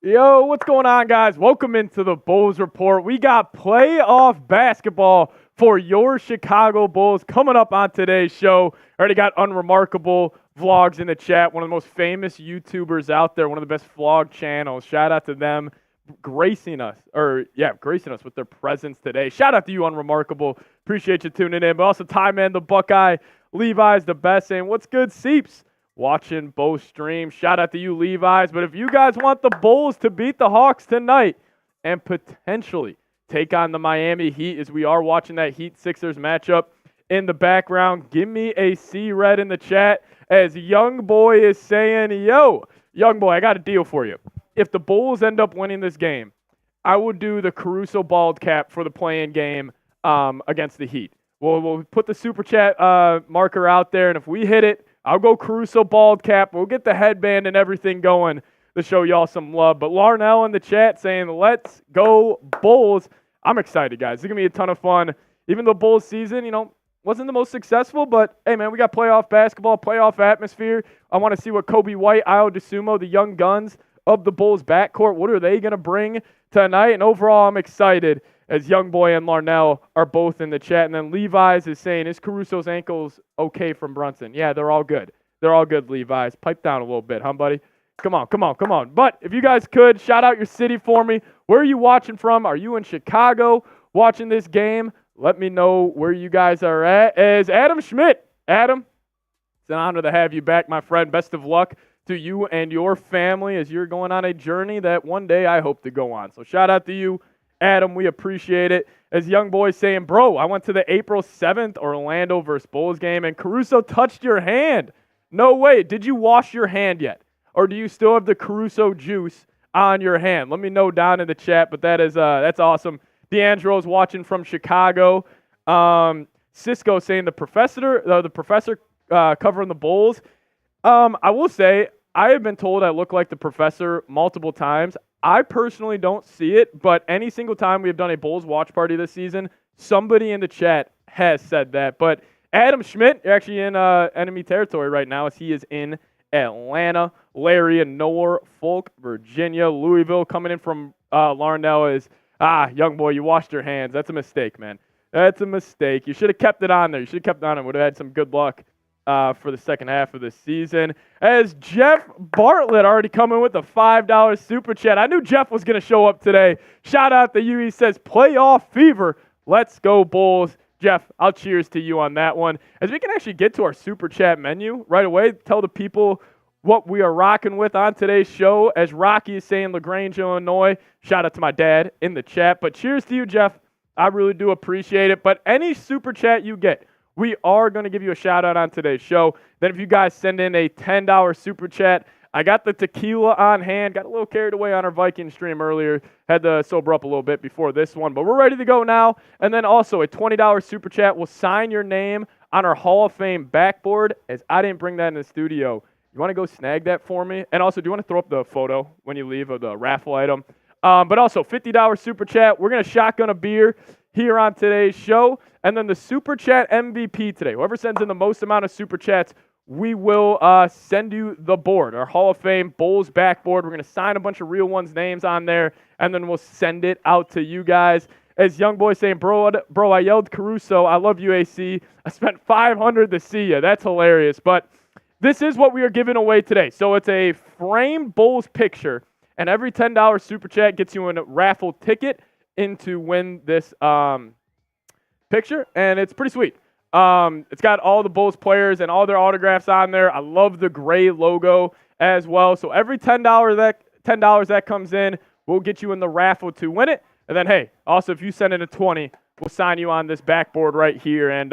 Yo, what's going on, guys? Welcome into the Bulls Report. We got playoff basketball for your Chicago Bulls coming up on today's show. Already got Unremarkable Vlogs in the chat, one of the most famous YouTubers out there, one of the best vlog channels. Shout out to them gracing us with their presence today. Shout out to you, Unremarkable. Appreciate you tuning in. But also, Ty Man, the Buckeye, Levi's the best, saying, what's good, Seeps? Watching both streams. Shout out to you, Levi's. But if you guys want the Bulls to beat the Hawks tonight and potentially take on the Miami Heat, as we are watching that Heat-Sixers matchup in the background, give me a C-Red in the chat, as Young Boy is saying, yo, Young Boy, I got a deal for you. If the Bulls end up winning this game, I will do the Caruso bald cap for the play-in game against the Heat. We'll put the Super Chat marker out there, and if we hit it, I'll go Caruso bald cap. We'll get the headband and everything going to show y'all some love. But Larnell in the chat saying, let's go Bulls. I'm excited, guys. It's going to be a ton of fun. Even though Bulls season, wasn't the most successful, but, hey, man, we got playoff basketball, playoff atmosphere. I want to see what Coby White, Ayo Dosunmu, the young guns of the Bulls backcourt, what are they going to bring tonight? And overall, I'm excited, as Young Boy and Larnell are both in the chat. And then Levi's is saying, is Caruso's ankles okay from Brunson? Yeah, they're all good. They're all good, Levi's. Pipe down a little bit, huh, buddy? Come on. But if you guys could, shout out your city for me. Where are you watching from? Are you in Chicago watching this game? Let me know where you guys are at. As Adam Schmidt. Adam, it's an honor to have you back, my friend. Best of luck to you and your family as you're going on a journey that one day I hope to go on. So shout out to you, Adam, we appreciate it. As Young Boy saying, bro, I went to the April 7th Orlando versus Bulls game, and Caruso touched your hand. No way. Did you wash your hand yet? Or do you still have the Caruso juice on your hand? Let me know down in the chat, but that's awesome. D'Angelo's watching from Chicago. Cisco saying the professor covering the Bulls. I will say, I have been told I look like the professor multiple times. I personally don't see it, but any single time we have done a Bulls watch party this season, somebody in the chat has said that. But Adam Schmidt, you're actually in enemy territory right now, as he is in Atlanta. Larry in Norfolk, Virginia. Louisville coming in from Larnell is, Young Boy, you washed your hands. That's a mistake, man. That's a mistake. You should have kept it on there. You should have kept it on. It would have had some good luck for the second half of the season. As Jeff Bartlett already coming with a $5 super chat. I knew Jeff was going to show up today. Shout out to you. He says, playoff fever. Let's go Bulls. Jeff, I'll cheers to you on that one. As we can actually get to our super chat menu right away, tell the people what we are rocking with on today's show. As Rocky is saying, LaGrange, Illinois. Shout out to my dad in the chat. But cheers to you, Jeff. I really do appreciate it. But any super chat you get, we are going to give you a shout-out on today's show. Then if you guys send in a $10 super chat, I got the tequila on hand. Got a little carried away on our Viking stream earlier. Had to sober up a little bit before this one. But we're ready to go now. And then also a $20 super chat will sign your name on our Hall of Fame backboard, as I didn't bring that in the studio. You want to go snag that for me? And also, do you want to throw up the photo when you leave of the raffle item? But also, $50 super chat. We're going to shotgun a beer here on today's show. And then the Super Chat MVP today. Whoever sends in the most amount of Super Chats, we will send you the board, our Hall of Fame Bulls backboard. We're going to sign a bunch of real ones' names on there, and then we'll send it out to you guys. As Young Boy saying, bro, I yelled Caruso. I love UAC. I spent $500 to see you. That's hilarious. But this is what we are giving away today. So it's a framed Bulls picture, and every $10 Super Chat gets you a raffle ticket into win this picture, and it's pretty sweet. It's got all the Bulls players and all their autographs on there. I love the gray logo as well. So every $10 that comes in, we'll get you in the raffle to win it. And then, hey, also if you send in a 20, we'll sign you on this backboard right here. And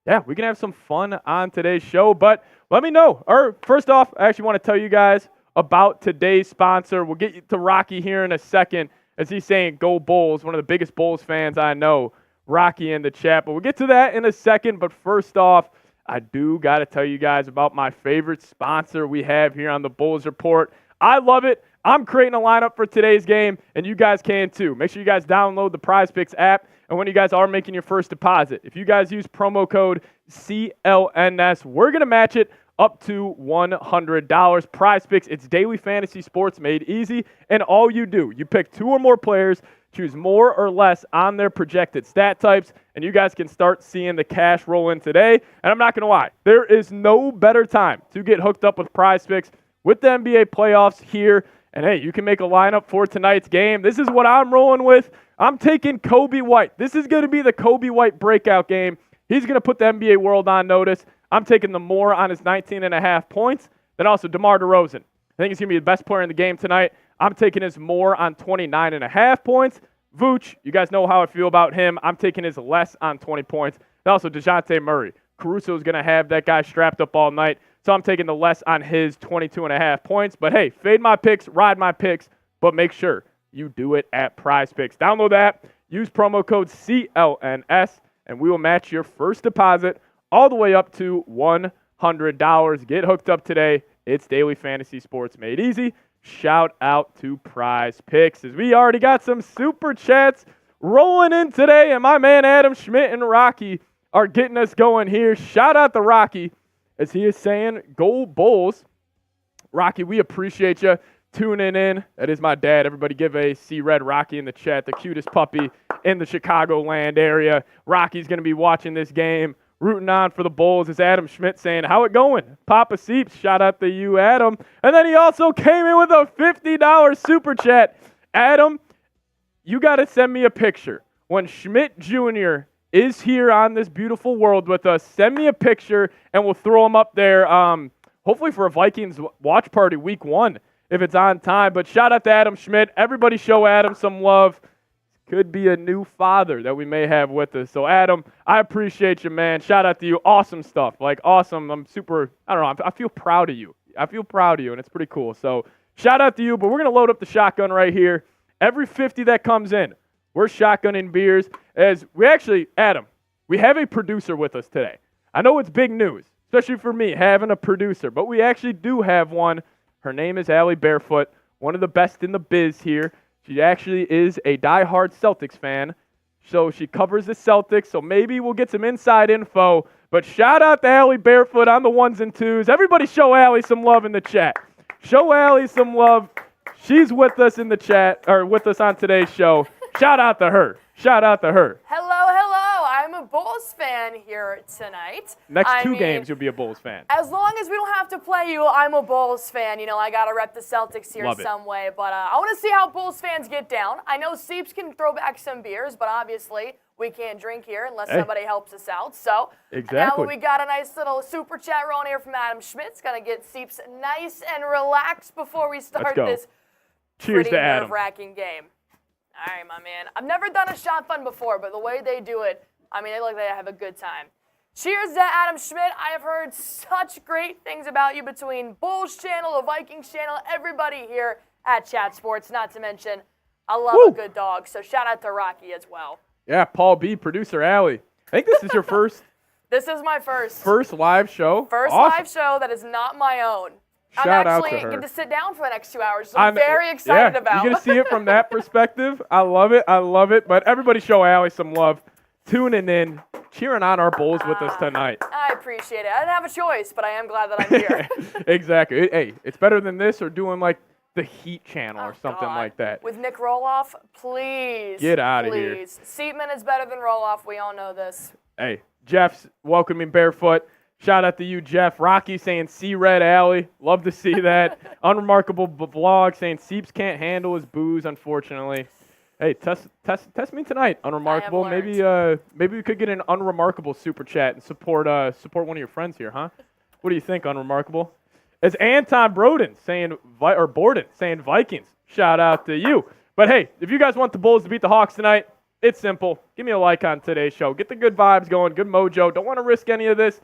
yeah, we can have some fun on today's show. But let me know. Or first off, I actually want to tell you guys about today's sponsor. We'll get you to Rocky here in a second, as he's saying, go Bulls, one of the biggest Bulls fans I know. Rocky in the chat, but we'll get to that in a second. But first off, I do got to tell you guys about my favorite sponsor we have here on the Bulls Report. I love it. I'm creating a lineup for today's game, and you guys can too. Make sure you guys download the PrizePicks app, and when you guys are making your first deposit, if you guys use promo code CLNS, we're going to match it up to $100. Prize Picks, it's daily fantasy sports made easy, and all you do, you pick 2 or more players, choose more or less on their projected stat types, and you guys can start seeing the cash roll in today. And I'm not going to lie, there is no better time to get hooked up with Prize Picks with the NBA playoffs here. And hey, you can make a lineup for tonight's game. This is what I'm rolling with. I'm taking Coby White. This is going to be the Coby White breakout game. He's going to put the NBA world on notice. I'm taking the more on his 19.5 points. Then also DeMar DeRozan. I think he's going to be the best player in the game tonight. I'm taking his more on 29.5 points. Vooch, you guys know how I feel about him. I'm taking his less on 20 points. And also Dejounte Murray. Caruso is going to have that guy strapped up all night. So I'm taking the less on his 22.5 points. But hey, fade my picks, ride my picks, but make sure you do it at Prize Picks. Download that, use promo code CLNS, and we will match your first deposit all the way up to $100. Get hooked up today. It's daily fantasy sports made easy. Shout out to Prize Picks, as we already got some super chats rolling in today, and my man Adam Schmidt and Rocky are getting us going here. Shout out to Rocky, as he is saying, "Go Bulls." Rocky, we appreciate you tuning in. That is my dad. Everybody give a C-Red Rocky in the chat, the cutest puppy in the Chicagoland area. Rocky's going to be watching this game, rooting on for the Bulls. Is Adam Schmidt saying, "How it going?" Papa Seeps, shout out to you, Adam. And then he also came in with a $50 super chat. Adam, you got to send me a picture. When Schmidt Jr. is here on this beautiful world with us, send me a picture and we'll throw him up there, hopefully for a Vikings watch party week 1 if it's on time. But shout out to Adam Schmidt. Everybody show Adam some love. Could be a new father that we may have with us. So, Adam, I appreciate you, man. Shout out to you. Awesome stuff. Like, awesome. I'm super, I don't know, I feel proud of you. I feel proud of you, and it's pretty cool. So, shout out to you. But we're going to load up the shotgun right here. Every 50 that comes in, we're shotgunning beers. As we actually, Adam, we have a producer with us today. I know it's big news, especially for me, having a producer. But we actually do have one. Her name is Allie Barefoot, one of the best in the biz here. She actually is a diehard Celtics fan, so she covers the Celtics, so maybe we'll get some inside info. But shout out to Allie Barefoot on the ones and twos. Everybody show Allie some love in the chat. Show Allie some love. She's with us in the chat, or with us on today's show. Shout out to her. Shout out to her. Hello, hello. I'm a Bulls fan here tonight. Next two games, you'll be a Bulls fan. As long as we don't have to play you, I'm a Bulls fan. You know, I got to rep the Celtics here some way. But I want to see how Bulls fans get down. I know Seeps can throw back some beers, but obviously we can't drink here unless somebody helps us out. So now we got a nice little super chat rolling here from Adam Schmidt. It's going to get Seeps nice and relaxed before we start this pretty nerve-wracking game. All right, my man. I've never done a shot fun before, but the way they do it, I mean, they look like they have a good time. Cheers to Adam Schmidt. I have heard such great things about you between Bulls channel, the Vikings channel, everybody here at Chat Sports, not to mention I love a good dog, so shout out to Rocky as well. Yeah, Paul B., producer Allie. I think this is your first. This is my first. First live show? First live show that is not my own. Shout out to her. I'm actually going to sit down for the next 2 hours, so I'm very excited about it. You're going to see it from that perspective. I love it. I love it. But everybody show Allie some love. Tuning in, cheering on our Bulls with us tonight. I appreciate it. I didn't have a choice, but I am glad that I'm here. Exactly. Hey, it's better than this or doing like the Heat channel or something like that. With Nick Roloff, please. Get out of here. Please. Siepman is better than Roloff. We all know this. Hey, Jeff's welcoming barefoot. Shout out to you, Jeff. Rocky saying C-Red Alley. Love to see that. Unremarkable vlog saying Seeps can't handle his booze, unfortunately. Hey, test me tonight, Unremarkable. Maybe we could get an Unremarkable super chat and support one of your friends here, huh? What do you think, Unremarkable? It's Anton Borden saying Vikings. Shout out to you. But hey, if you guys want the Bulls to beat the Hawks tonight, it's simple. Give me a like on today's show. Get the good vibes going, good mojo. Don't want to risk any of this.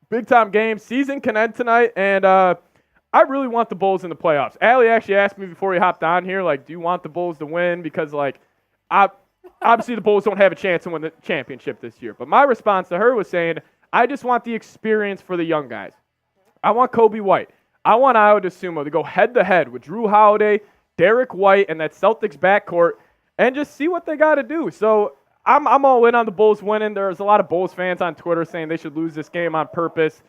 Big time game. Season can end tonight, and I really want the Bulls in the playoffs. Allie actually asked me before he hopped on here, like, do you want the Bulls to win? Because, like, obviously the Bulls don't have a chance to win the championship this year. But my response to her was saying, I just want the experience for the young guys. I want Coby White. I want Ayo DeSumo to go head-to-head with Drew Holiday, Derek White, and that Celtics backcourt, and just see what they got to do. So I'm all in on the Bulls winning. There's a lot of Bulls fans on Twitter saying they should lose this game on purpose.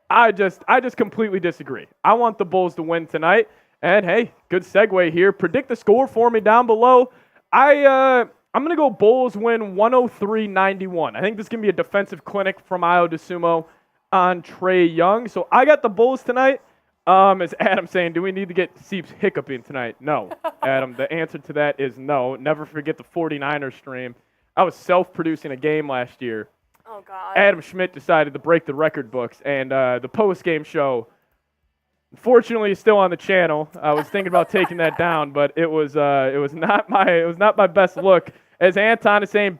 I just completely disagree. I want the Bulls to win tonight. And hey, good segue here. Predict the score for me down below. I'm going to go Bulls win 103-91. I think this is going to be a defensive clinic from Ayo Dosunmu on Trae Young. So I got the Bulls tonight. As Adam saying, do we need to get Seeps hiccuping tonight? No, Adam. The answer to that is no. Never forget the 49ers stream. I was self-producing a game last year. Oh, God. Adam Schmidt decided to break the record books, and the post-game show, unfortunately, is still on the channel. I was thinking about taking that down, but it was not my best look. As Anton is saying,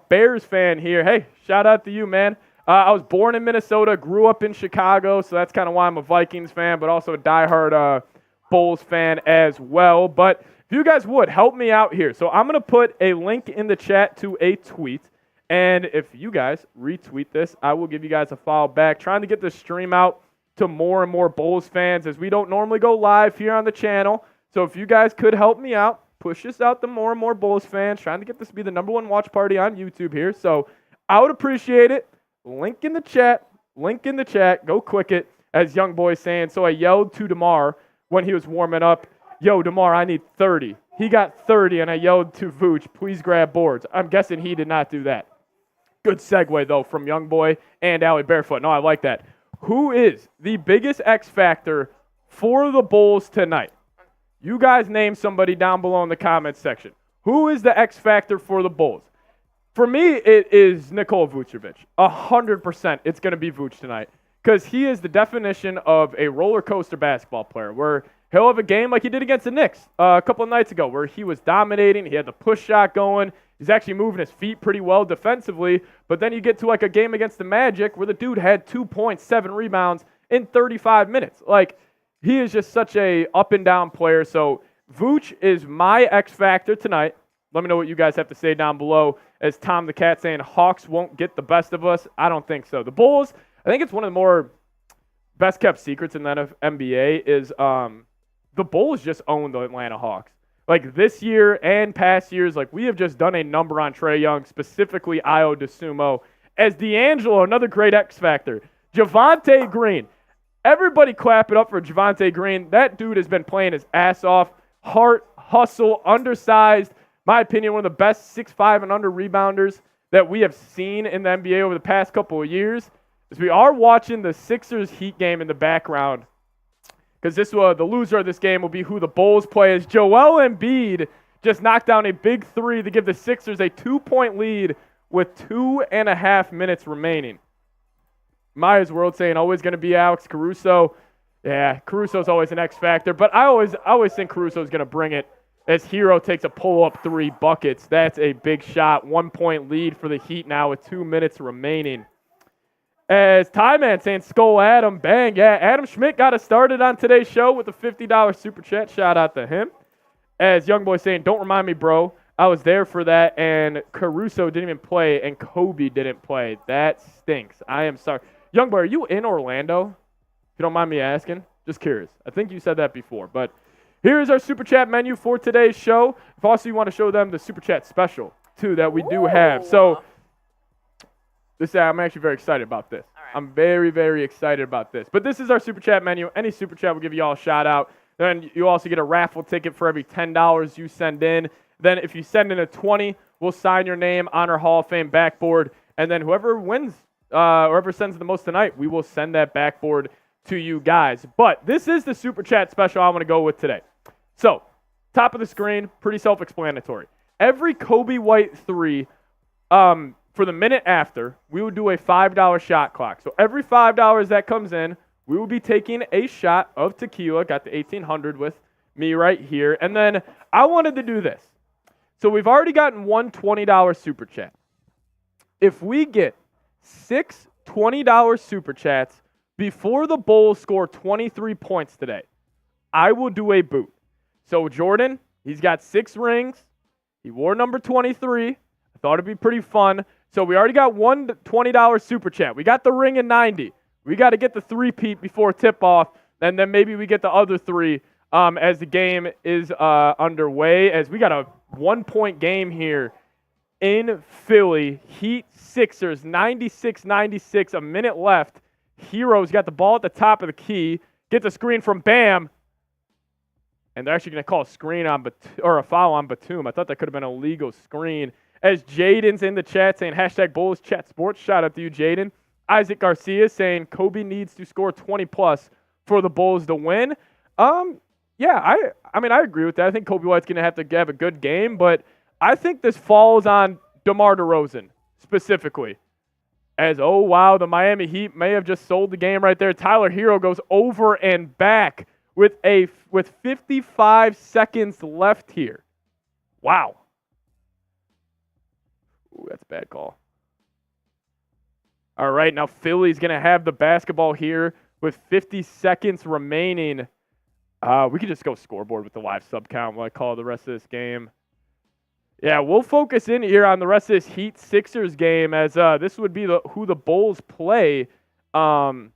Bears fan here. Hey, shout out to you, man. I was born in Minnesota, grew up in Chicago, so that's kind of why I'm a Vikings fan, but also a diehard Bulls fan as well. But if you guys would, help me out here. So I'm going to put a link in the chat to a tweet, and if you guys retweet this, I will give you guys a follow back, trying to get this stream out to more and more Bulls fans, as we don't normally go live here on the channel. So if you guys could help me out, push this out to more and more Bulls fans, trying to get this to be the #1 watch party on YouTube here. So I would appreciate it. Link in the chat. Go click it, as Young Boy's saying. So I yelled to DeMar when he was warming up, yo, DeMar, I need 30. He got 30, and I yelled to Vooch, please grab boards. I'm guessing he did not do that. Good segue, though, from Young Boy and Allie Barefoot. No, I like that. Who is the biggest X factor for the Bulls tonight? You guys name somebody down below in the comments section. Who is the X factor for the Bulls? For me, it is Nikola Vucevic. 100% it's going to be Vooch tonight, because he is the definition of a roller coaster basketball player, where he'll have a game like he did against the Knicks a couple of nights ago, where he was dominating. He had the push shot going. He's actually moving his feet pretty well defensively. But then you get to like a game against the Magic where the dude had 2 points, 7 rebounds in 35 minutes. Like, he is just such a up and down player. So Vooch is my X factor tonight. Let me know what you guys have to say down below. As Tom the Cat saying, Hawks won't get the best of us. I don't think so. The Bulls, I think it's one of the more best kept secrets in the NBA is the Bulls just own the Atlanta Hawks. Like this year and past years, like we have just done a number on Trae Young, specifically Ayo Dosunmu. As D'Angelo, another great X factor. Javonte Green. Everybody clap it up for Javonte Green. That dude has been playing his ass off. Heart, hustle, undersized. My opinion, one of the best 6'5" and under rebounders that we have seen in the NBA over the past couple of years. As we are watching the Sixers Heat game in the background, because the loser of this game will be who the Bulls play, as Joel Embiid just knocked down a big three to give the Sixers a 2-point lead with 2.5 minutes remaining. Maya's World saying always going to be Alex Caruso. Yeah, Caruso's always an X factor, but I always think Caruso's going to bring it. As Hero takes a pull-up 3 buckets. That's a big shot. 1-point lead for the Heat now with 2 minutes remaining. As Ty-Man saying, Skull Adam, bang. Yeah, Adam Schmidt got us started on today's show with a $50 super chat. Shout out to him. As Young Boy saying, don't remind me, bro. I was there for that, and Caruso didn't even play, and Kobe didn't play. That stinks. I am sorry. Young Boy, are you in Orlando? If you don't mind me asking. Just curious. I think you said that before, but here is our Super Chat menu for today's show. If also you want to show them the Super Chat special, too, that we do have. So I'm actually very excited about this. Right. I'm very, very excited about this. But this is our Super Chat menu. Any Super Chat will give you all a shout-out. Then you also get a raffle ticket for every $10 you send in. Then if you send in a $20, we'll sign your name on our Hall of Fame backboard. And then whoever wins, whoever sends the most tonight, we will send that backboard to you guys. But this is the Super Chat special I want to go with today. So, top of the screen, pretty self-explanatory. Every Coby White 3, for the minute after, we will do a $5 shot clock. So every $5 that comes in, we will be taking a shot of tequila. Got the 1800 with me right here. And then I wanted to do this. So we've already gotten one $20 super chat. If we get 6 $20 super chats before the Bulls score 23 points today, I will do a boot. So Jordan, he's got 6 rings. He wore number 23. I thought it'd be pretty fun. So we already got one $20 super chat. We got the ring in 90. We got to get the 3-peat before tip-off, and then maybe we get the other 3 as the game is underway, as we got a 1-point game here in Philly. Heat Sixers, 96-96, a minute left Hero's got the ball at the top of the key, gets a screen from Bam, and they're actually going to call a screen on or a foul on Batum. I thought that could have been a legal screen. As Jaden's in the chat saying hashtag Bulls Chat Sports. Shout out to you, Jaden. Isaac Garcia saying Kobe needs to score 20+ for the Bulls to win. Yeah, I mean, I agree with that. I think Coby White's going to have a good game, but I think this falls on DeMar DeRozan specifically. As, oh, wow, the Miami Heat may have just sold the game right there. Tyler Hero goes over and back with 55 seconds left here. Wow. Ooh, that's a bad call. All right, now Philly's going to have the basketball here with 50 seconds remaining. We could just go scoreboard with the live sub count while I call the rest of this game. Yeah, we'll focus in here on the rest of this Heat-Sixers game as this would be who the Bulls play. The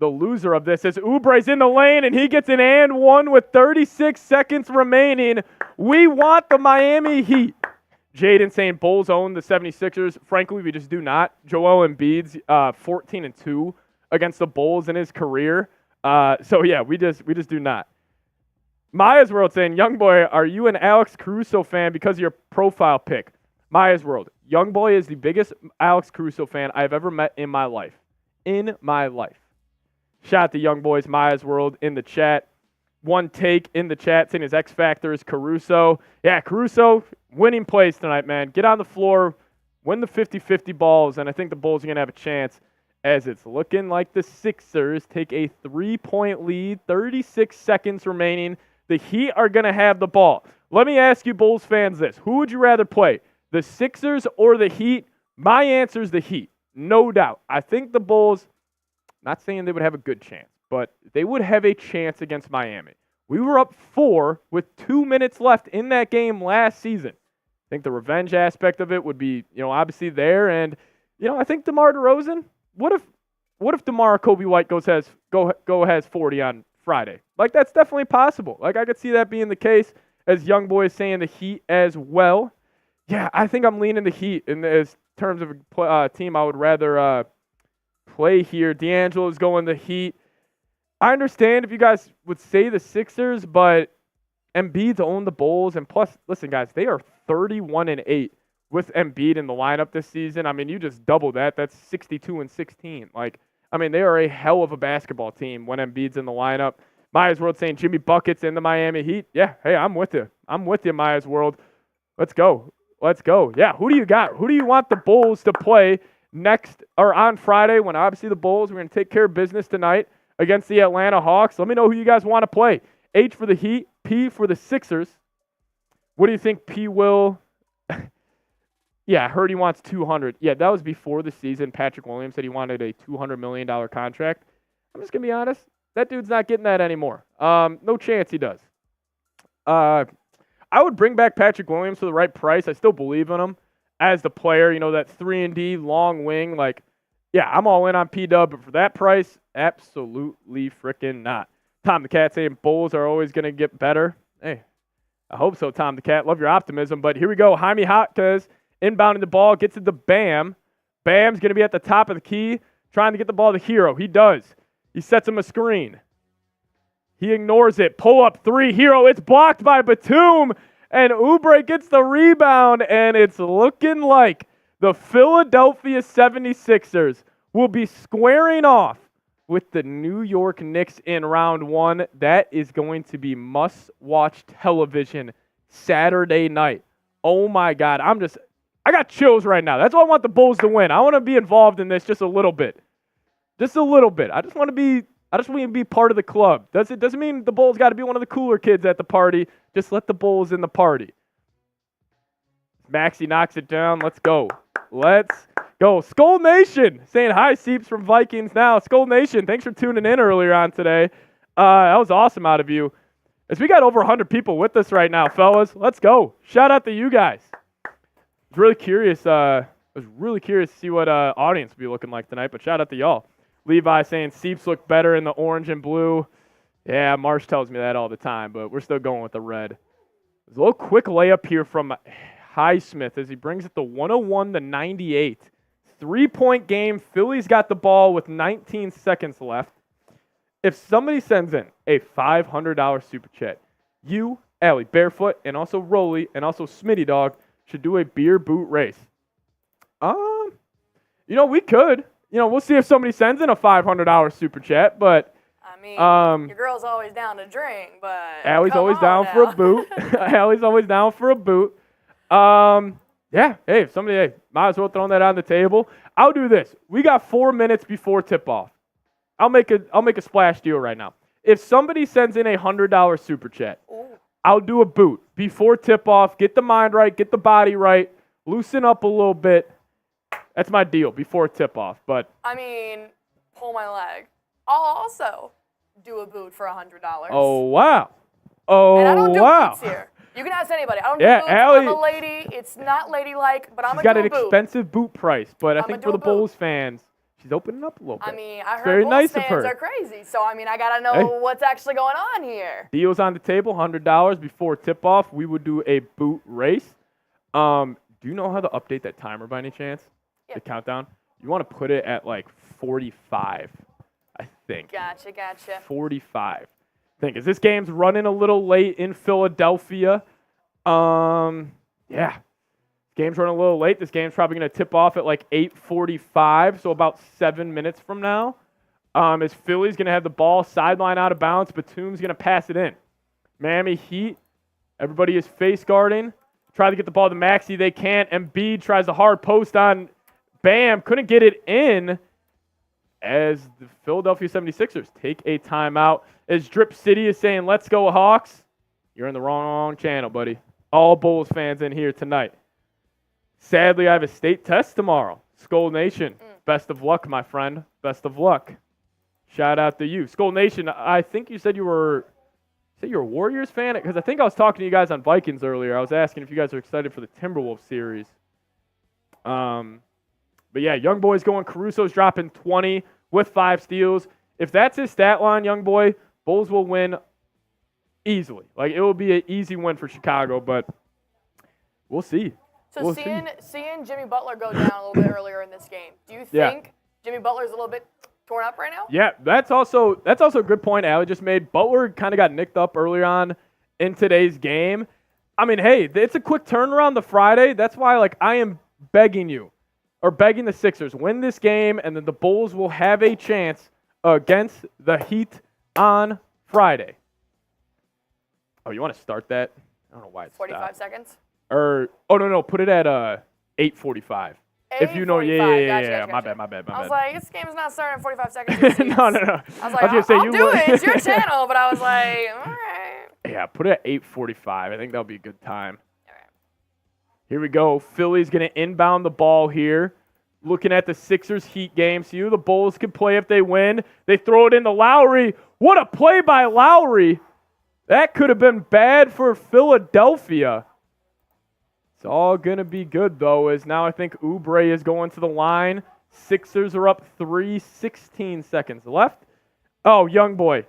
loser of this is Oubre's in the lane, and he gets an and one with 36 seconds remaining. We want the Miami Heat. Jaden saying Bulls own the 76ers. Frankly, we just do not. Joel Embiid's 14-2 against the Bulls in his career. So, yeah, we just do not. Maya's World saying, Youngboy, are you an Alex Caruso fan because of your profile pic? Maya's World, Youngboy is the biggest Alex Caruso fan I've ever met in my life. In my life. Shout out to Youngboy's Maya's World in the chat. One take in the chat saying his X Factor is Caruso. Yeah, Caruso, winning plays tonight, man. Get on the floor, win the 50-50 balls, and I think the Bulls are going to have a chance as it's looking like the Sixers take a 3-point lead, 36 seconds remaining. The Heat are going to have the ball. Let me ask you Bulls fans this. Who would you rather play, the Sixers or the Heat? My answer is the Heat, no doubt. I think the Bulls, not saying they would have a good chance, but they would have a chance against Miami. We were up 4 with 2 minutes left in that game last season. I think the revenge aspect of it would be, obviously there. And, I think DeMar DeRozan, what if DeMar Coby White has 40 on Friday? Like, that's definitely possible. Like, I could see that being the case, as Youngboy is saying the Heat as well. Yeah, I think I'm leaning the Heat in terms of a team I would rather play here. D'Angelo's going the Heat. I understand if you guys would say the Sixers, but Embiid's own the Bulls. And plus, listen, guys, they are 31-8 with Embiid in the lineup this season. I mean, you just double that. That's 62-16. They are a hell of a basketball team when Embiid's in the lineup. Maya's World saying Jimmy Bucket's in the Miami Heat. Yeah, hey, I'm with you. I'm with you, Maya's World. Let's go. Yeah, who do you got? Who do you want the Bulls to play next or on Friday when obviously the Bulls, we're going to take care of business tonight against the Atlanta Hawks? Let me know who you guys want to play. H for the Heat, P for the Sixers. What do you think P will? Yeah, I heard he wants 200. Yeah, that was before the season. Patrick Williams said he wanted a $200 million contract. I'm just going to be honest. That dude's not getting that anymore. No chance he does. I would bring back Patrick Williams for the right price. I still believe in him as the player. That 3-and-D, long wing. Yeah, I'm all in on P-Dub, but for that price, absolutely freaking not. Tom the Cat saying Bulls are always going to get better. Hey, I hope so, Tom the Cat. Love your optimism. But here we go. Jaime Jaquez inbounding the ball, gets it to Bam. Bam's going to be at the top of the key, trying to get the ball to Hero. He does. He sets him a screen. He ignores it. Pull up 3. Hero, it's blocked by Batum. And Oubre gets the rebound. And it's looking like the Philadelphia 76ers will be squaring off with the New York Knicks in round 1. That is going to be must-watch television Saturday night. Oh, my God. I got chills right now. That's why I want the Bulls to win. I want to be involved in this just a little bit. Just a little bit. I just want to be part of the club. It doesn't mean the Bulls got to be one of the cooler kids at the party. Just let the Bulls in the party. Maxey knocks it down. Let's go. Skull Nation saying hi, Seeps from Vikings Now. Skull Nation, thanks for tuning in earlier on today. That was awesome out of you. As we got over 100 people with us right now, fellas. Let's go. Shout out to you guys. I was really curious to see what audience will be looking like tonight, but shout out to y'all. Levi saying Seeps look better in the orange and blue. Yeah, Marsh tells me that all the time, but we're still going with the red. There's a little quick layup here from Highsmith as he brings it to 101-98. 3-point game. Philly's got the ball with 19 seconds left. If somebody sends in a $500 super chat, you, Allie, Barefoot, and also Rolly, and also Smitty Dog should do a beer boot race. We could. We'll see if somebody sends in a $500 super chat, but I mean, your girl's always down to drink, but Allie's always down for a boot. Allie's always down for a boot. Yeah, hey, if somebody, might as well throw that on the table. I'll do this. We got 4 minutes before tip-off. I'll make a splash deal right now. If somebody sends in a $100 super chat, I'll do a boot before tip-off. Get the mind right, get the body right, loosen up a little bit. That's my deal before tip-off. But I mean, pull my leg. I'll also do a boot for $100. Oh, wow. Oh, and I don't do wow. boots here. You can ask anybody. I don't do boots. Allie, I'm a lady. It's not ladylike, but I'm she's going got to do a an boot. expensive boot price, but I think for the boot. Bulls fans, she's opening up a little bit. I mean, I heard very Bulls nice of fans her. are crazy, so I mean, I got to know what's actually going on here. Deals on the table, $100 before tip-off. We would do a boot race. Do you know how to update that timer by any chance? Yeah. The countdown? You want to put it at like 45, I think. Gotcha. 45. I think. As this game's running a little late in Philadelphia. Yeah. Game's running a little late. This game's probably going to tip off at like 8:45, so about 7 minutes from now. As Philly's going to have the ball sideline out of bounds, Batum's going to pass it in. Miami Heat, everybody is face guarding. Try to get the ball to Maxey. They can't. Embiid tries a hard post on Bam. Couldn't get it in as the Philadelphia 76ers take a timeout. As Drip City is saying, let's go Hawks. You're in the wrong channel, buddy. All Bulls fans in here tonight. Sadly, I have a state test tomorrow. Skull Nation, best of luck, my friend. Best of luck. Shout out to you. Skull Nation, I think you said you're a Warriors fan? Because I think I was talking to you guys on Vikings earlier. I was asking if you guys are excited for the Timberwolves series. But yeah, Young Boy's going. Caruso's dropping 20 with 5 steals. If that's his stat line, Young Boy, Bulls will win easily. Like, it will be an easy win for Chicago, but we'll see. So seeing Jimmy Butler go down a little bit earlier in this game, do you think Jimmy Butler's a little bit torn up right now? Yeah, that's also a good point Allie just made. Butler kind of got nicked up earlier on in today's game. I mean, hey, it's a quick turnaround the Friday. That's why, I am begging the Sixers, win this game, and then the Bulls will have a chance against the Heat on Friday. Oh, you want to start that? I don't know why it's 45 seconds? No, put it at 8:45. If you know, Gotcha. My bad. I was like, this game's not starting in 45 seconds. No. I was like, I'll do it. It's your channel. But I was like, all right. Yeah, put it at 8:45. I think that'll be a good time. All right. Here we go. Philly's going to inbound the ball here. Looking at the Sixers Heat game. See who the Bulls can play if they win. They throw it into Lowry. What a play by Lowry. That could have been bad for Philadelphia. It's all going to be good, though, as now I think Oubre is going to the line. Sixers are up 3, 16 seconds left. Oh, Young Boy.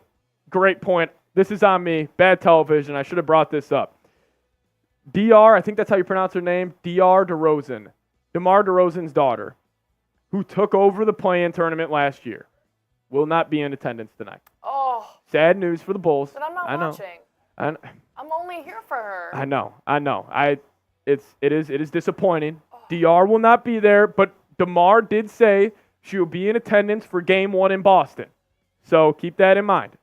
Great point. This is on me. Bad television. I should have brought this up. DR, I think that's how you pronounce her name, DeMar DeRozan's daughter, who took over the play-in tournament last year, will not be in attendance tonight. Oh. Sad news for the Bulls. But I'm not watching. I'm only here for her. I know. It is disappointing. DR will not be there, but DeMar did say she will be in attendance for Game 1 in Boston. So keep that in mind.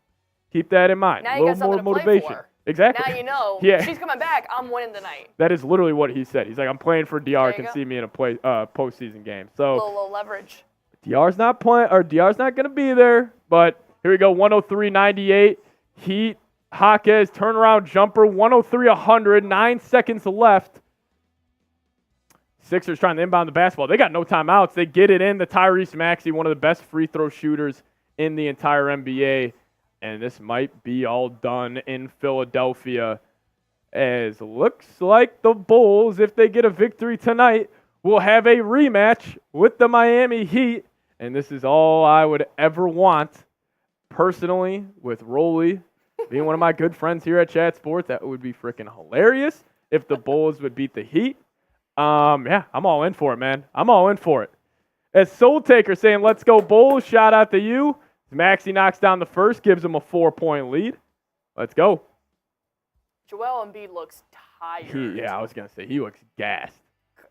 Now you got something to play for. Exactly. Now you know. Yeah. She's coming back. I'm winning tonight. That is literally what he said. He's like, I'm playing for DR. Can see me in a postseason game. So low leverage. DR's not playing, or DR's not going to be there. But here we go. 103-98. Heat. Jaquez turnaround jumper. 103-100. 9 seconds left. Sixers trying to inbound the basketball. They got no timeouts. They get it in. The Tyrese Maxey, one of the best free throw shooters in the entire NBA. And this might be all done in Philadelphia. As looks like the Bulls, if they get a victory tonight, will have a rematch with the Miami Heat. And this is all I would ever want. Personally, with Rolly being one of my good friends here at Chat Sports, that would be freaking hilarious if the Bulls would beat the Heat. Yeah, I'm all in for it, man. I'm all in for it. As Soul Taker saying, let's go Bulls. Shout out to you. Maxey knocks down the first, gives him a 4-point lead. Let's go. Joel Embiid looks tired. I was going to say, he looks gassed.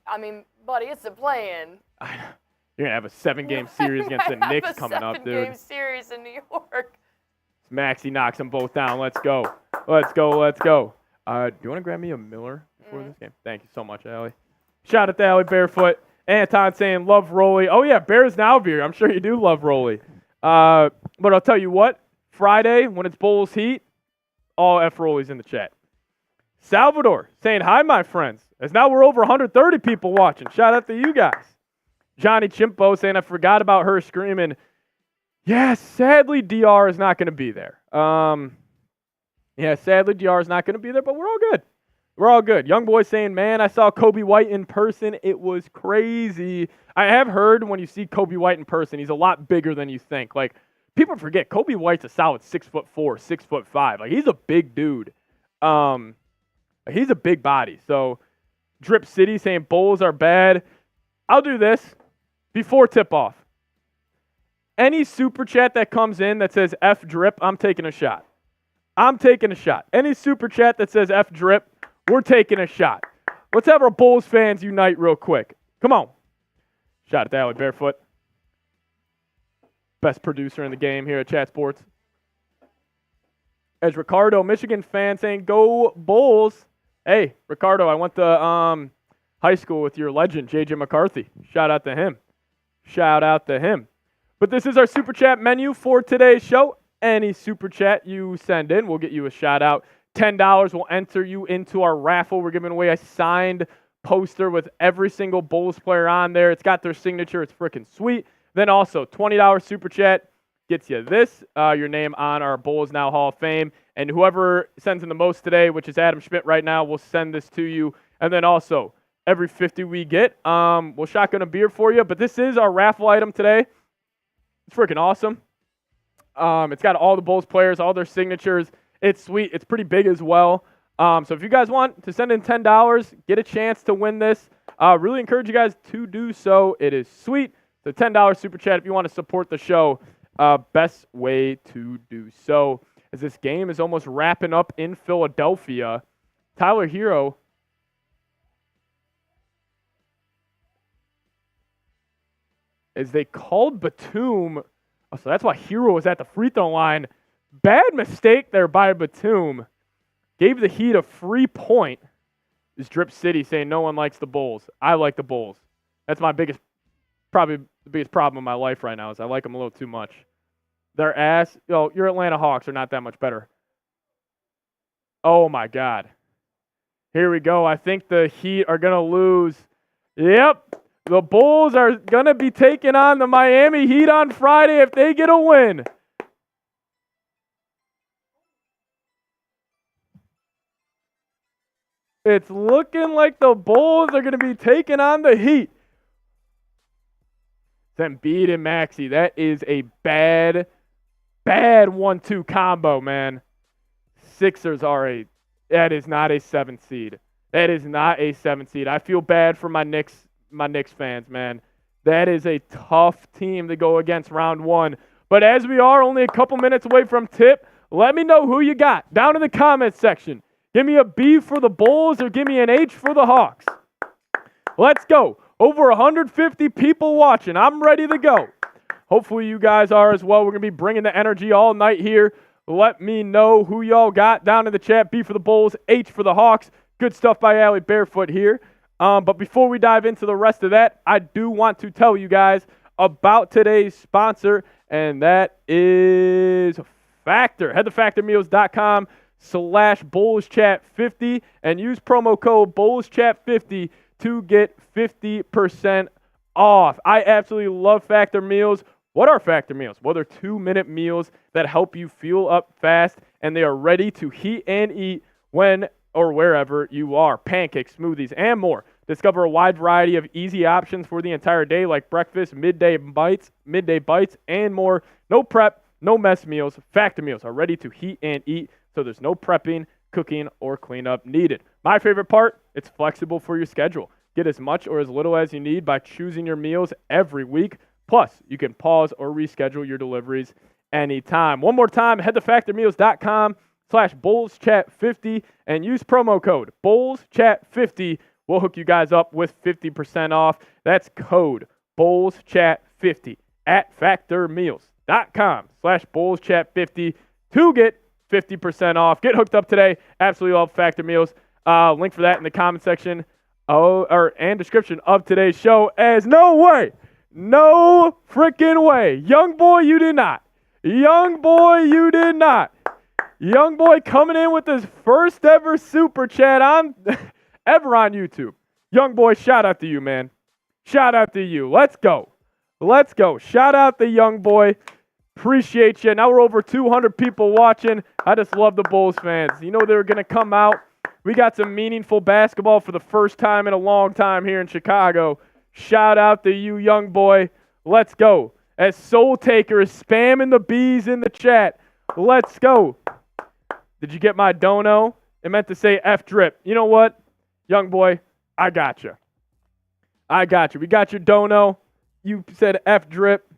I mean, buddy, it's a play-in. You're going to have a 7-game series against the Knicks coming up, dude. 7-game series in New York. Maxey knocks them both down. Let's go. Let's go. Let's go. Do you want to grab me a Miller before this game? Thank you so much, Allie. Shout out to Allie Barefoot. Anton saying, love Rolly. Oh, yeah, Bears Now beer. I'm sure you do love Rolly. But I'll tell you what. Friday, when it's Bulls Heat, all F Rollies in the chat. Salvador saying, hi, my friends. As now we're over 130 people watching. Shout out to you guys. Johnny Chimpo saying, I forgot about her screaming. Yes, sadly, DR is not going to be there. Sadly, DR is not going to be there, but we're all good. We're all good. Young boy saying, man, I saw Coby White in person. It was crazy. I have heard when you see Coby White in person, he's a lot bigger than you think. Like, people forget, Coby White's a solid 6'4", 6'5". Like, he's a big dude. He's a big body. So, Drip City saying Bulls are bad. I'll do this before tip-off. Any super chat that comes in that says F Drip, I'm taking a shot. I'm taking a shot. Any super chat that says F Drip, we're taking a shot. Let's have our Bulls fans unite real quick. Come on. Shout out to Allie Barefoot. Best producer in the game here at Chat Sports. As Ricardo, Michigan fan, saying, go Bulls. Hey, Ricardo, I went to high school with your legend, J.J. McCarthy. Shout out to him. Shout out to him. But this is our Super Chat menu for today's show. Any Super Chat you send in, we'll get you a shout out. $10 will enter you into our raffle. We're giving away a signed poster with every single Bulls player on there. It's got their signature. It's freaking sweet. Then also, $20 Super Chat gets you this, your name on our Bulls Now Hall of Fame. And whoever sends in the most today, which is Adam Schmidt right now, will send this to you. And then also, every 50 we get, we'll shotgun a beer for you. But this is our raffle item today. It's freaking awesome. It's got all the Bulls players, all their signatures. It's sweet. It's pretty big as well. So if you guys want to send in $10, get a chance to win this. Really encourage you guys to do so. It is sweet. So $10 Super Chat if you want to support the show. Best way to do so. As this game is almost wrapping up in Philadelphia, Tyler Hero as they called Batum. Oh, so that's why Hero was at the free throw line. Bad mistake there by Batum. Gave the Heat a free point. Is Drip City saying no one likes the Bulls. I like the Bulls. That's my probably the biggest problem in my life right now is I like them a little too much. Their ass, your Atlanta Hawks are not that much better. Oh my God. Here we go. I think the Heat are going to lose. Yep. The Bulls are going to be taking on the Miami Heat on Friday if they get a win. It's looking like the Bulls are going to be taking on the Heat. Embiid and Maxey, that is a bad 1-2 combo, man. Sixers that is not a 7th seed. That is not a 7th seed. I feel bad for my Knicks fans, man. That is a tough team to go against round 1. But as we are only a couple minutes away from tip, let me know who you got down in the comments section. Give me a B for the Bulls or give me an H for the Hawks. Let's go. Over 150 people watching. I'm ready to go. Hopefully you guys are as well. We're going to be bringing the energy all night here. Let me know who y'all got down in the chat. B for the Bulls, H for the Hawks. Good stuff by Allie Barefoot here. But before we dive into the rest of that, I do want to tell you guys about today's sponsor, and that is Factor. Head to factormeals.com/BullsChat50 and use promo code BullsChat50 to get 50% off. I absolutely love Factor meals. What are Factor meals? Well, they're 2-minute meals that help you fuel up fast, and they are ready to heat and eat when or wherever you are. Pancakes, smoothies, and more. Discover a wide variety of easy options for the entire day, like breakfast, midday bites, and more. No prep, no mess meals. Factor meals are ready to heat and eat, so there's no prepping, cooking, or cleanup needed. My favorite part, it's flexible for your schedule. Get as much or as little as you need by choosing your meals every week. Plus, you can pause or reschedule your deliveries anytime. One more time, head to factormeals.com/BullsChat50 and use promo code BullsChat50. We'll hook you guys up with 50% off. That's code BullsChat50 at factormeals.com/BullsChat50 to get 50% off. Get hooked up today. Absolutely love Factor Meals. Link for that in the comment section and description of today's show. As no freaking way. Young boy, you did not. Young boy coming in with his first ever super chat ever on YouTube. Young boy, shout out to you, man. Shout out to you. Let's go. Shout out the young boy. Appreciate you. Now we're over 200 people watching. I just love the Bulls fans. You know they're going to come out. We got some meaningful basketball for the first time in a long time here in Chicago. Shout out to you, young boy. Let's go. As Soul Taker is spamming the B's in the chat. Let's go. Did you get my dono? It meant to say F drip. You know what? Young boy, I got you. We got your dono. You said F drip.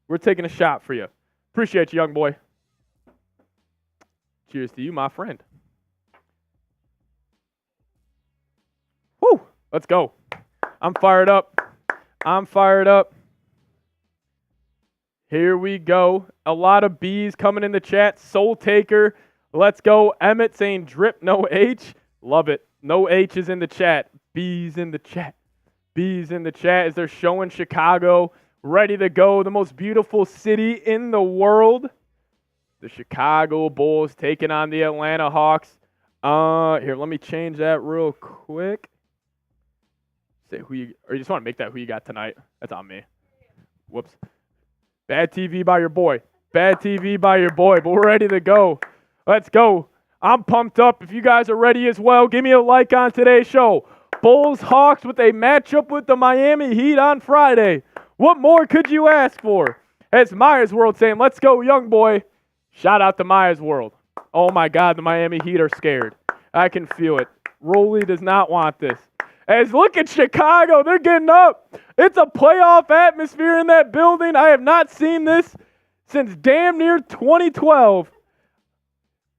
We're taking a shot for you. Appreciate you, young boy. Cheers to you, my friend. Woo! Let's go. I'm fired up. Here we go. A lot of B's coming in the chat. Soul Taker. Let's go. Emmett saying drip, no H. Love it. No H is in the chat. B's in the chat. As they're showing Chicago ready to go. The most beautiful city in the world. The Chicago Bulls taking on the Atlanta Hawks. Here, let me change that real quick. Say who you just want to make that who you got tonight. That's on me. Whoops. Bad TV by your boy. But we're ready to go. Let's go. I'm pumped up. If you guys are ready as well, give me a like on today's show. Bulls Hawks with a matchup with the Miami Heat on Friday. What more could you ask for? As Myers World saying, let's go, young boy. Shout out to Myers World. Oh my God, the Miami Heat are scared. I can feel it. Rolly does not want this. As look at Chicago, they're getting up. It's a playoff atmosphere in that building. I have not seen this since damn near 2012.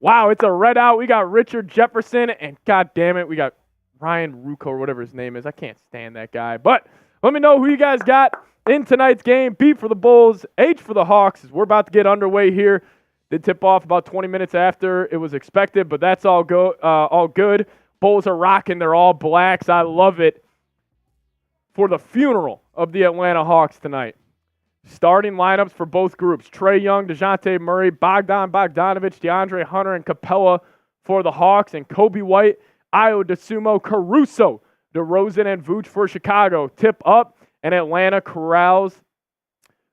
Wow, it's a red out. We got Richard Jefferson, and God damn it, we got Ryan Rucco or whatever his name is. I can't stand that guy. But let me know who you guys got in tonight's game. B for the Bulls, H for the Hawks. We're about to get underway here. Did tip off about 20 minutes after it was expected, but that's all good. Bulls are rocking. They're all blacks. I love it. For the funeral of the Atlanta Hawks tonight. Starting lineups for both groups. Trae Young, Dejounte Murray, Bogdanovich, DeAndre Hunter, and Capella for the Hawks. And Coby White, Ayo Dosunmu, Caruso, DeRozan, and Vooch for Chicago. Tip up, and Atlanta corrals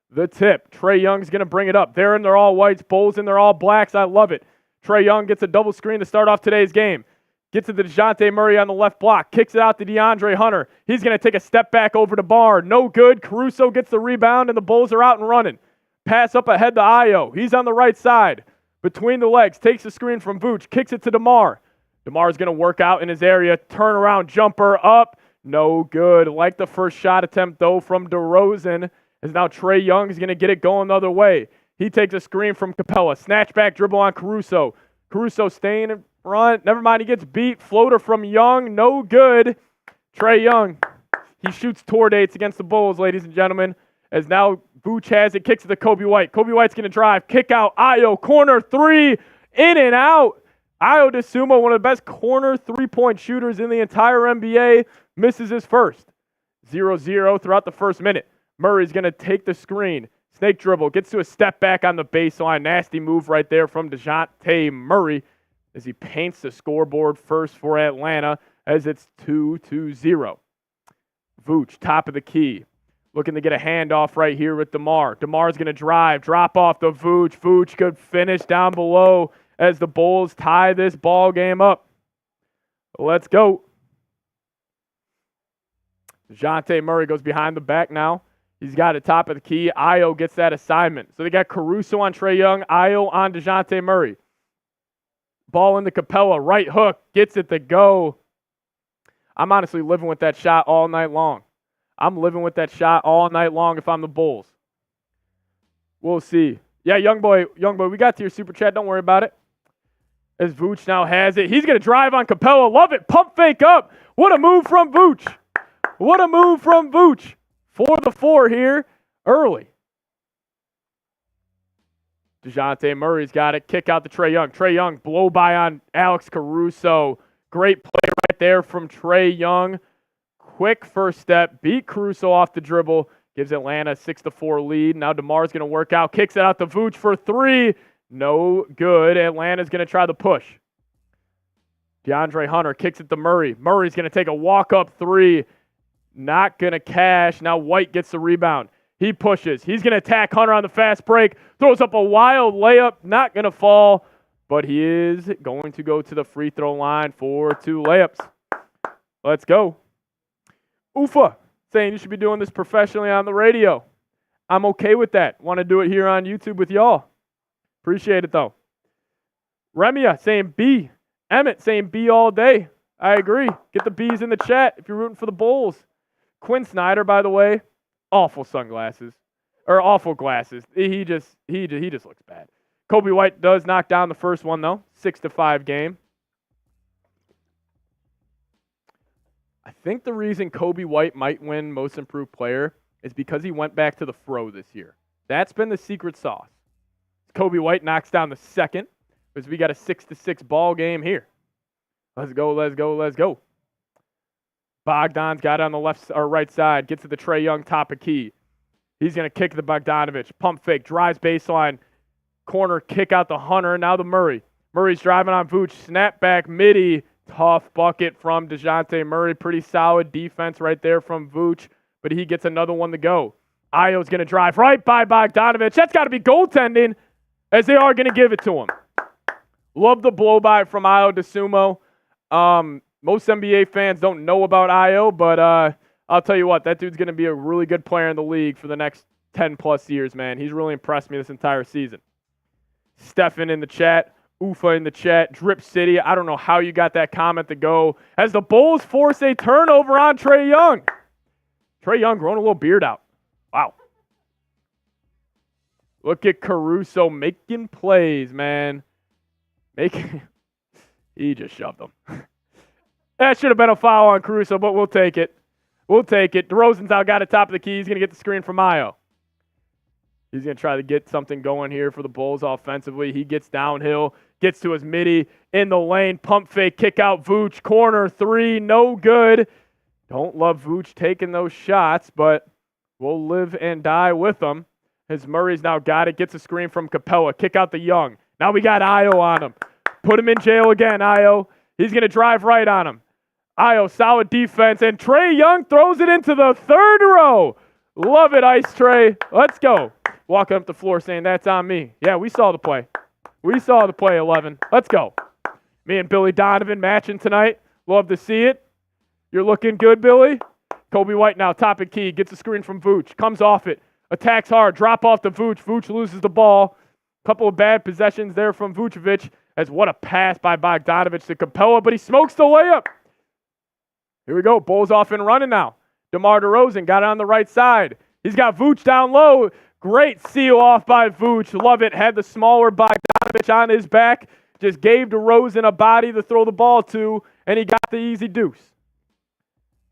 the tip. Trae Young's going to bring it up. They're in their all whites, Bulls in their all blacks. I love it. Trae Young gets a double screen to start off today's game. Gets it to DeJounte Murray on the left block. Kicks it out to DeAndre Hunter. He's going to take a step back over to Barr. No good. Caruso gets the rebound, and the Bulls are out and running. Pass up ahead to Ayo. He's on the right side. Between the legs. Takes the screen from Vooch. Kicks it to DeMar. DeMar's going to work out in his area. Turnaround jumper up. No good. Like the first shot attempt, though, from DeRozan. As now Trae Young is going to get it going the other way. He takes a screen from Capella. Snatchback dribble on Caruso. Caruso staying in front. Never mind, he gets beat. Floater from Young. No good. Trae Young. He shoots tour dates against the Bulls, ladies and gentlemen. As now Vooch has it. Kicks it to Coby White. Coby White's going to drive. Kick out. Ayo. Corner three. In and out. Ayo Dosunmu, one of the best corner three-point shooters in the entire NBA, misses his first. 0-0 throughout the first minute. Murray's going to take the screen. Snake dribble. Gets to a step back on the baseline. Nasty move right there from DeJounte Murray as he paints the scoreboard first for Atlanta as it's 2-0. Vooch, top of the key. Looking to get a handoff right here with DeMar. DeMar's going to drive. Drop off to Vooch. Vooch, good finish down below as the Bulls tie this ball game up. Let's go. DeJounte Murray goes behind the back now. He's got it top of the key. Ayo gets that assignment. So they got Caruso on Trae Young, Ayo on DeJounte Murray. Ball into Capella, right hook, gets it to go. I'm honestly living with that shot all night long. I'm living with that shot all night long if I'm the Bulls. We'll see. Yeah, young boy, we got to your super chat. Don't worry about it. As Vooch now has it. He's going to drive on Capella. Love it. Pump fake up. What a move from Vooch. What a move from Vooch. 4-4 here early. Dejounte Murray's got it. Kick out to Trae Young. Trae Young blow by on Alex Caruso. Great play right there from Trae Young. Quick first step. Beat Caruso off the dribble. Gives Atlanta a 6-4 lead. Now DeMar's going to work out. Kicks it out to Vooch for three. No good. Atlanta's going to try the push. DeAndre Hunter kicks it to Murray. Murray's going to take a walk-up three. Not going to cash. Now White gets the rebound. He pushes. He's going to attack Hunter on the fast break. Throws up a wild layup. Not going to fall. But he is going to go to the free throw line for 2 layups. Let's go. Ufa saying you should be doing this professionally on the radio. I'm okay with that. Want to do it here on YouTube with y'all. Appreciate it, though. Remia saying B. Emmett saying B all day. I agree. Get the B's in the chat if you're rooting for the Bulls. Quinn Snyder, by the way, awful sunglasses. Or awful glasses. He just looks bad. Coby White does knock down the first one, though. 6-5 game. I think the reason Coby White might win Most Improved Player is because he went back to the fro this year. That's been the secret sauce. Coby White knocks down the second because we got a 6-6 ball game here. Let's go, let's go, let's go. Bogdan's got it on the left or right side. Gets to the Trae Young top of key. He's going to kick the Bogdanovich. Pump fake. Drives baseline. Corner kick out the Hunter. Now the Murray. Murray's driving on Vooch. Snap back midi. Tough bucket from Dejounte Murray. Pretty solid defense right there from Vooch. But he gets another one to go. Ayo's going to drive right by Bogdanovich. That's got to be goaltending as they are going to give it to him. Love the blow by from Ayo DeSumo. Most NBA fans don't know about Ayo, but I'll tell you what, that dude's going to be a really good player in the league for the next 10-plus years, man. He's really impressed me this entire season. Stefan in the chat. Ufa in the chat. Drip City. I don't know how you got that comment to go as the Bulls force a turnover on Trae Young. Trae Young growing a little beard out. Wow. Look at Caruso making plays, man. He just shoved them. That should have been a foul on Caruso, but we'll take it. We'll take it. DeRozan's out, got it top of the key. He's going to get the screen from Ayo. He's going to try to get something going here for the Bulls offensively. He gets downhill, gets to his midi, in the lane, pump fake, kick out Vooch, corner three, no good. Don't love Vooch taking those shots, but we'll live and die with them. As Murray's now got it, gets a screen from Capella, kick out the Young. Now we got Ayo on him. Put him in jail again, Ayo. He's going to drive right on him. Ayo, solid defense, and Trae Young throws it into the third row. Love it, Ice Trae. Let's go. Walking up the floor saying, that's on me. Yeah, we saw the play. We saw the play, 11. Let's go. Me and Billy Donovan matching tonight. Love to see it. You're looking good, Billy. Coby White now, top of key, gets a screen from Vooch, comes off it, attacks hard, drop off to Vooch. Vooch loses the ball. Couple of bad possessions there from Vucevic, as what a pass by Bogdanovich to Capella, but he smokes the layup. Here we go. Bulls off and running now. DeMar DeRozan got it on the right side. He's got Vooch down low. Great seal off by Vooch. Love it. Had the smaller Bogdanovich on his back. Just gave DeRozan a body to throw the ball to, and he got the easy deuce.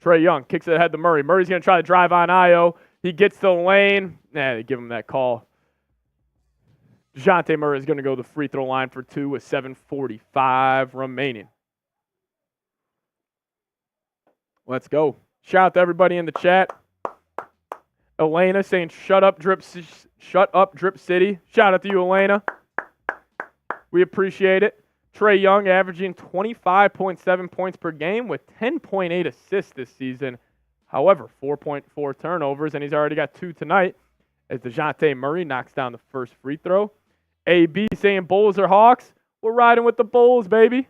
Trae Young kicks it ahead to Murray. Murray's going to try to drive on Ayo. He gets to the lane. They give him that call. Dejounte Murray is going to go to the free throw line for 2 with 7:45 remaining. Let's go. Shout out to everybody in the chat. Elena saying, shut up, Drip City. Shout out to you, Elena. We appreciate it. Trae Young averaging 25.7 points per game with 10.8 assists this season. However, 4.4 turnovers, and he's already got 2 tonight as Dejounte Murray knocks down the first free throw. AB saying Bulls or Hawks. We're riding with the Bulls, baby.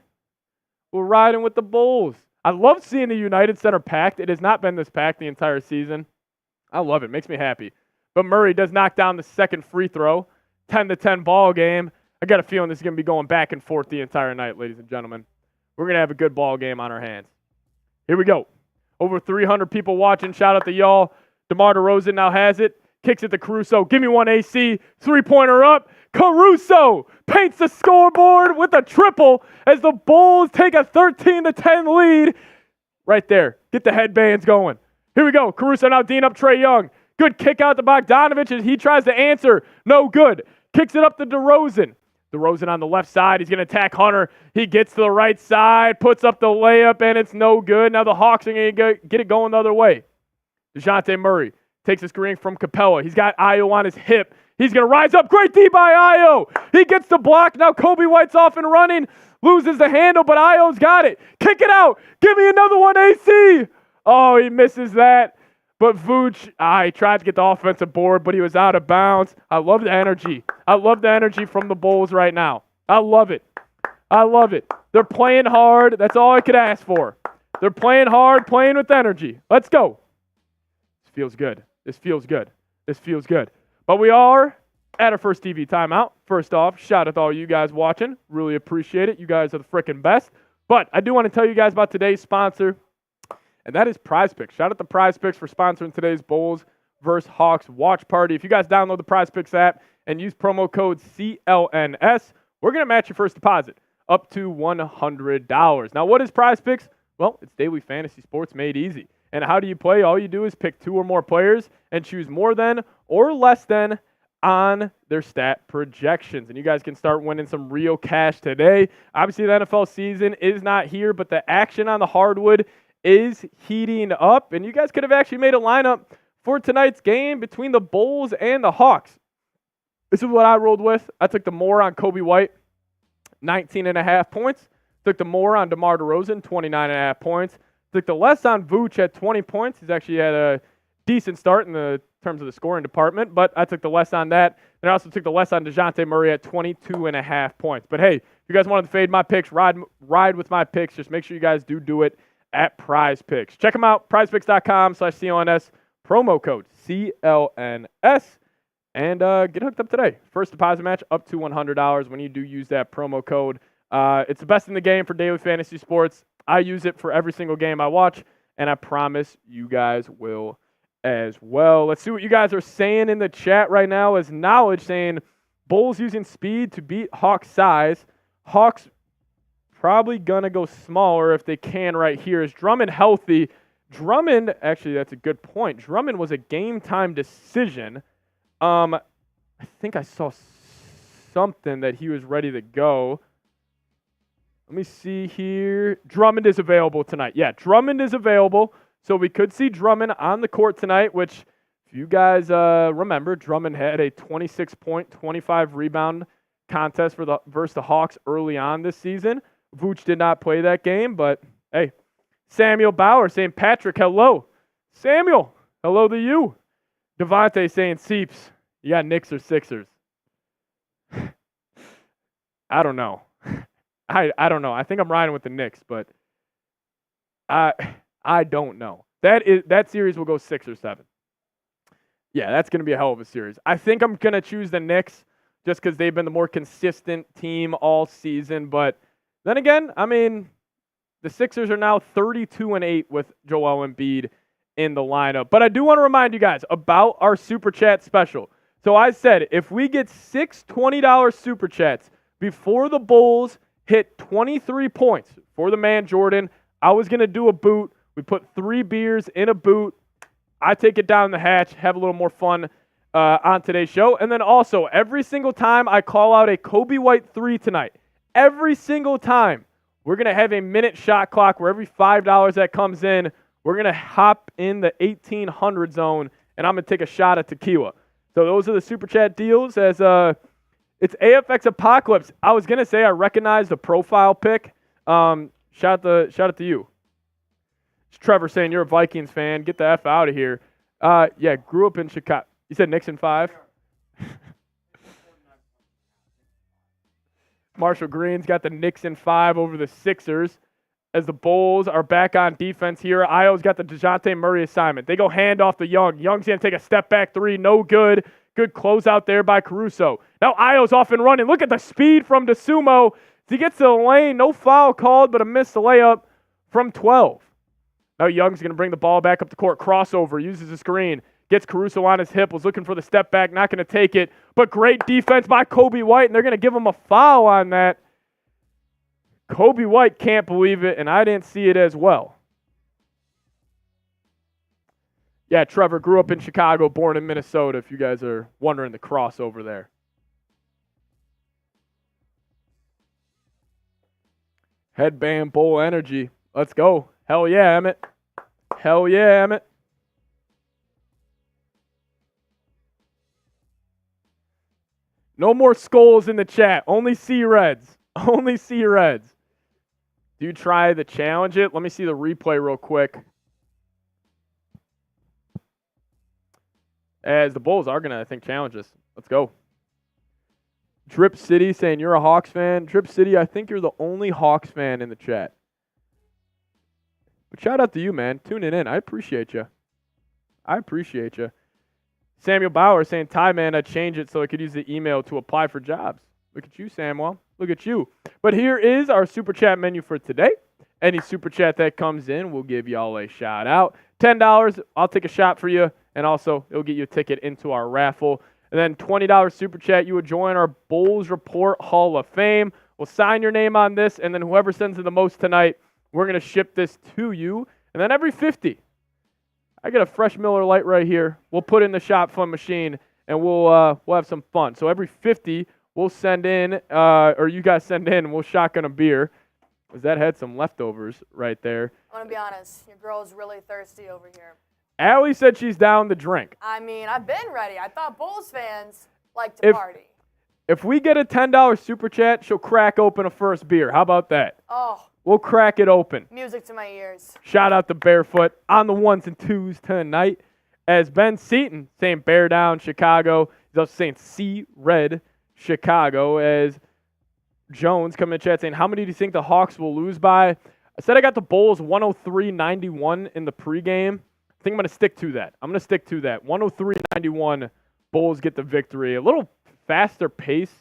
We're riding with the Bulls. I love seeing the United Center packed. It has not been this packed the entire season. I love it. Makes me happy. But Murray does knock down the second free throw. 10-10 ball game. I got a feeling this is going to be going back and forth the entire night, ladies and gentlemen. We're going to have a good ball game on our hands. Here we go. Over 300 people watching. Shout out to y'all. DeMar DeRozan now has it. Kicks it to Caruso. Give me one AC. Three-pointer up. Caruso paints the scoreboard with a triple as the Bulls take a 13-10 lead. Right there. Get the headbands going. Here we go. Caruso now Dean up Trae Young. Good kick out to Bogdanovich as he tries to answer. No good. Kicks it up to DeRozan. DeRozan on the left side. He's going to attack Hunter. He gets to the right side, puts up the layup, and it's no good. Now the Hawks are going to get it going the other way. Dejounte Murray takes a screen from Capella. He's got Ayo on his hip. He's going to rise up. Great D by Ayo. He gets the block. Now Coby White's off and running. Loses the handle, but Ayo's got it. Kick it out. Give me another one, AC. Oh, he misses that. But Vooch, he tried to get the offensive board, but he was out of bounds. I love the energy. I love the energy from the Bulls right now. I love it. I love it. They're playing hard. That's all I could ask for. They're playing hard, playing with energy. Let's go. This feels good. This feels good. This feels good. But we are at our first TV timeout. First off, shout out to all you guys watching. Really appreciate it. You guys are the freaking best. But I do want to tell you guys about today's sponsor, and that is Prize Picks. Shout out to Prize Picks for sponsoring today's Bulls vs. Hawks watch party. If you guys download the Prize Picks app and use promo code CLNS, we're going to match your first deposit up to $100. Now, what is Prize Picks? Well, it's daily fantasy sports made easy. And how do you play? All you do is pick two or more players and choose more than or less than on their stat projections. And you guys can start winning some real cash today. Obviously, the NFL season is not here, but the action on the hardwood is heating up. And you guys could have actually made a lineup for tonight's game between the Bulls and the Hawks. This is what I rolled with. I took the more on Coby White, 19.5 points. Took the more on DeMar DeRozan, 29.5 points. Took the less on Vooch at 20 points. He's actually had a decent start in the terms of the scoring department, but I took the less on that. And I also took the less on Dejounte Murray at 22.5 points. But hey, if you guys wanted to fade my picks, ride with my picks, just make sure you guys do it at Prize Picks. Check them out, prizepicks.com/CLNS, promo code CLNS, and get hooked up today. First deposit match up to $100 when you do use that promo code. It's the best in the game for daily fantasy sports. I use it for every single game I watch, and I promise you guys will as well. Let's see what you guys are saying in the chat right now. As Knowledge saying, Bulls using speed to beat Hawks size. Hawks probably going to go smaller if they can right here. Is Drummond healthy? Drummond, actually, that's a good point. Drummond was a game-time decision. I think I saw something that he was ready to go. Let me see here. Drummond is available tonight. Yeah, Drummond is available. So we could see Drummond on the court tonight, which, if you guys remember, Drummond had a 26-point, 25-rebound contest versus the Hawks early on this season. Vooch did not play that game, but hey, Samuel Bauer saying, Patrick, hello. Samuel, hello to you. Devontae saying, Seeps, you got Knicks or Sixers? I don't know. I don't know. I think I'm riding with the Knicks, but I don't know. That series will go 6 or 7. Yeah, that's going to be a hell of a series. I think I'm going to choose the Knicks just because they've been the more consistent team all season. But then again, I mean, the Sixers are now 32-8 with Joel Embiid in the lineup. But I do want to remind you guys about our Super Chat special. So I said if we get 6 $20 Super Chats before the Bulls hit 23 points for the man Jordan, I was going to do a boot. We put 3 beers in a boot. I take it down the hatch, have a little more fun on today's show. And then also, every single time I call out a Coby White 3 tonight, every single time, we're going to have a minute shot clock where every $5 that comes in, we're going to hop in the 1800 zone, and I'm going to take a shot at tequila. So those are the Super Chat deals. As it's AFX Apocalypse. I was going to say I recognize the profile pic. Shout out to you. It's Trevor saying you're a Vikings fan. Get the F out of here. Yeah, grew up in Chicago. You said Knicks in 5? Marshall Green's got the Knicks in 5 over the Sixers as the Bulls are back on defense here. Ayo's got the Dejounte Murray assignment. They go hand off to Young. Young's going to take a step back 3. No good. Good closeout there by Caruso. Now Ayo's off and running. Look at the speed from DeSumo. He gets to the lane. No foul called, but a missed layup from 12. Now Young's going to bring the ball back up the court. Crossover, uses the screen. Gets Caruso on his hip, was looking for the step back, not going to take it. But great defense by Coby White, and they're going to give him a foul on that. Coby White can't believe it, and I didn't see it as well. Yeah, Trevor grew up in Chicago, born in Minnesota, if you guys are wondering the crossover there. Headband bowl energy. Let's go. Hell yeah, Emmett. Hell yeah, Emmett. No more skulls in the chat. Only C-Reds. Only C-Reds. Do you try to challenge it? Let me see the replay real quick. As the Bulls are going to, I think, challenge us. Let's go. Drip City saying you're a Hawks fan. Drip City, I think you're the only Hawks fan in the chat. But shout out to you, man. Tuning in. I appreciate you. I appreciate you. Samuel Bauer saying, Ty, man, I changed it so I could use the email to apply for jobs. Look at you, Samuel. Look at you. But here is our Super Chat menu for today. Any Super Chat that comes in, we'll give y'all a shout out. $10, I'll take a shot for you. And also, it'll get you a ticket into our raffle. And then $20 Super Chat, you will join our Bulls Report Hall of Fame. We'll sign your name on this, and then whoever sends in the most tonight, we're going to ship this to you. And then every 50, I got a fresh Miller Lite right here. We'll put in the Shop Fun machine, and we'll have some fun. So every 50, we'll send in, or you guys send in, and we'll shotgun a beer. Because that had some leftovers right there. I want to be honest. Your girl's really thirsty over here. Allie said she's down to drink. I mean, I've been ready. I thought Bulls fans like to party. If we get a $10 Super Chat, she'll crack open a first beer. How about that? Oh. We'll crack it open. Music to my ears. Shout out to Barefoot on the ones and twos tonight. As Ben Seaton saying Bear Down Chicago. He's also saying C-Red Chicago. As Jones coming in chat saying, how many do you think the Hawks will lose by? I said I got the Bulls 103-91 in the pregame. I think I'm going to stick to that. 103-91, Bulls get the victory. A little faster pace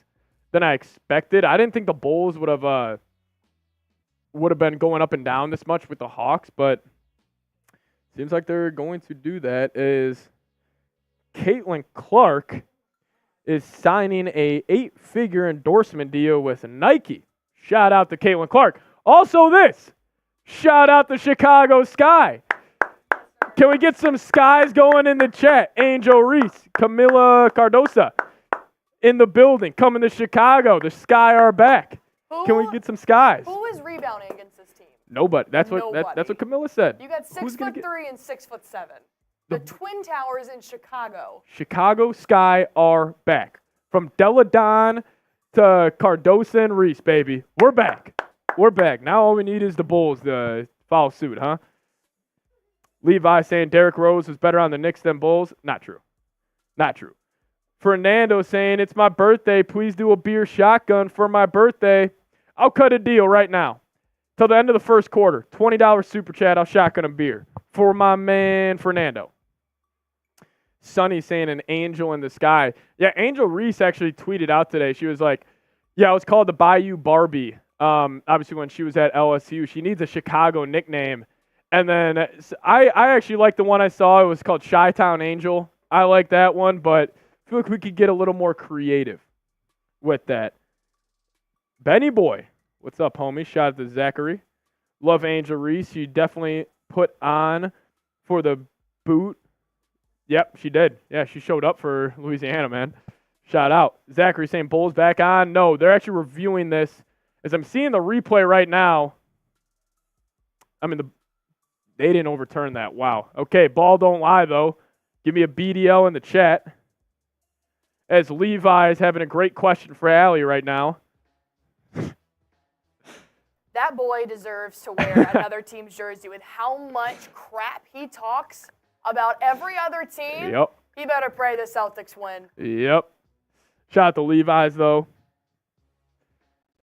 than I expected. I didn't think the Bulls would have been going up and down this much with the Hawks, but seems like they're going to do that. Is Caitlin Clark is signing a 8-figure endorsement deal with Nike. Shout out to Caitlin Clark. Also this, shout out to Chicago Sky. Can we get some skies going in the chat? Angel Reese, Camila Cardosa in the building, coming to Chicago. The Sky are back. Can we get some skies? Who is rebounding against this team? Nobody. That's what Camila said. You got 6'3" and 6'7". The Twin Towers in Chicago. Chicago Sky are back. From Deladon to Cardosa and Reese, baby. We're back. We're back. Now all we need is the Bulls to follow suit, huh? Levi saying Derrick Rose was better on the Knicks than Bulls. Not true. Not true. Fernando saying, it's my birthday. Please do a beer shotgun for my birthday. I'll cut a deal right now. Till the end of the first quarter. $20 Super Chat. I'll shotgun a beer for my man Fernando. Sonny saying an angel in the sky. Yeah, Angel Reese actually tweeted out today. She was like, yeah, it was called the Bayou Barbie. Obviously, when she was at LSU. She needs a Chicago nickname. And then I actually like the one I saw. It was called Chi-Town Angel. I like that one, but I feel like we could get a little more creative with that. Benny Boy, what's up, homie? Shout out to Zachary. Love Angel Reese. She definitely put on for the boot. Yep, she did. Yeah, she showed up for Louisiana, man. Shout out. Zachary saying Bulls back on. No, they're actually reviewing this. As I'm seeing the replay right now, I mean, they didn't overturn that. Wow. Okay, ball don't lie, though. Give me a BDL in the chat. As Levi is having a great question for Allie right now. That boy deserves to wear another team's jersey with how much crap he talks about every other team. Yep. He better pray the Celtics win. Yep. Shout out to Levi's, though.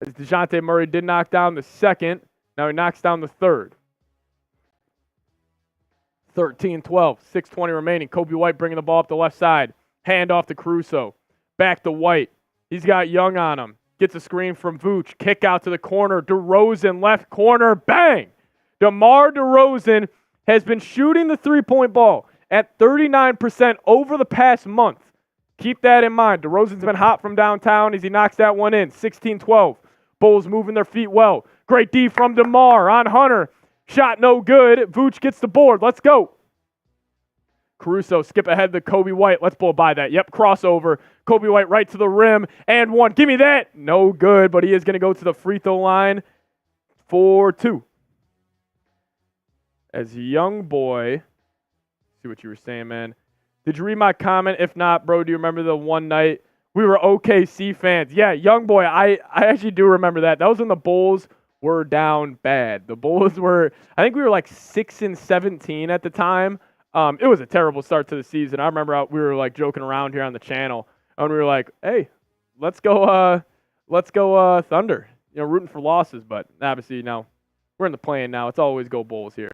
As Dejounte Murray did knock down the second, now he knocks down the third. 13-12, 6:20 remaining. Coby White bringing the ball up the left side. Hand off to Caruso. Back to White. He's got Young on him. Gets a screen from Vooch. Kick out to the corner. DeRozan left corner. Bang! DeMar DeRozan has been shooting the three-point ball at 39% over the past month. Keep that in mind. DeRozan's been hot from downtown as he knocks that one in. 16-12. Bulls moving their feet well. Great D from DeMar on Hunter. Shot no good. Vooch gets the board. Let's go. Caruso skip ahead to Coby White. Let's blow by that. Yep, crossover. Coby White right to the rim. And one. Give me that. No good, but he is going to go to the free throw line for 2. As a young boy, see what you were saying, man. Did you read my comment? If not, bro, do you remember the one night we were OKC fans? Yeah, young boy, I actually do remember that. That was when the Bulls were down bad. The Bulls were, I think we were like 6-17 at the time. It was a terrible start to the season. I remember we were like joking around here on the channel, and we were like, "Hey, let's go Thunder." You know, rooting for losses, but obviously, no, we're in the play-in now. It's always go Bulls here.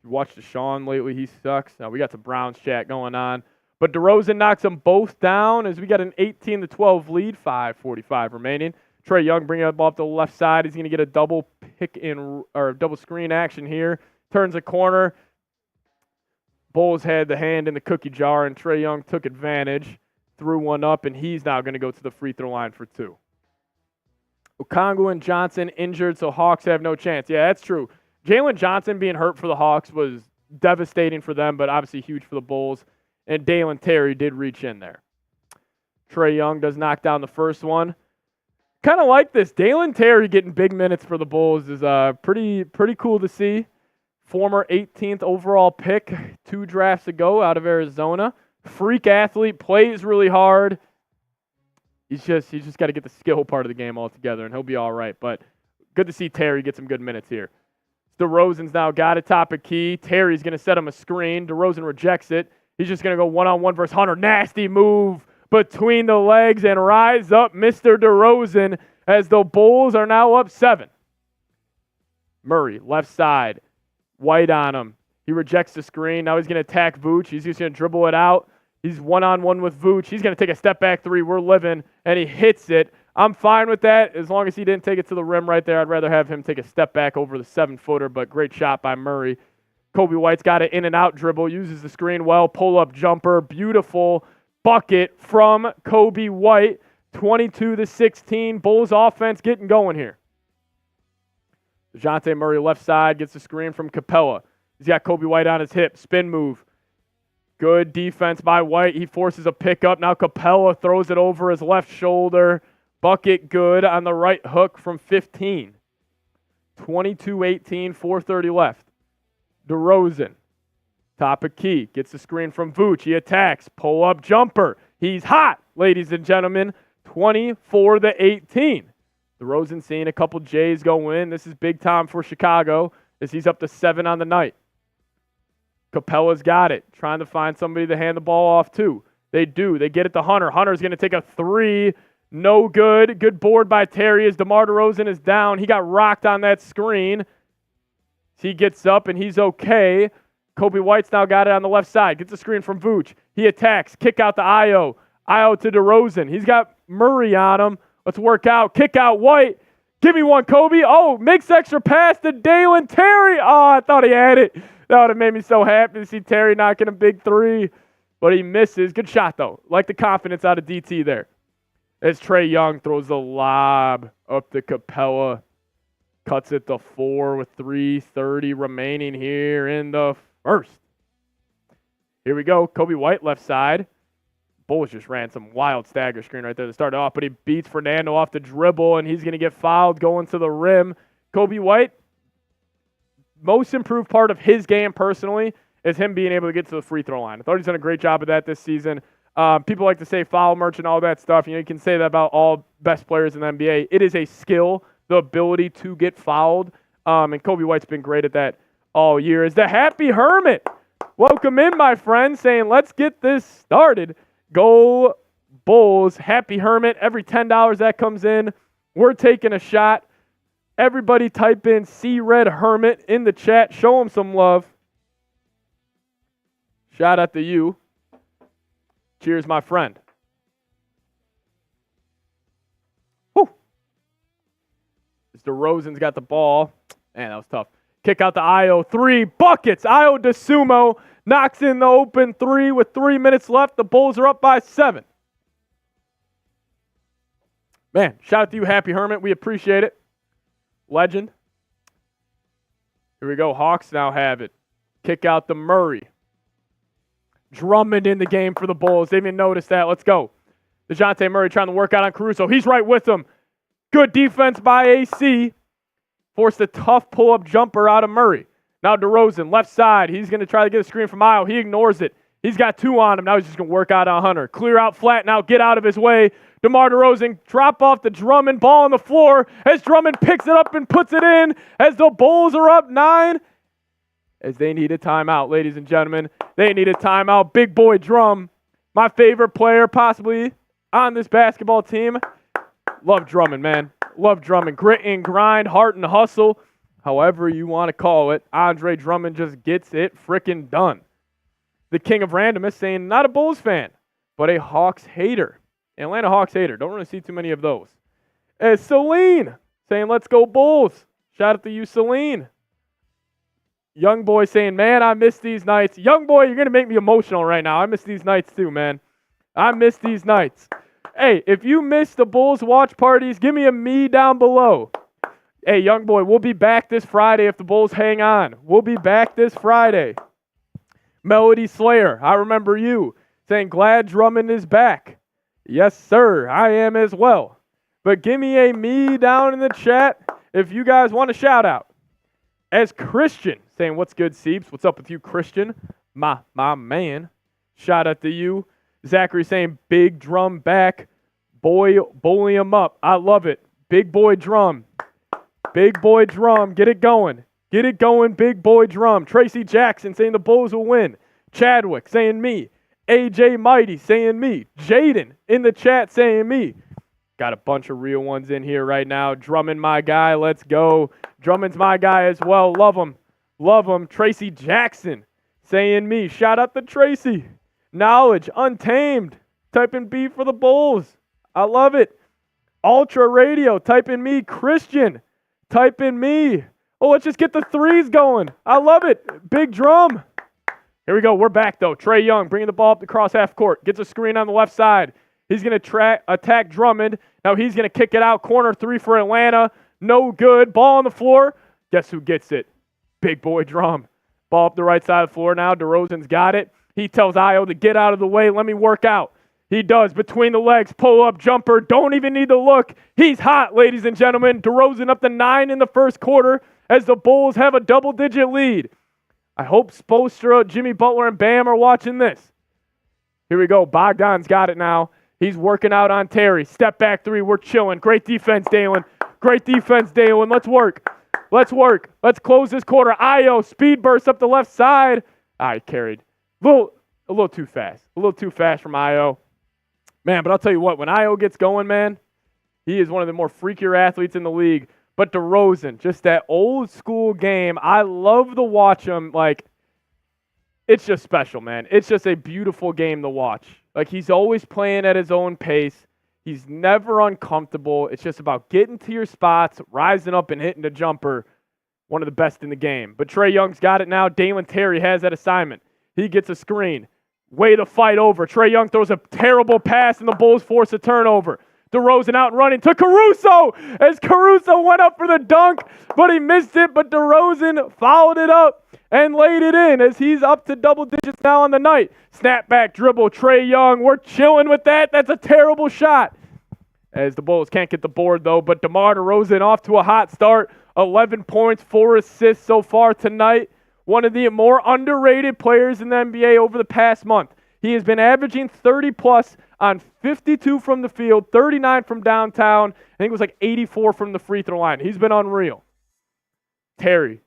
You watched Deshaun lately? He sucks. We got some Browns chat going on, but DeRozan knocks them both down as we got an 18-12 lead. 5:45 remaining. Trae Young bringing the ball up to the left side. He's going to get a double double screen action here. Turns a corner. Bulls had the hand in the cookie jar, and Trae Young took advantage. Threw one up, and he's now going to go to the free throw line for 2. Okongwu and Johnson injured, so Hawks have no chance. Yeah, that's true. Jalen Johnson being hurt for the Hawks was devastating for them, but obviously huge for the Bulls. And Dalen Terry did reach in there. Trae Young does knock down the first one. Kind of like this. Dalen Terry getting big minutes for the Bulls is pretty cool to see. Former 18th overall pick 2 drafts ago out of Arizona. Freak athlete, plays really hard. He's just got to get the skill part of the game all together, and he'll be all right. But good to see Terry get some good minutes here. DeRozan's now got it top of key. Terry's going to set him a screen. DeRozan rejects it. He's just going to go one-on-one versus Hunter. Nasty move between the legs and rise up Mr. DeRozan as the Bulls are now up 7. Murray, left side. White on him. He rejects the screen. Now he's going to attack Vooch. He's just going to dribble it out. He's one-on-one with Vooch. He's going to take a step-back 3. We're living, and he hits it. I'm fine with that as long as he didn't take it to the rim right there. I'd rather have him take a step back over the 7-footer, but great shot by Murray. Coby White's got an in-and-out dribble, uses the screen well, pull-up jumper, beautiful bucket from Coby White, 22-16. Bulls offense getting going here. Dejounte Murray left side gets the screen from Capella. He's got Coby White on his hip, spin move. Good defense by White. He forces a pickup. Now Capella throws it over his left shoulder. Bucket good on the right hook from 15. 22-18, 4:30 left. DeRozan, top of key, gets the screen from Vooch. He attacks, pull-up jumper. He's hot, ladies and gentlemen, 24-18. DeRozan seeing a couple J's go in. This is big time for Chicago as he's up to 7 on the night. Capella's got it, trying to find somebody to hand the ball off to. They do. They get it to Hunter. Hunter's going to take a 3. No good. Good board by Terry as DeMar DeRozan is down. He got rocked on that screen. He gets up, and he's okay. Coby White's now got it on the left side. Gets the screen from Vooch. He attacks. Kick out to Io. Io to DeRozan. He's got Murray on him. Let's work out. Kick out White. Give me one, Coby. Oh, makes extra pass to Dalen Terry. Oh, I thought he had it. That would have made me so happy to see Terry knocking a big 3. But he misses. Good shot, though. Like the confidence out of DT there. As Trae Young throws the lob up to Capella. Cuts it to 4 with 3:30 remaining here in the first. Here we go. Coby White left side. Bulls just ran some wild stagger screen right there to start off, but he beats Fernando off the dribble, and he's going to get fouled going to the rim. Coby White, most improved part of his game personally is him being able to get to the free throw line. I thought he's done a great job of that this season. People like to say foul merch and all that stuff. You know, you can say that about all best players in the NBA. It is a skill, the ability to get fouled, and Coby White's been great at that all year. Is the Happy Hermit. Welcome in, my friend, saying, let's get this started. Go Bulls. Happy Hermit. Every $10 that comes in, we're taking a shot. Everybody type in C-Red Hermit in the chat. Show him some love. Shout out to you. Cheers, my friend. Whew. As DeRozan's got the ball. Man, that was tough. Kick out to Io. 3 buckets. Io DeSumo knocks in the open 3 with 3 minutes left. The Bulls are up by 7. Man, shout out to you, Happy Hermit. We appreciate it. Legend. Here we go. Hawks now have it. Kick out to Murray. Drummond in the game for the Bulls. They didn't even notice that. Let's go. Dejounte Murray trying to work out on Caruso. He's right with him. Good defense by AC. Forced a tough pull-up jumper out of Murray. Now DeRozan, left side. He's going to try to get a screen from Io. He ignores it. He's got 2 on him. Now he's just going to work out on Hunter. Clear out flat now. Get out of his way. DeMar DeRozan drop off the Drummond. Ball on the floor as Drummond picks it up and puts it in as the Bulls are up 9. As they need a timeout, ladies and gentlemen. They need a timeout. Big boy Drum, my favorite player possibly on this basketball team. Love Drummond, man. Love Drummond. Grit and grind, heart and hustle, however you want to call it. Andre Drummond just gets it frickin' done. The king of randomness saying not a Bulls fan, but a Hawks hater. Atlanta Hawks hater. Don't really see too many of those. As Celine saying let's go Bulls. Shout out to you, Celine. Young boy saying, man, I miss these nights. Young boy, you're going to make me emotional right now. I miss these nights too, man. I miss these nights. Hey, if you miss the Bulls watch parties, give me a me down below. Hey, young boy, we'll be back this Friday if the Bulls hang on. We'll be back this Friday. Melody Slayer, I remember you saying, glad Drummond is back. Yes, sir, I am as well. But give me a me down in the chat if you guys want a shout out. As Christian saying, what's good, Seeps? What's up with you, Christian? My man. Shout out to you. Zachary saying, big Drum back. Boy, bully him up. I love it. Big boy Drum. Big boy Drum. Get it going. Get it going, big boy Drum. Tracy Jackson saying the Bulls will win. Chadwick saying me. AJ Mighty saying me. Jaden in the chat saying me. Got a bunch of real ones in here right now. Drummond, my guy. Let's go. Drummond's my guy as well. Love him. Love him. Tracy Jackson saying me. Shout out to Tracy. Knowledge. Untamed. Type in B for the Bulls. I love it. Ultra Radio. Type in me. Christian. Type in me. Oh, let's just get the threes going. I love it. Big Drum. Here we go. We're back, though. Trae Young bringing the ball up across half court. Gets a screen on the left side. He's going to attack Drummond. Now he's going to kick it out. Corner 3 for Atlanta. No good. Ball on the floor. Guess who gets it? Big boy Drum. Ball up the right side of the floor now. DeRozan's got it. He tells Io to get out of the way. Let me work out. He does. Between the legs. Pull-up jumper. Don't even need to look. He's hot, ladies and gentlemen. DeRozan up to 9 in the first quarter as the Bulls have a double-digit lead. I hope Spoelstra, Jimmy Butler, and Bam are watching this. Here we go. Bogdan's got it now. He's working out on Terry. Step back 3. We're chilling. Great defense, Dalen. Great defense, Dalen. Let's work. Let's work. Let's close this quarter. Io, speed burst up the left side. I carried. A little too fast. A little too fast from Io. Man, but I'll tell you what. When Io gets going, man, he is one of the more freakier athletes in the league. But DeRozan, just that old school game. I love to watch him. Like, it's just special, man. It's just a beautiful game to watch. Like, he's always playing at his own pace. He's never uncomfortable. It's just about getting to your spots, rising up and hitting the jumper. One of the best in the game. But Trae Young's got it now. Dalen Terry has that assignment. He gets a screen. Way to fight over. Trae Young throws a terrible pass, and the Bulls force a turnover. DeRozan out and running to Caruso as Caruso went up for the dunk, but he missed it. But DeRozan fouled it up and laid it in as he's up to double digits now on the night. Snap back dribble, Trae Young. We're chilling with that. That's a terrible shot. As the Bulls can't get the board, though. But DeMar DeRozan off to a hot start. 11 points, 4 assists so far tonight. One of the more underrated players in the NBA over the past month. He has been averaging 30-plus on 52 from the field, 39 from downtown. I think it was like 84 from the free throw line. He's been unreal. Terry,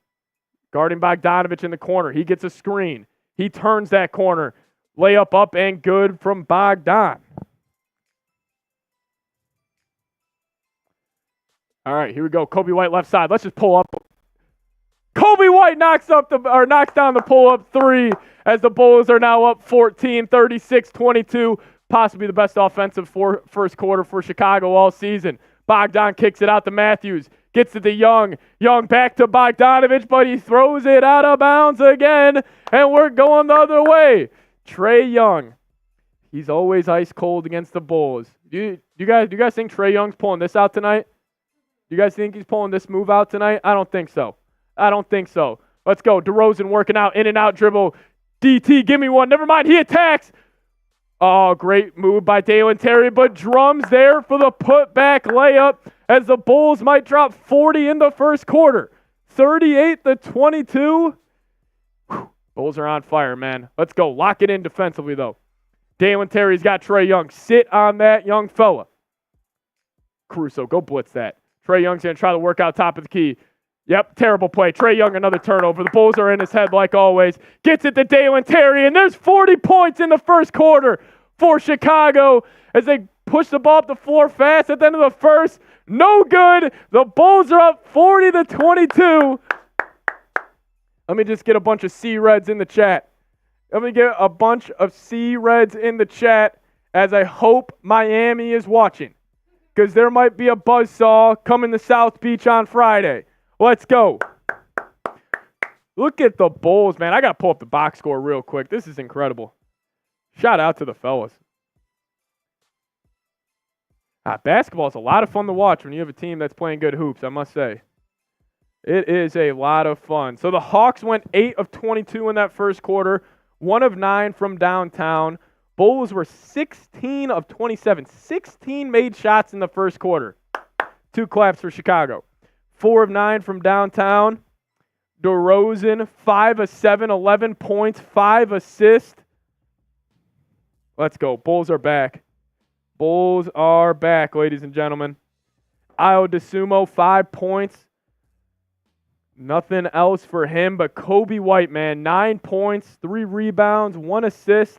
guarding Bogdanovich in the corner. He gets a screen. He turns that corner. Layup up and good from Bogdan. All right, here we go. Coby White left side. Let's just pull up. Coby White knocks down the pull-up 3 as the Bulls are now up 14, 36-22. Possibly the best offensive first quarter for Chicago all season. Bogdan kicks it out to Matthews. Gets it to Young. Young back to Bogdanovich, but he throws it out of bounds again, and we're going the other way. Trae Young. He's always ice cold against the Bulls. Do you guys think Trae Young's pulling this out tonight? Do you guys think he's pulling this move out tonight? I don't think so. Let's go. DeRozan working out, in and out dribble. DT, give me one. Never mind. He attacks. Oh, great move by Dalen Terry, but drums there for the putback layup as the Bulls might drop 40 in the first quarter. 38-22. Bulls are on fire, man. Let's go. Lock it in defensively, though. Dalen Terry's got Trae Young. Sit on that young fella. Caruso, go blitz that. Trae Young's going to try to work out top of the key. Yep, terrible play. Trae Young, another turnover. The Bulls are in his head like always. Gets it to Dalen Terry, and there's 40 points in the first quarter for Chicago as they push the ball up the floor fast at the end of the first. No good. The Bulls are up 40-22. Let me just get a bunch of C-Reds in the chat. Let me get a bunch of C-Reds in the chat as I hope Miami is watching, because there might be a buzzsaw coming to South Beach on Friday. Let's go. Look at the Bulls, man. I got to pull up the box score real quick. This is incredible. Shout out to the fellas. Basketball is a lot of fun to watch when you have a team that's playing good hoops, I must say. It is a lot of fun. So the Hawks went 8 of 22 in that first quarter, 1 of 9 from downtown. Bulls were 16 of 27. 16 made shots in the first quarter. 2 claps for Chicago. 4 of 9 from downtown. DeRozan, 5 of 7, 11 points, 5 assists. Let's go. Bulls are back. Bulls are back, ladies and gentlemen. Ayo Dosunmu, 5 points. Nothing else for him, but Coby White, man, 9 points, 3 rebounds, 1 assist.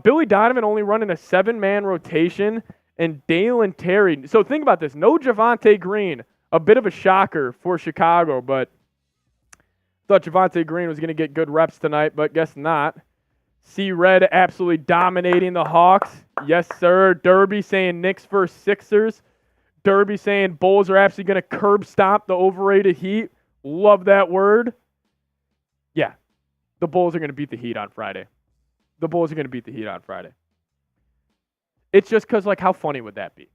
Billy Donovan only running a 7-man rotation, and Dalen Terry. So think about this. No Javonte Green. A bit of a shocker for Chicago, but thought Javonte Green was going to get good reps tonight, but guess not. C-Red absolutely dominating the Hawks. Yes, sir. Derby saying Knicks versus Sixers. Derby saying Bulls are actually going to curb stomp the overrated Heat. Love that word. Yeah, the Bulls are going to beat the Heat on Friday. It's just because, like, how funny would that be?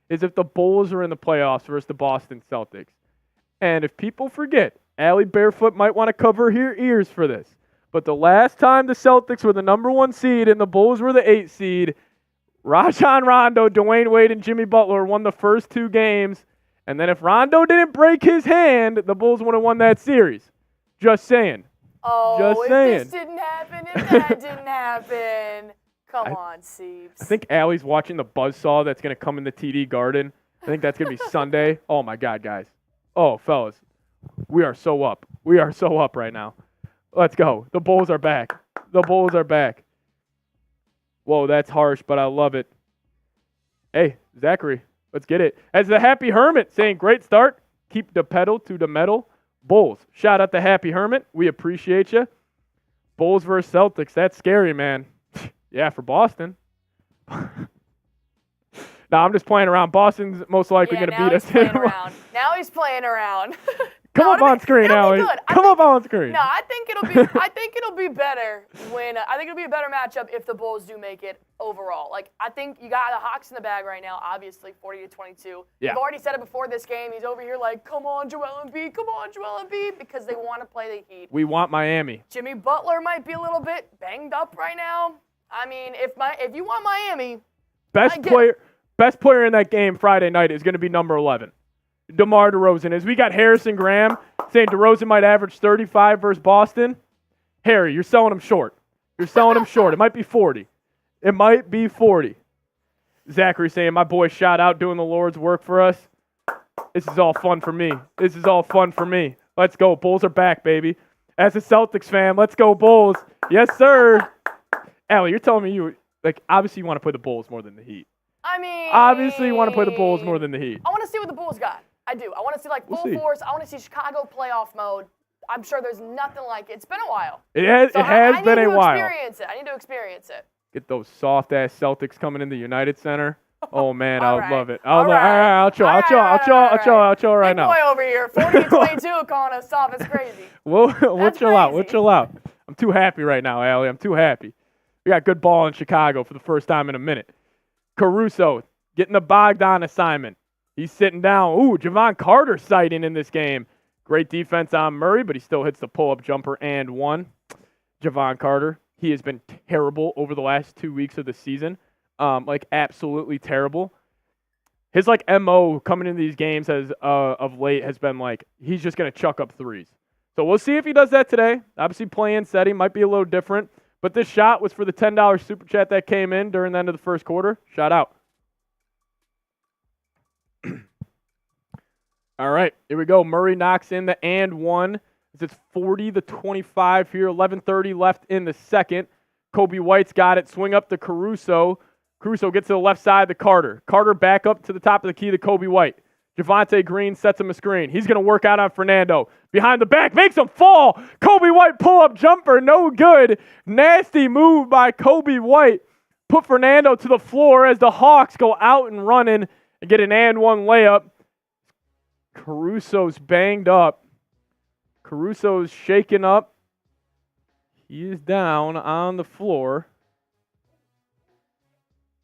Is if the Bulls are in the playoffs versus the Boston Celtics. And if people forget, Allie Barefoot might want to cover her ears for this. But the last time the Celtics were the number 1 seed and the Bulls were the 8th seed, Rajon Rondo, Dwayne Wade, and Jimmy Butler won the first 2 games. And then if Rondo didn't break his hand, the Bulls would have won that series. Just saying. Oh, this didn't happen, if that didn't happen. Come on, Siebes. I think Allie's watching the buzzsaw that's going to come in the TD Garden. I think that's going to be Sunday. Oh, my God, guys. Oh, fellas. We are so up. Right now. Let's go. The Bulls are back. Whoa, that's harsh, but I love it. Hey, Zachary, let's get it. As the Happy Hermit saying, great start. Keep the pedal to the metal. Bulls. Shout out to Happy Hermit. We appreciate you. Bulls versus Celtics. That's scary, man. Yeah, for Boston. No, I'm just playing around. Boston's most likely going to beat us. Now he's playing around. Come up on screen, Allie. Come up on screen. No, I think it'll be better when I think it'll be a better matchup if the Bulls do make it overall. Like, I think you got the Hawks in the bag right now, obviously 40-22. Yeah. You've already said it before this game. He's over here like, come on, Joel Embiid, because they want to play the Heat. We want Miami. Jimmy Butler might be a little bit banged up right now. I mean, if you want Miami, best player in that game Friday night is going to be number 11. DeMar DeRozan is. We got Harrison Graham saying DeRozan might average 35 versus Boston. Harry, you're selling him short. It might be 40. Zachary saying, my boy shout out doing the Lord's work for us. This is all fun for me. Let's go. Bulls are back, baby. As a Celtics fan, let's go Bulls. Yes, sir. Allie, you're telling me obviously you want to play the Bulls more than the Heat. I mean, obviously you want to play the Bulls more than the Heat. I want to see what the Bulls got. I do. I want to see full force. I want to see Chicago playoff mode. I'm sure there's nothing like it. It's been a while. It has been a while. I need to experience it. Get those soft-ass Celtics coming in the United Center. Oh man, I All would right. love it. All right. I'll chill right Big now. boy over here, 40-22 calling us off. It's crazy. We'll That's chill out. We'll crazy. chill out. I'm too happy right now, Allie. I'm too happy. We got good ball in Chicago for the first time in a minute. Caruso getting the Bogdan assignment. He's sitting down. Ooh, Javon Carter sighting in this game. Great defense on Murray, but he still hits the pull-up jumper and one. Javon Carter, he has been terrible over the last 2 weeks of the season. Absolutely terrible. His MO coming into these games of late has been he's just gonna chuck up threes. So we'll see if he does that today. Obviously, play-in setting might be a little different, but this shot was for the $10 super chat that came in during the end of the first quarter. Shout out. All right, here we go. Murray knocks in the and one. It's 40-25 here. 11:30 left in the second. Coby White's got it. Swing up to Caruso. Caruso gets to the left side to Carter. Carter back up to the top of the key to Coby White. Javonte Green sets him a screen. He's going to work out on Fernando. Behind the back, makes him fall. Coby White pull-up jumper, no good. Nasty move by Coby White. Put Fernando to the floor as the Hawks go out and running and get an and one layup. Caruso's banged up. Caruso's shaken up. He is down on the floor.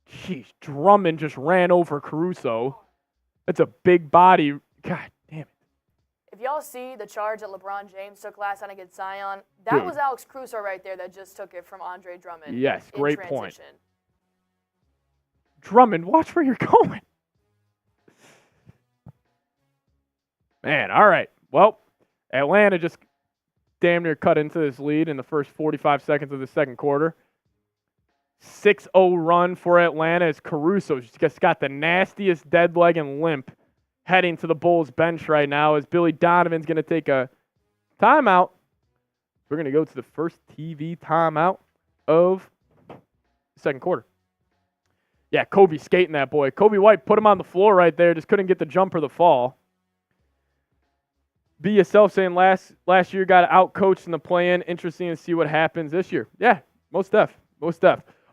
Jeez, Drummond just ran over Caruso. That's a big body. God damn it. If y'all see the charge that LeBron James took last night against Zion, that was Alex Caruso right there that just took it from Andre Drummond. Yes, great transition. point. Drummond, watch where you're going. Man, all right. Well, Atlanta just damn near cut into this lead in the first 45 seconds of the second quarter. 6-0 run for Atlanta as Caruso just got the nastiest dead leg and limp heading to the Bulls bench right now as Billy Donovan's going to take a timeout. We're going to go to the first TV timeout of the second quarter. Yeah, Kobe skating that boy. Coby White put him on the floor right there, just couldn't get the jump or the fall. Be yourself saying last year got out-coached in the play-in. Interesting to see what happens this year. Yeah, most def.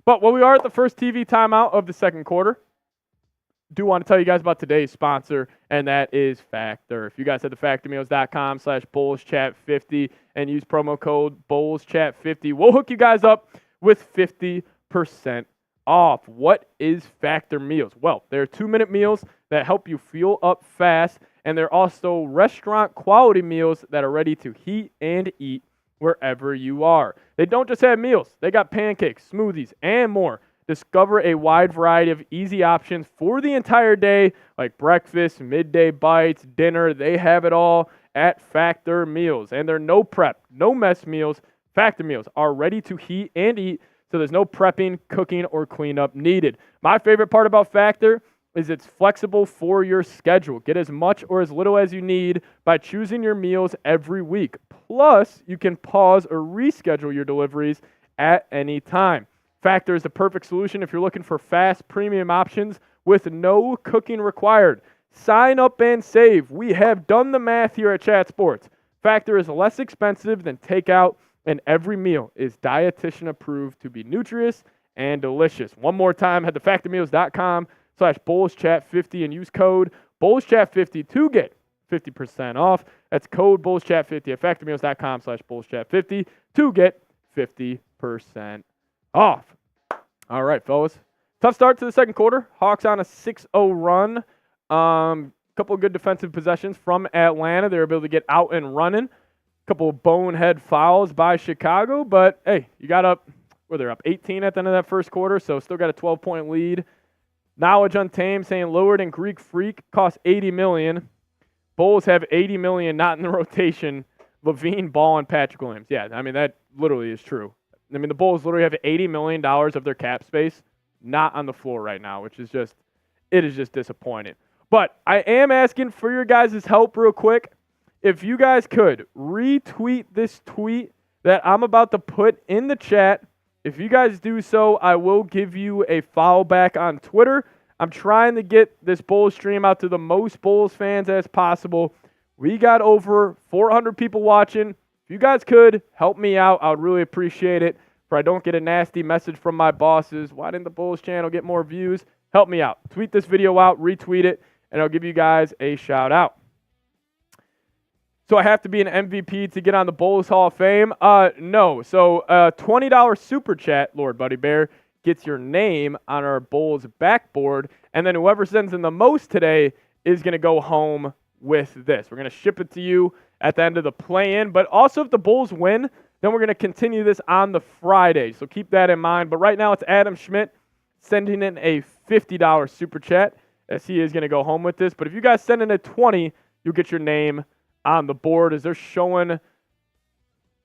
But while we are at the first TV timeout of the second quarter, do want to tell you guys about today's sponsor, and that is Factor. If you guys head to factormeals.com/BullsChat50 and use promo code BullsChat50, we'll hook you guys up with 50% off. What is Factor Meals? Well, they're 2-minute meals that help you fuel up fast, and they're also restaurant quality meals that are ready to heat and eat wherever you are. They don't just have meals. They got pancakes, smoothies, and more. Discover a wide variety of easy options for the entire day, like breakfast, midday bites, dinner. They have it all at Factor Meals. And they're no prep, no mess meals. Factor Meals are ready to heat and eat, so there's no prepping, cooking, or cleanup needed. My favorite part about Factor is it's flexible for your schedule. Get as much or as little as you need by choosing your meals every week. Plus, you can pause or reschedule your deliveries at any time. Factor is the perfect solution if you're looking for fast, premium options with no cooking required. Sign up and save. We have done the math here at Chat Sports. Factor is less expensive than takeout, and every meal is dietitian approved to be nutritious and delicious. One more time, head to factormeals.com/BullsChat50 and use code BullsChat50 to get 50% off. That's code BullsChat50 at factormeals.com/BullsChat50 to get 50% off. All right, fellas. Tough start to the second quarter. Hawks on a 6-0 run. Couple of good defensive possessions from Atlanta. They were able to get out and running. Couple of bonehead fouls by Chicago, but hey, you got up. Well, they're up 18 at the end of that first quarter, so still got a 12-point lead. Knowledge Untamed saying Lillard and Greek Freak cost $80 million. Bulls have $80 million not in the rotation. Levine, Ball, and Patrick Williams. Yeah, I mean, that literally is true. I mean, the Bulls literally have $80 million of their cap space not on the floor right now, which is just, it is just disappointing. But I am asking for your guys' help real quick. If you guys could retweet this tweet that I'm about to put in the chat. If you guys do so, I will give you a follow back on Twitter. I'm trying to get this Bulls stream out to the most Bulls fans as possible. We got over 400 people watching. If you guys could help me out, I would really appreciate it. For I don't get a nasty message from my bosses. Why didn't the Bulls channel get more views? help me out. Tweet this video out, retweet it, and I'll give you guys a shout out. So I have to be an MVP to get on the Bulls Hall of Fame? No. So $20 super chat, Lord Buddy Bear, gets your name on our Bulls backboard, and then whoever sends in the most today is going to go home with this. We're going to ship it to you at the end of the play-in, but also if the Bulls win, then we're going to continue this on the Friday, so keep that in mind. But right now it's Adam Schmidt sending in a $50 super chat, as he is going to go home with this. But if you guys send in a $20, you'll get your name on the board, as they're showing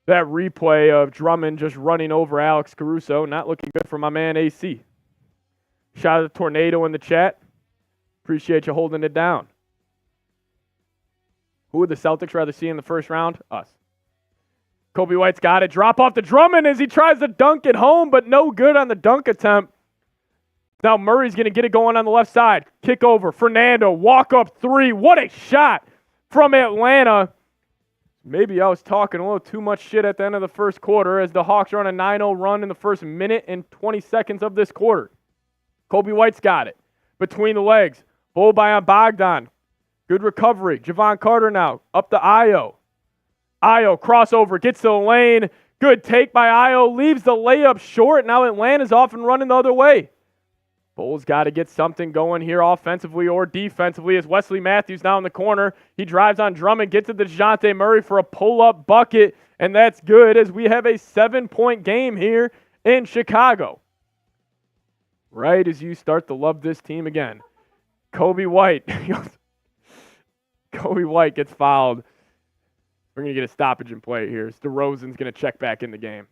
that replay of Drummond just running over Alex Caruso. Not looking good for my man AC. Shout out to Tornado in the chat. Appreciate you holding it down. Who would the Celtics rather see in the first round? Us. Coby White's got it. Drop off to Drummond as he tries to dunk it home, but no good on the dunk attempt. Now Murray's going to get it going on the left side. Kick over. Fernando, walk up three. What a shot from Atlanta. Maybe I was talking a little too much shit at the end of the first quarter as the Hawks are on a 9-0 run in the first minute and 20 seconds of this quarter. Coby White's got it. Between the legs. Bull by Bogdan. Good recovery. Javon Carter now. Up to Ayo. Ayo crossover. Gets to the lane. Good take by Ayo. Leaves the layup short. Now Atlanta's off and running the other way. Bulls got to get something going here offensively or defensively as Wesley Matthews now in the corner. He drives on Drummond, gets to Dejounte Murray for a pull-up bucket, and that's good as we have a 7-point game here in Chicago. Right as you start to love this team again. Coby White. Coby White gets fouled. We're going to get a stoppage in play here. DeRozan's going to check back in the game.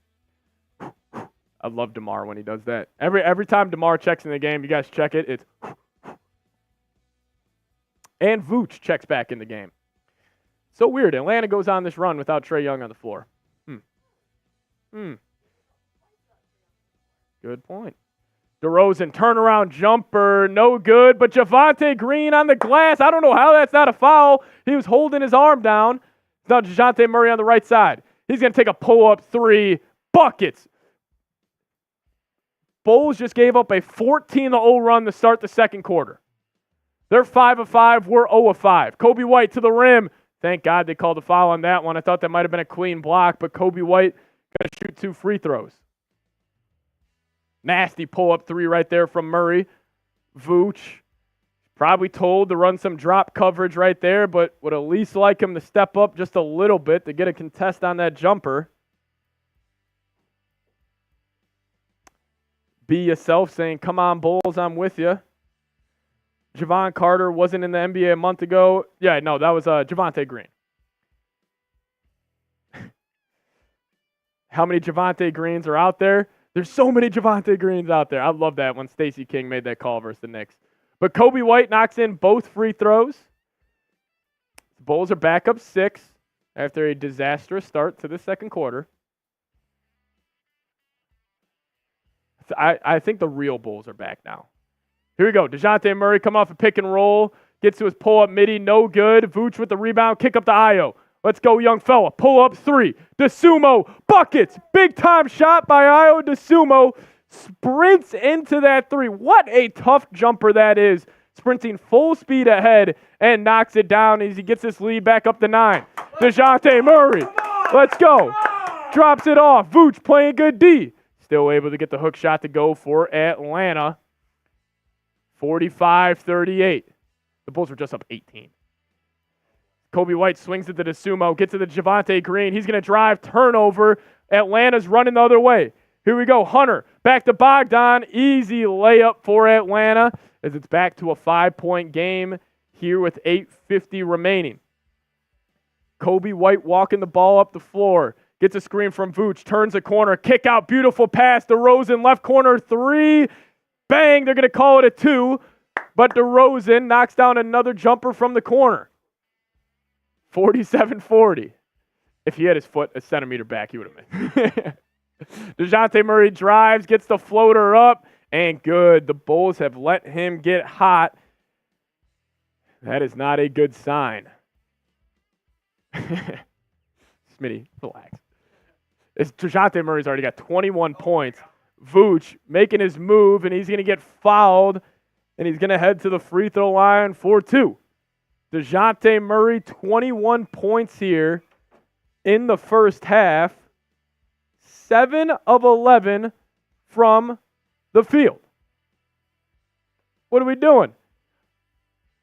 I love DeMar when he does that. Every time DeMar checks in the game, you guys check it. It's and Vooch checks back in the game. So weird. Atlanta goes on this run without Trae Young on the floor. Good point. DeRozan turnaround jumper, no good. But Javonte Green on the glass. I don't know how that's not a foul. He was holding his arm down. Now Dejounte Murray on the right side. He's going to take a pull-up three. Buckets. Bulls just gave up a 14-0 run to start the second quarter. They're 5 of 5. We're 0 of 5. Coby White to the rim. Thank God they called a foul on that one. I thought that might have been a clean block, but Coby White got to shoot 2 free throws. Nasty pull-up three right there from Murray. Vooch probably told to run some drop coverage right there, but would at least like him to step up just a little bit to get a contest on that jumper. Be yourself saying, come on, Bulls, I'm with you. Javon Carter wasn't in the NBA a month ago. Yeah, no, that was Javonte Green. How many Javonte Greens are out there? There's so many Javonte Greens out there. I love that when Stacey King made that call versus the Knicks. But Coby White knocks in both free throws. The Bulls are back up 6 after a disastrous start to the second quarter. I think the real Bulls are back now. Here we go. Dejounte Murray come off a pick and roll. Gets to his pull-up midi. No good. Vooch with the rebound. Kick up to Ayo. Let's go, young fella. Pull-up three. DeSumo. Buckets. Big-time shot by Ayo DeSumo. Sprints into that three. What a tough jumper that is. Sprinting full speed ahead and knocks it down as he gets this lead back up to 9. Dejounte Murray. Let's go. Drops it off. Vooch playing good D. Still able to get the hook shot to go for Atlanta. 45-38. The Bulls were just up 18. Coby White swings it to DeSumo. Gets to the Javonte Green. He's going to drive. Turnover. Atlanta's running the other way. Here we go. Hunter. Back to Bogdan. Easy layup for Atlanta as it's back to a 5-point game here with 8:50 remaining. Coby White walking the ball up the floor. Gets a screen from Vooch, turns a corner, kick out, beautiful pass. DeRozan, left corner, 3. Bang, they're going to call it a 2. But DeRozan knocks down another jumper from the corner. 47-40. If he had his foot a centimeter back, he would have missed. Dejounte Murray drives, gets the floater up, and good. The Bulls have let him get hot. That is not a good sign. Smitty, relax. Dejounte Murray's already got 21 points. Vooch making his move, and he's going to get fouled and he's going to head to the free throw line for 2. Dejounte Murray, 21 points here in the first half. 7 of 11 from the field. What are we doing?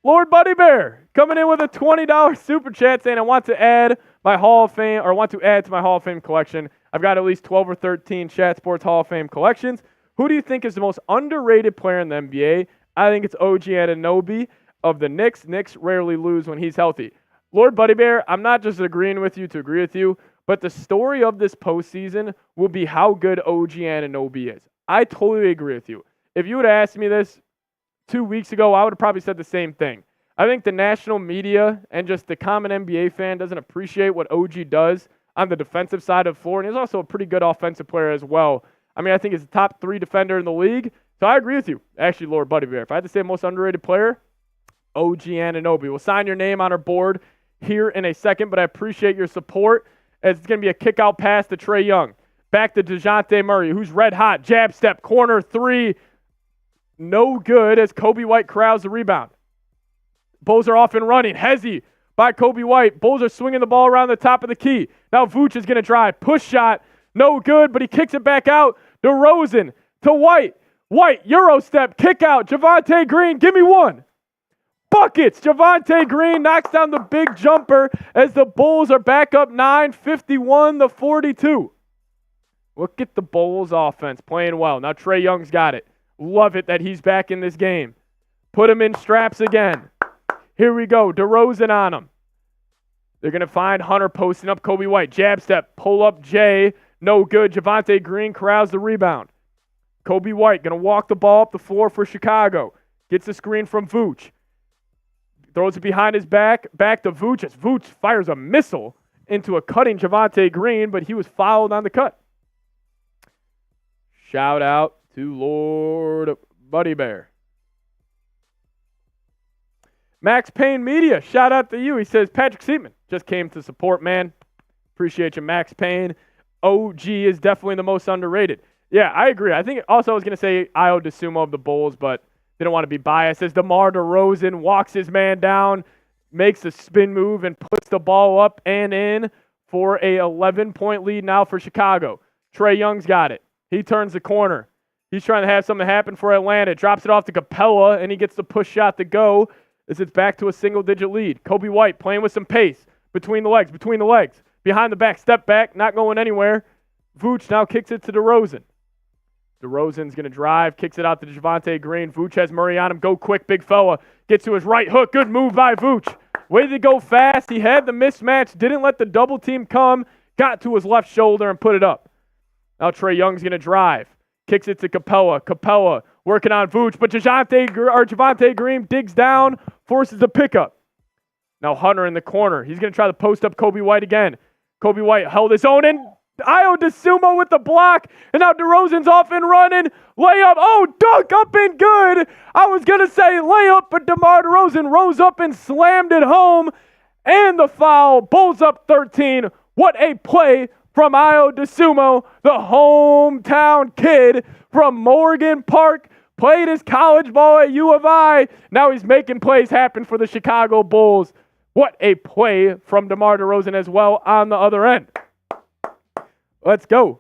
Lord Buddy Bear coming in with a $20 super chat saying, I want to add to my Hall of Fame collection. I've got at least 12 or 13 Chat Sports Hall of Fame collections. Who do you think is the most underrated player in the NBA? I think it's OG Anunoby of the Knicks. Knicks rarely lose when he's healthy. Lord Buddy Bear, I'm not just agreeing with you to agree with you, but the story of this postseason will be how good OG Anunoby is. I totally agree with you. If you would have asked me this 2 weeks ago, I would have probably said the same thing. I think the national media and just the common NBA fan doesn't appreciate what OG does on the defensive side of the floor, and he's also a pretty good offensive player as well. I mean, I think he's the top 3 defender in the league, so I agree with you. Actually, Lord Buddy Bear, if I had to say most underrated player, OG Anunoby. We'll sign your name on our board here in a second, but I appreciate your support as it's going to be a kick-out pass to Trae Young. Back to Dejounte Murray, who's red hot. Jab step, corner 3. No good as Coby White corrals the rebound. Bulls are off and running. Hezzy by Coby White. Bulls are swinging the ball around the top of the key. Now Vooch is going to drive. Push shot. No good, but he kicks it back out. DeRozan to White. White, Euro step, kick out. Javonte Green, give me 1. Buckets. Javonte Green knocks down the big jumper as the Bulls are back up 9, 51-42. Look at the Bulls offense playing well. Now Trae Young's got it. Love it that he's back in this game. Put him in straps again. Here we go. DeRozan on him. They're going to find Hunter posting up Coby White. Jab step. Pull up Jay. No good. Javonte Green corrals the rebound. Coby White going to walk the ball up the floor for Chicago. Gets the screen from Vooch. Throws it behind his back. Back to Vooch as Vooch fires a missile into a cutting Javonte Green, but he was fouled on the cut. Shout out to Lord Buddy Bear. Max Payne Media, shout out to you. He says, Patrick Siepman just came to support, man. Appreciate you, Max Payne. OG is definitely the most underrated. Yeah, I agree. I think also I was going to say Io DeSumo of the Bulls, but didn't want to be biased. As DeMar DeRozan walks his man down, makes a spin move, and puts the ball up and in for a 11-point lead now for Chicago. Trae Young's got it. He turns the corner. He's trying to have something happen for Atlanta. Drops it off to Capella, and he gets the push shot to go as it's back to a single-digit lead. Coby White playing with some pace. Between the legs. Behind the back, step back, not going anywhere. Vooch now kicks it to DeRozan. DeRozan's going to drive, kicks it out to Javonte Green. Vooch has Murray on him. Go quick, big fella. Gets to his right hook. Good move by Vooch. Way to go fast. He had the mismatch. Didn't let the double team come. Got to his left shoulder and put it up. Now Trae Young's going to drive. Kicks it to Capella. Capella working on Vooch, but Javonte Green digs down, forces the pickup. Now Hunter in the corner. He's going to try to post up Coby White again. Coby White held his own in. Io DeSumo with the block, and now DeRozan's off and running. Layup. Oh, dunk up and good. I was going to say layup, but DeMar DeRozan rose up and slammed it home. And the foul. Bulls up 13. What a play from Io DeSumo, the hometown kid from Morgan Park. Played his college ball at U of I. Now he's making plays happen for the Chicago Bulls. What a play from DeMar DeRozan as well on the other end. Let's go.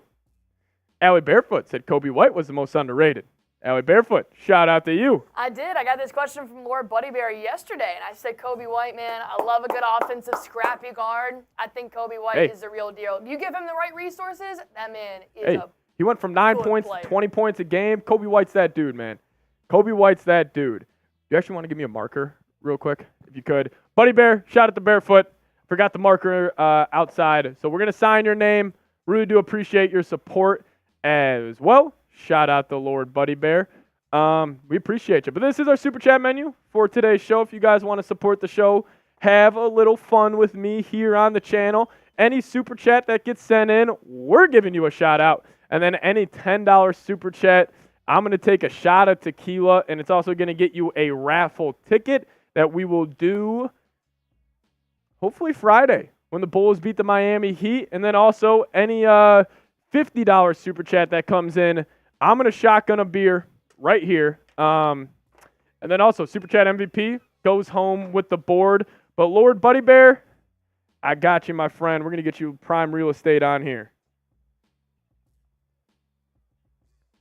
Allie Barefoot said Coby White was the most underrated. Allie Barefoot, shout out to you. I did. I got this question from Lord Buddy Bear yesterday, and I said Coby White, man, I love a good offensive scrappy guard. I think Coby White is the real deal. You give him the right resources, that man is he went from 9 points to 20 points a game. Coby White's that dude, man. Coby White's that dude. You actually want to give me a marker real quick, if you could? Buddy Bear, shout out to Barefoot. Forgot the marker outside. So we're going to sign your name. Really do appreciate your support as well. Shout out to Lord Buddy Bear. We appreciate you. But this is our Super Chat menu for today's show. If you guys want to support the show, have a little fun with me here on the channel. Any Super Chat that gets sent in, we're giving you a shout out. And then any $10 Super Chat, I'm going to take a shot of tequila, and it's also going to get you a raffle ticket that we will do hopefully Friday when the Bulls beat the Miami Heat. And then also any $50 Super Chat that comes in, I'm going to shotgun a beer right here. And And then also, Super Chat MVP goes home with the board. But Lord Buddy Bear, I got you, my friend. We're going to get you prime real estate on here.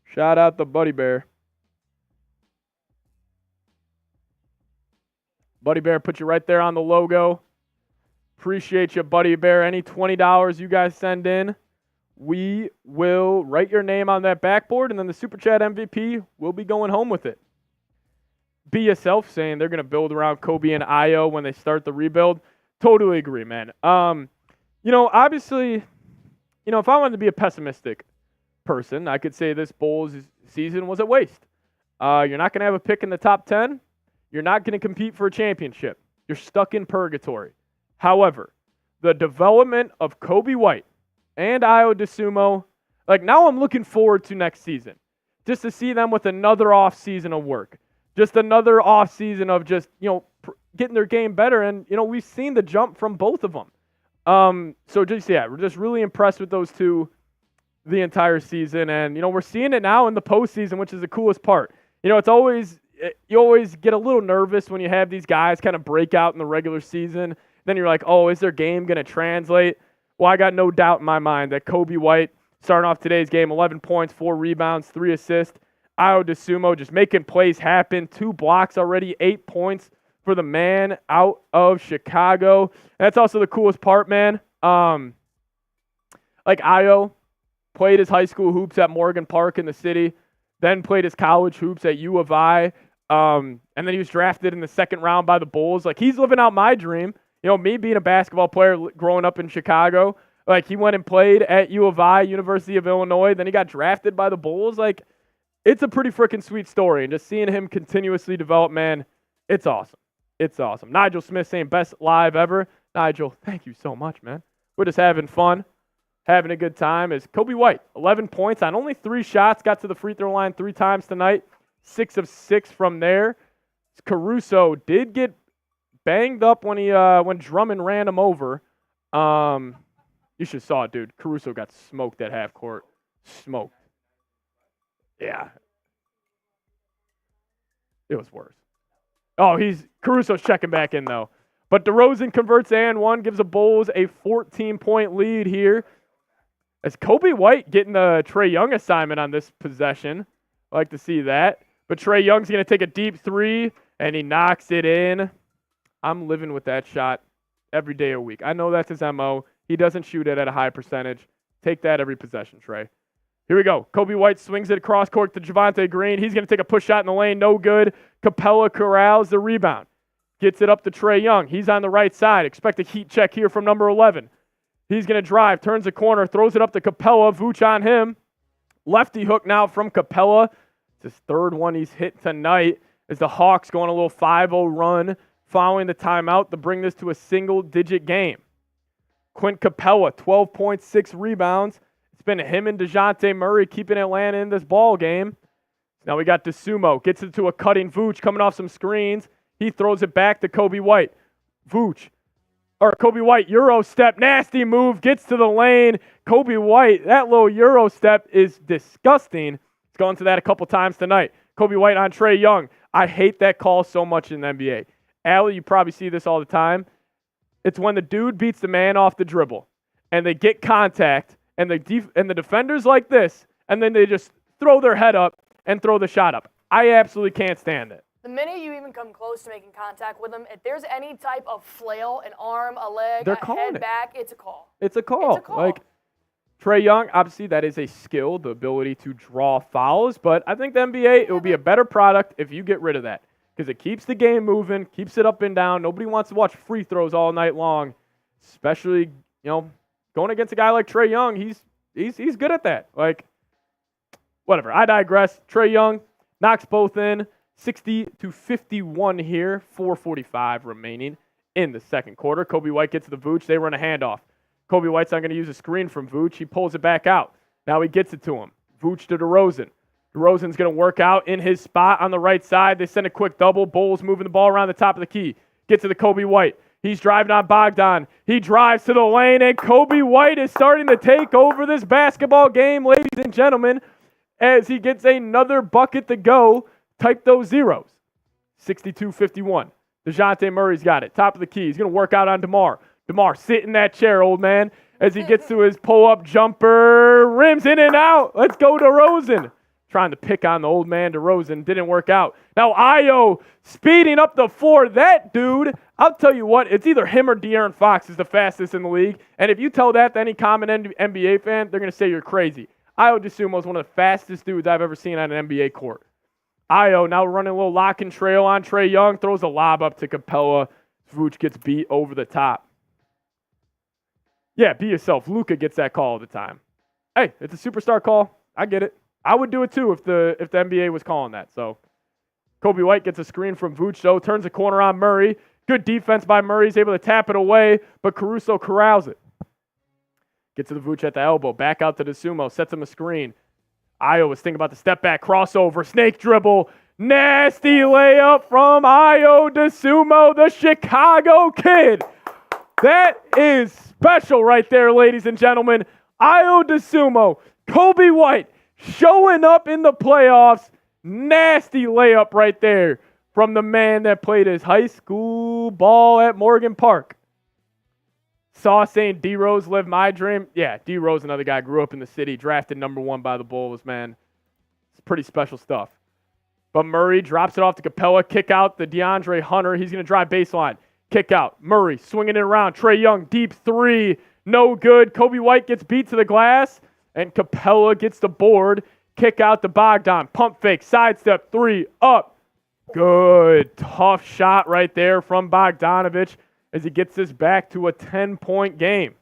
Shout out the Buddy Bear. Buddy Bear put you right there on the logo. Appreciate you, Buddy Bear. Any $20 you guys send in, we will write your name on that backboard, and then the Super Chat MVP will be going home with it. Be Yourself saying they're going to build around Coby and Io when they start the rebuild. Totally agree, man. Obviously, if I wanted to be a pessimistic person, I could say this Bulls season was a waste. You're not going to have a pick in the top 10. You're not going to compete for a championship. You're stuck in purgatory. However, the development of Coby White and Io DeSumo, now I'm looking forward to next season. Just to see them with another off season of work. Just another off season of just, getting their game better. And, we've seen the jump from both of them. We're just really impressed with those two the entire season. And, we're seeing it now in the postseason, which is the coolest part. It's always, you always get a little nervous when you have these guys kind of break out in the regular season. Then you're like, oh, is their game going to translate? Well, I got no doubt in my mind that Coby White, starting off today's game, 11 points, 4 rebounds, 3 assists. Io DeSumo just making plays happen. 2 blocks already, 8 points for the man out of Chicago. And that's also the coolest part, man. Io played his high school hoops at Morgan Park in the city, then played his college hoops at U of I, and then he was drafted in the second round by the Bulls. He's living out my dream. Me being a basketball player growing up in Chicago, he went and played at U of I, University of Illinois, then he got drafted by the Bulls. It's a pretty freaking sweet story, and just seeing him continuously develop, man, it's awesome. It's awesome. Nigel Smith saying best live ever. Nigel, thank you so much, man. We're just having fun, having a good time. Is Coby White, 11 points on only 3 shots, got to the free throw line 3 times tonight, 6 of 6 from there. Caruso did get banged up when Drummond ran him over. You should have saw it, dude. Caruso got smoked at half court. Smoked. Yeah. It was worse. Oh, Caruso's checking back in, though. But DeRozan converts and one, gives the Bulls a 14-point lead here. As Coby White getting the Trae Young assignment on this possession. I like to see that. But Trae Young's going to take a deep 3, and he knocks it in. I'm living with that shot every day a week. I know that's his MO. He doesn't shoot it at a high percentage. Take that every possession, Trae. Here we go. Coby White swings it across court to Javonte Green. He's going to take a push shot in the lane. No good. Capella corrals the rebound. Gets it up to Trae Young. He's on the right side. Expect a heat check here from number 11. He's going to drive. Turns the corner. Throws it up to Capella. Vooch on him. Lefty hook now from Capella. It's his 3rd one he's hit tonight. As the Hawks go on a little 5-0 run following the timeout to bring this to a single-digit game. Quint Capella, 12 points, 6 rebounds. It's been him and Dejounte Murray keeping Atlanta in this ball game. Now we got DeSumo. Gets it to a cutting Vooch coming off some screens. He throws it back to Coby White. Coby White, Euro step, nasty move, gets to the lane. Coby White, that little Euro step is disgusting. He's gone to that a couple times tonight. Coby White on Trae Young. I hate that call so much in the NBA. Allie, you probably see this all the time. It's when the dude beats the man off the dribble, and they get contact, and the defenders like this, and then they just throw their head up and throw the shot up. I absolutely can't stand it. The minute you even come close to making contact with them, if there's any type of flail, an arm, a leg, a head back, it's a call. It's a call. Trae Young, obviously that is a skill, the ability to draw fouls, but I think the NBA, it will be a better product if you get rid of that. Because it keeps the game moving, keeps it up and down. Nobody wants to watch free throws all night long, especially, going against a guy like Trae Young. He's good at that. Whatever. I digress. Trae Young knocks both in, 60-51 here, 4:45 remaining in the second quarter. Coby White gets to the Vooch. They run a handoff. Coby White's not going to use a screen from Vooch. He pulls it back out. Now he gets it to him. Vooch to DeRozan. DeRozan's going to work out in his spot on the right side. They send a quick double. Bulls moving the ball around the top of the key. Get to the Coby White. He's driving on Bogdan. He drives to the lane, and Coby White is starting to take over this basketball game, ladies and gentlemen, as he gets another bucket to go. Type those zeros. 62-51. Dejounte Murray's got it. Top of the key. He's going to work out on DeMar. DeMar, sit in that chair, old man, as he gets to his pull-up jumper. Rims in and out. Let's go DeRozan. Trying to pick on the old man DeRozan. Didn't work out. Now Ayo speeding up the floor. That dude, I'll tell you what, it's either him or De'Aaron Fox is the fastest in the league. And if you tell that to any common NBA fan, they're going to say you're crazy. Ayo Dosunmu is one of the fastest dudes I've ever seen on an NBA court. Ayo now running a little lock and trail on Trae Young. Throws a lob up to Capella. Vooch gets beat over the top. Yeah, be yourself. Luka gets that call all the time. Hey, it's a superstar call. I get it. I would do it too if the NBA was calling that. So Coby White gets a screen from Vooch, though. Turns the corner on Murray. Good defense by Murray. He's able to tap it away, but Caruso corrals it. Gets to the Vooch at the elbow. Back out to Dosunmu. Sets him a screen. Ayo was thinking about the step back crossover. Snake dribble. Nasty layup from Ayo Dosunmu, the Chicago kid. That is special right there, ladies and gentlemen. Ayo Dosunmu, Coby White, showing up in the playoffs. Nasty layup right there from the man that played his high school ball at Morgan Park. Saw saying D-Rose lived my dream. Yeah, D-Rose, another guy, grew up in the city, drafted number 1 by the Bulls, man. It's pretty special stuff. But Murray drops it off to Capella. Kick out the DeAndre Hunter. He's going to drive baseline. Kick out. Murray swinging it around. Trae Young, deep three. No good. Coby White gets beat to the glass. And Capella gets the board. Kick out to Bogdan. Pump fake. Sidestep. 3. Up. Good. Tough shot right there from Bogdanovich as he gets this back to a 10-point game.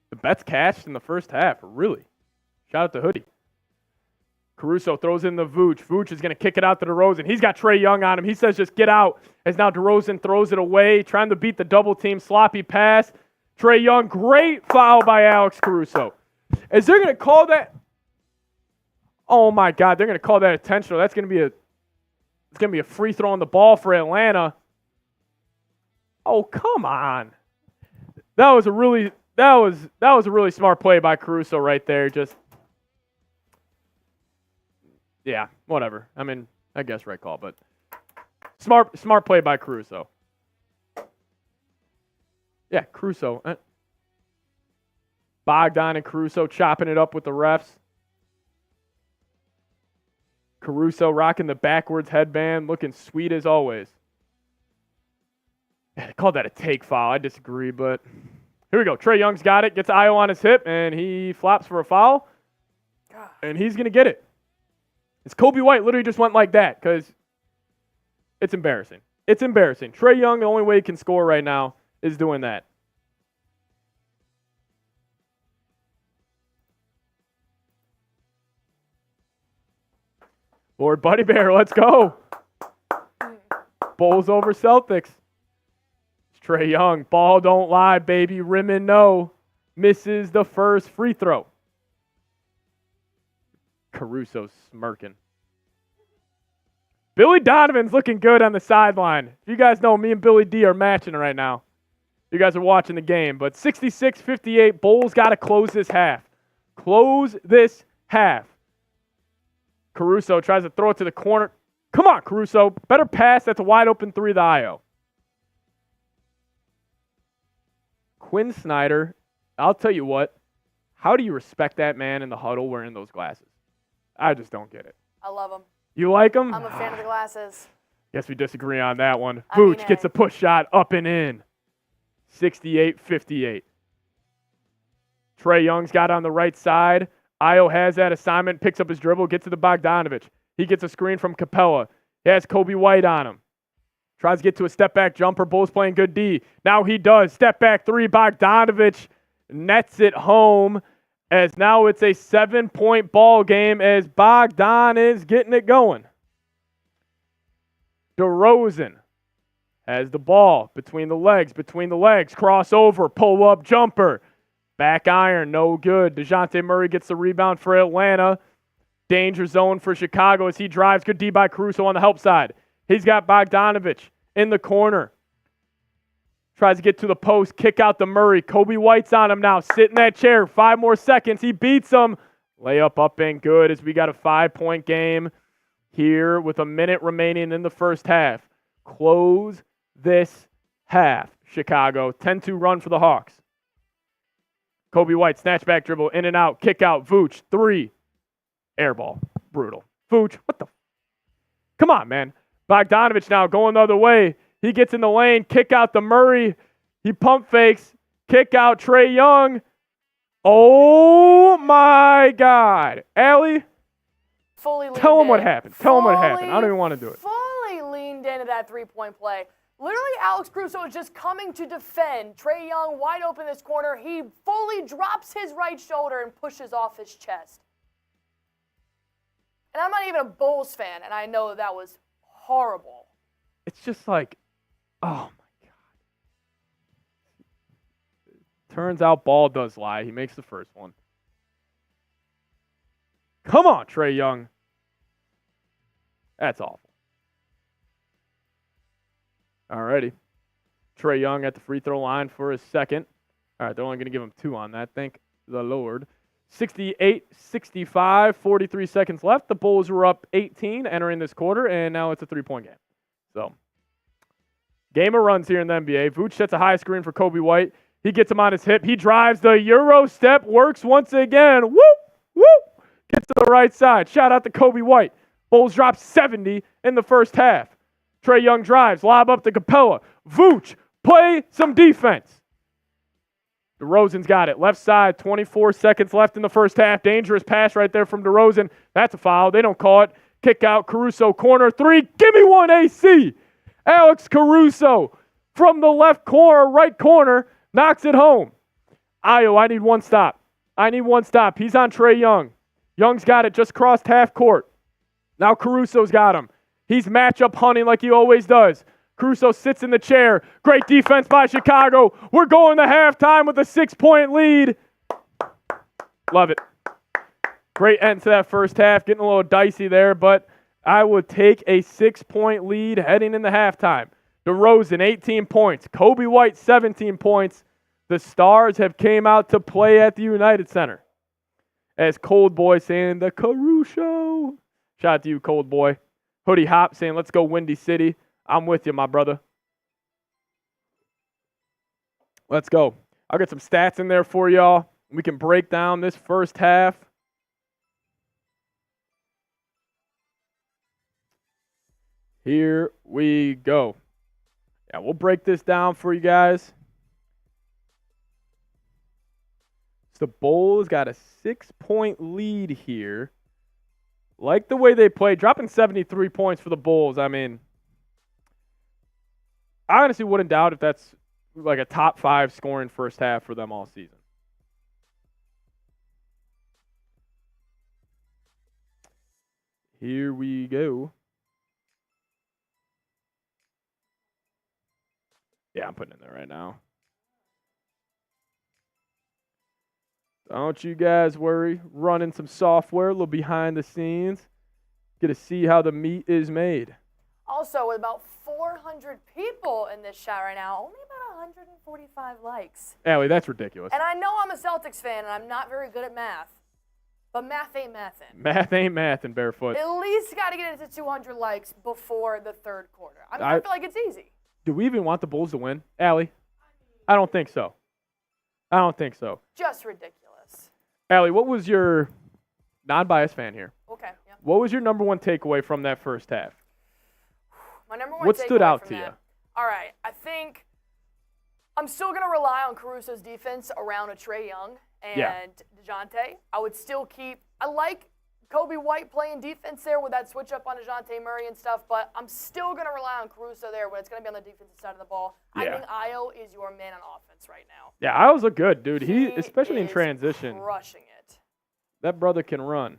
The bets cashed in the first half. Really. Shout out to Hoodie. Caruso throws in the Vooch. Vooch is going to kick it out to DeRozan. He's got Trae Young on him. He says just get out. As now DeRozan throws it away, trying to beat the double team. Sloppy pass. Trae Young, great foul by Alex Caruso. Is they're going to call that? Oh my God, they're going to call that intentional. That's going to be a free throw on the ball for Atlanta. Oh, come on. That was a really smart play by Caruso right there. Just yeah, whatever. I mean, I guess right call, but smart play by Caruso. Yeah, Caruso. Bogdan and Caruso chopping it up with the refs. Caruso rocking the backwards headband, looking sweet as always. Yeah, they called that a take foul. I disagree, but here we go. Trae Young's got it, gets Ayo on his hip, and he flops for a foul, and he's going to get it. It's Coby White literally just went like that because it's embarrassing. It's embarrassing. Trae Young, the only way he can score right now is doing that. Lord Buddy Bear, let's go. Bulls over Celtics. It's Trae Young. Ball don't lie, baby. Rim and no. Misses the first free throw. Caruso smirking. Billy Donovan's looking good on the sideline. You guys know me and Billy D are matching right now. You guys are watching the game. But 66-58, Bulls got to close this half. Close this half. Caruso tries to throw it to the corner. Come on, Caruso. Better pass. That's a wide open 3 to Ayo. Quinn Snyder, I'll tell you what. How do you respect that man in the huddle wearing those glasses? I just don't get it. I love him. You like him? I'm a fan of the glasses. Guess we disagree on that one. Vooch gets a push shot up and in. 68-58. Trae Young's got on the right side. Ayo has that assignment, picks up his dribble, gets to the Bogdanovich. He gets a screen from Capella. He has Coby White on him. Tries to get to a step-back jumper. Bulls playing good D. Now he does. Step-back 3. Bogdanovich nets it home as now it's a 7-point ball game as Bogdan is getting it going. DeRozan has the ball between the legs. Crossover, pull-up jumper. Back iron, no good. Dejounte Murray gets the rebound for Atlanta. Danger zone for Chicago as he drives. Good D by Caruso on the help side. He's got Bogdanovich in the corner. Tries to get to the post. Kick out to Murray. Coby White's on him now. Sit in that chair. 5 more seconds. He beats him. Layup up and good as we got a 5-point game here with a minute remaining in the first half. Close this half, Chicago. 10-2 run for the Hawks. Coby White, snatch back dribble, in and out, kick out, Vooch, 3. Air ball. Brutal. Vooch, what the? Come on, man. Bogdanovich now going the other way. He gets in the lane, kick out to Murray. He pump fakes, kick out Trae Young. Oh, my God. Allie, tell him what happened. Tell him what happened. I don't even want to do it. Fully leaned into that three-point play. Literally, Alex Caruso is just coming to defend. Trae Young wide open this corner. He fully drops his right shoulder and pushes off his chest. And I'm not even a Bulls fan, and I know that was horrible. It's just like, oh, my God. Turns out ball does lie. He makes the first one. Come on, Trae Young. That's awful. Alrighty. Trae Young at the free throw line for his second. All right, they're only going to give him 2 on that. Thank the Lord. 68-65, 43 seconds left. The Bulls were up 18 entering this quarter, and now it's a 3-point game. So, game of runs here in the NBA. Vooch sets a high screen for Coby White. He gets him on his hip. He drives the Euro step, works once again. Whoop, whoop. Gets to the right side. Shout out to Coby White. Bulls drop 70 in the first half. Trae Young drives, lob up to Capella. Vooch, play some defense. DeRozan's got it. Left side, 24 seconds left in the first half. Dangerous pass right there from DeRozan. That's a foul. They don't call it. Kick out, Caruso, corner 3. Give me one, AC. Alex Caruso from the left corner, right corner, knocks it home. Ayo, I need one stop. He's on Trae Young. Young's got it, just crossed half court. Now Caruso's got him. He's matchup hunting like he always does. Caruso sits in the chair. Great defense by Chicago. We're going to halftime with a 6-point lead. Love it. Great end to that first half. Getting a little dicey there, but I would take a 6-point lead heading into halftime. DeRozan, 18 points. Coby White, 17 points. The Stars have came out to play at the United Center. As Cold Boy saying, the Caruso. Shout out to you, Cold Boy. Hoodie Hop saying, let's go Windy City. I'm with you, my brother. Let's go. I'll get some stats in there for y'all. We can break down this first half. Here we go. Yeah, we'll break this down for you guys. So the Bulls got a 6-point lead here. Like the way they played, dropping 73 points for the Bulls. I mean, I honestly wouldn't doubt if that's like a top 5 scoring first half for them all season. Here we go. Yeah, I'm putting it in there right now. Don't you guys worry. Running some software, a little behind the scenes. Get to see how the meat is made. Also, with about 400 people in this chat right now, only about 145 likes. Allie, that's ridiculous. And I know I'm a Celtics fan, and I'm not very good at math. But math ain't mathin'. Math ain't mathin', Barefoot. At least got to get it to 200 likes before the third quarter. I feel like it's easy. Do we even want the Bulls to win, Allie? I don't think so. Just ridiculous. Allie, what was your non-biased fan here? Okay, yeah. What was your number one takeaway from that first half? My number one What takeaway stood out from to that, you? All right, I think I'm still going to rely on Caruso's defense around a Trae Young and Dejounte. I would still I like Coby White playing defense there with that switch up on Dejounte Murray and stuff, but I'm still going to rely on Caruso there when it's going to be on the defensive side of the ball. Yeah. I think Ayo is your man on offense right now. Yeah, Ayo's look good, dude. He especially in is transition. Crushing it. That brother can run.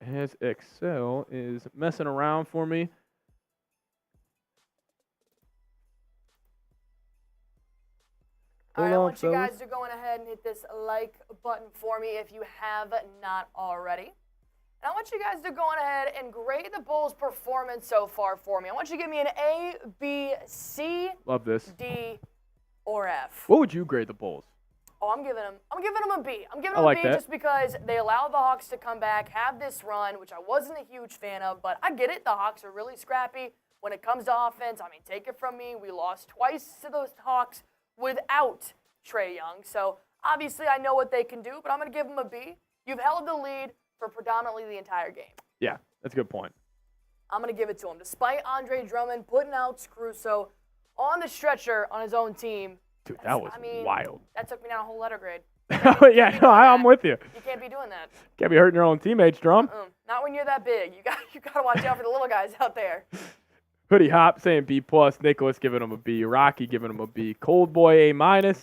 As Excel is messing around for me. All right, I want you guys to go ahead and hit this like button for me if you have not already. And I want you guys to go on ahead and grade the Bulls' performance so far for me. I want you to give me an A, B, C, Love this. D, or F. What would you grade the Bulls? Oh, I'm giving them a B. I'm giving I them like a B that. just because they allowed the Hawks to come back, have this run, which I wasn't a huge fan of, but I get it. The Hawks are really scrappy when it comes to offense. I mean, take it from me. We lost twice to those Hawks without Trae Young. So obviously I know what they can do, but I'm going to give them a B. You've held the lead for predominantly the entire game. Yeah, that's a good point. I'm going to give it to him. Despite Andre Drummond putting out Caruso on the stretcher on his own team. Dude, that was wild. That took me down a whole letter grade. Yeah, no, I'm with you. You can't be doing that. Can't be hurting your own teammates, Drum. Not when you're that big. You got to watch out for the little guys out there. Hoodie Hop saying B+. Nicholas giving him a B. Rocky giving him a B. Cold Boy A-.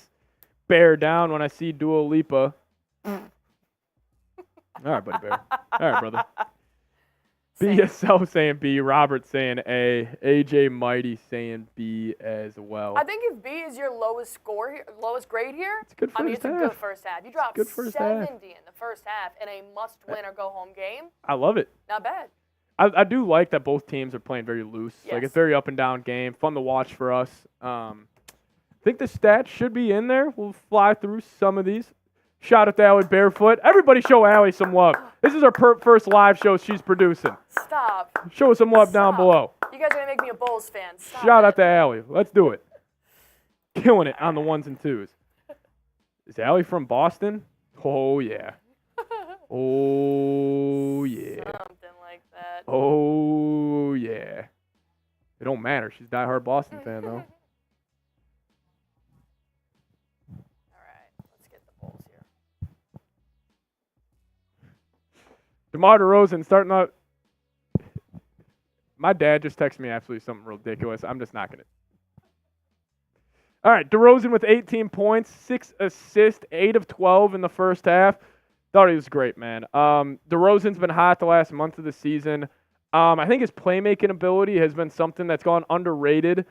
Bear down when I see Dua Lipa. All right, buddy Bear. All right, brother. BSL saying B. Robert saying A. AJ Mighty saying B as well. I think if B is your lowest grade here, it's a good first half. It's a good first half. You dropped 70 in the first half in a must-win or go-home game. I love it. Not bad. I do like that both teams are playing very loose. Yes. Like, it's very up-and-down game. Fun to watch for us. I think the stats should be in there. We'll fly through some of these. Shout out to Allie Barefoot. Everybody show Allie some love. This is her first live show she's producing. Stop. Show us some love down below. You guys are going to make me a Bulls fan. Shout out to Allie. Let's do it. Killing it on the ones and twos. Is Allie from Boston? Oh, yeah. Oh, yeah. Something like that. Oh, yeah. It don't matter. She's a diehard Boston fan, though. DeMar DeRozan starting out. My dad just texted me absolutely something ridiculous. I'm just not going to. All right, DeRozan with 18 points, 6 assists, 8 of 12 in the first half. Thought he was great, man. DeRozan's been hot the last month of the season. I think his playmaking ability has been something that's gone underrated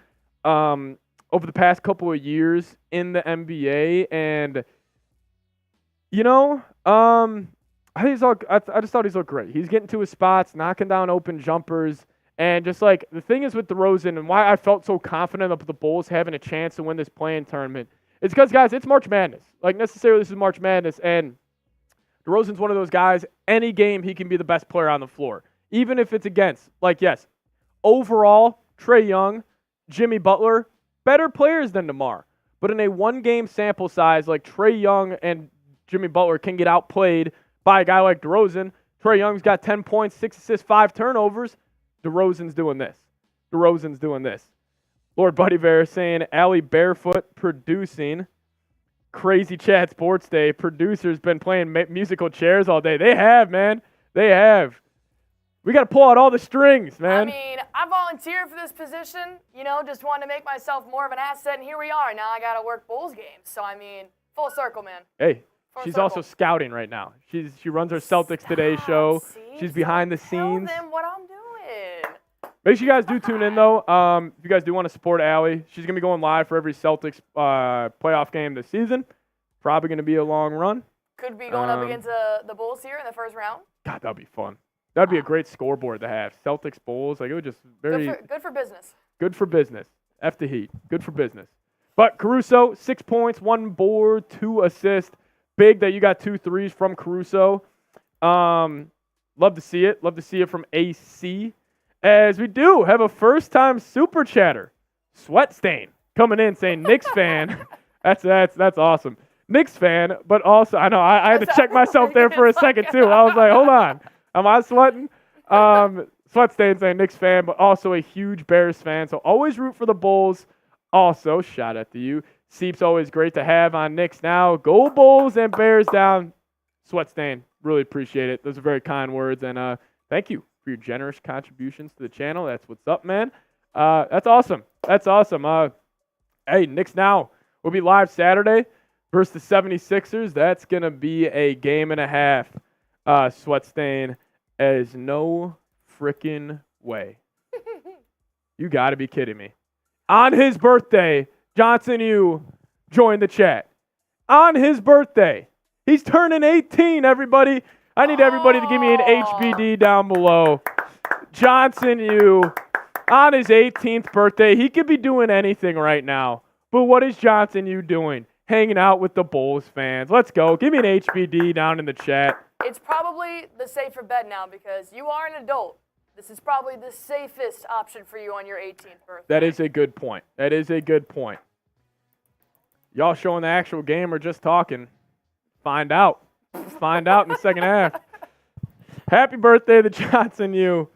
over the past couple of years in the NBA. And, I just thought he's looked great. He's getting to his spots, knocking down open jumpers, and just like the thing is with DeRozan and why I felt so confident of the Bulls having a chance to win this play-in tournament is because, guys, it's March Madness. Like, necessarily this is March Madness, and DeRozan's one of those guys, any game he can be the best player on the floor, even if it's against. Like, yes, overall, Trae Young, Jimmy Butler, better players than DeMar. But in a one-game sample size, like Trae Young and Jimmy Butler can get outplayed by a guy like DeRozan. Trae Young's got 10 points, 6 assists, 5 turnovers. DeRozan's doing this. Lord Buddy Bear saying, Allie Barefoot producing. Crazy Chat Sports Day. Producers been playing musical chairs all day. They have, man. They have. We got to pull out all the strings, man. I mean, I volunteered for this position, just wanted to make myself more of an asset, and here we are. Now I got to work Bulls games. So, I mean, full circle, man. Hey. She's also scouting right now. She runs her Celtics Today show. She's behind the scenes. Tell them what I'm doing. Make sure you guys do tune in, though. If you guys do want to support Allie, she's going to be going live for every Celtics playoff game this season. Probably going to be a long run. Could be going up against the Bulls here in the first round. God, that would be fun. That would be a great scoreboard to have. Celtics, Bulls. Like, it would just very... Good for business. Good for business. F the Heat. Good for business. But Caruso, 6 points, 1 board, 2 assists. Big that you got 2 threes from Caruso. Love to see it. Love to see it from AC. As we do have a first-time super chatter, Sweat Stain, coming in saying Knicks fan. That's awesome. Knicks fan, but also I know I had to check myself there for a second too. I was like, hold on, am I sweating? Sweat Stain saying Knicks fan, but also a huge Bears fan. So always root for the Bulls. Also, shout out to you. Seep's always great to have on Knicks now. Go Bulls and Bears down. Sweat Stain, really appreciate it. Those are very kind words, and thank you for your generous contributions to the channel. That's what's up, man. That's awesome. Hey, Knicks now. We'll be live Saturday versus the 76ers. That's going to be a game and a half. Sweat Stain, as no freaking way. You got to be kidding me. On his birthday, Johnson Yu joined the chat. On his birthday. He's turning 18, everybody. I need everybody to give me an HBD down below. Johnson Yu, on his 18th birthday. He could be doing anything right now. But what is Johnson Yu doing? hanging out with the Bulls fans. Let's go. Give me an HBD down in the chat. It's probably the safer bet now because you are an adult. This is probably the safest option for you on your 18th birthday. That is a good point. Y'all showing the actual game or just talking? Find out. Find out in the second half. Happy birthday to Johnson U.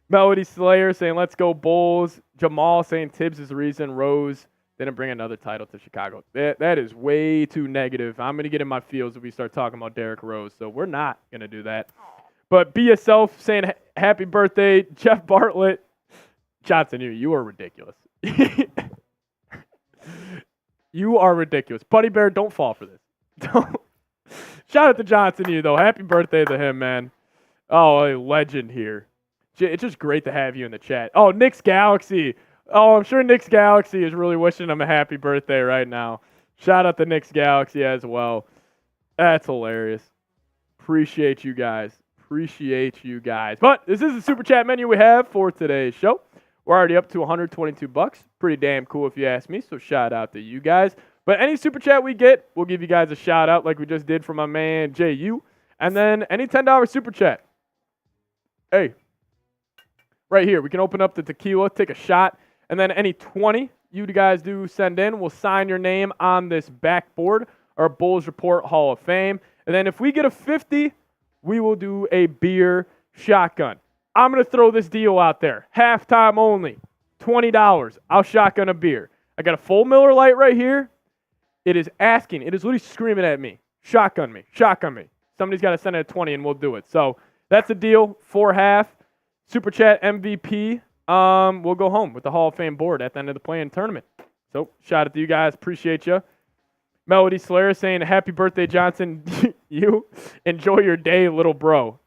Melody Slayer saying, let's go Bulls. Jamal saying Tibbs is the reason Rose didn't bring another title to Chicago. That is way too negative. I'm going to get in my feels if we start talking about Derrick Rose, so we're not going to do that. But be yourself saying happy birthday, Jeff Bartlett. Johnson, you are ridiculous. You are ridiculous. Buddy Bear, don't fall for this. Shout out to Johnson U, though. Happy birthday to him, man. Oh, a legend here. It's just great to have you in the chat. Oh, Knicks Galaxy. Oh, I'm sure Knicks Galaxy is really wishing him a happy birthday right now. Shout out to Knicks Galaxy as well. That's hilarious. Appreciate you guys. But this is the super chat menu we have for today's show. We're already up to $122. Pretty damn cool if you ask me, so shout out to you guys. But any super chat we get, we'll give you guys a shout out like we just did from my man JU. And then any $10 super chat. Hey, right here, we can open up the tequila, take a shot, and then any 20 you guys do send in, we'll sign your name on this backboard, our Bulls Report Hall of Fame. And then if we get a 50, we will do a beer shotgun. I'm going to throw this deal out there. Halftime only, $20. I'll shotgun a beer. I got a full Miller Lite right here. It is literally screaming at me. Shotgun me. Somebody's got to send it at 20 and we'll do it. So that's the deal. 4 half. Super Chat MVP. We'll go home with the Hall of Fame board at the end of the play-in tournament. So shout out to you guys. Appreciate you. Melody Slayer saying, happy birthday, Johnson. You enjoy your day, little bro.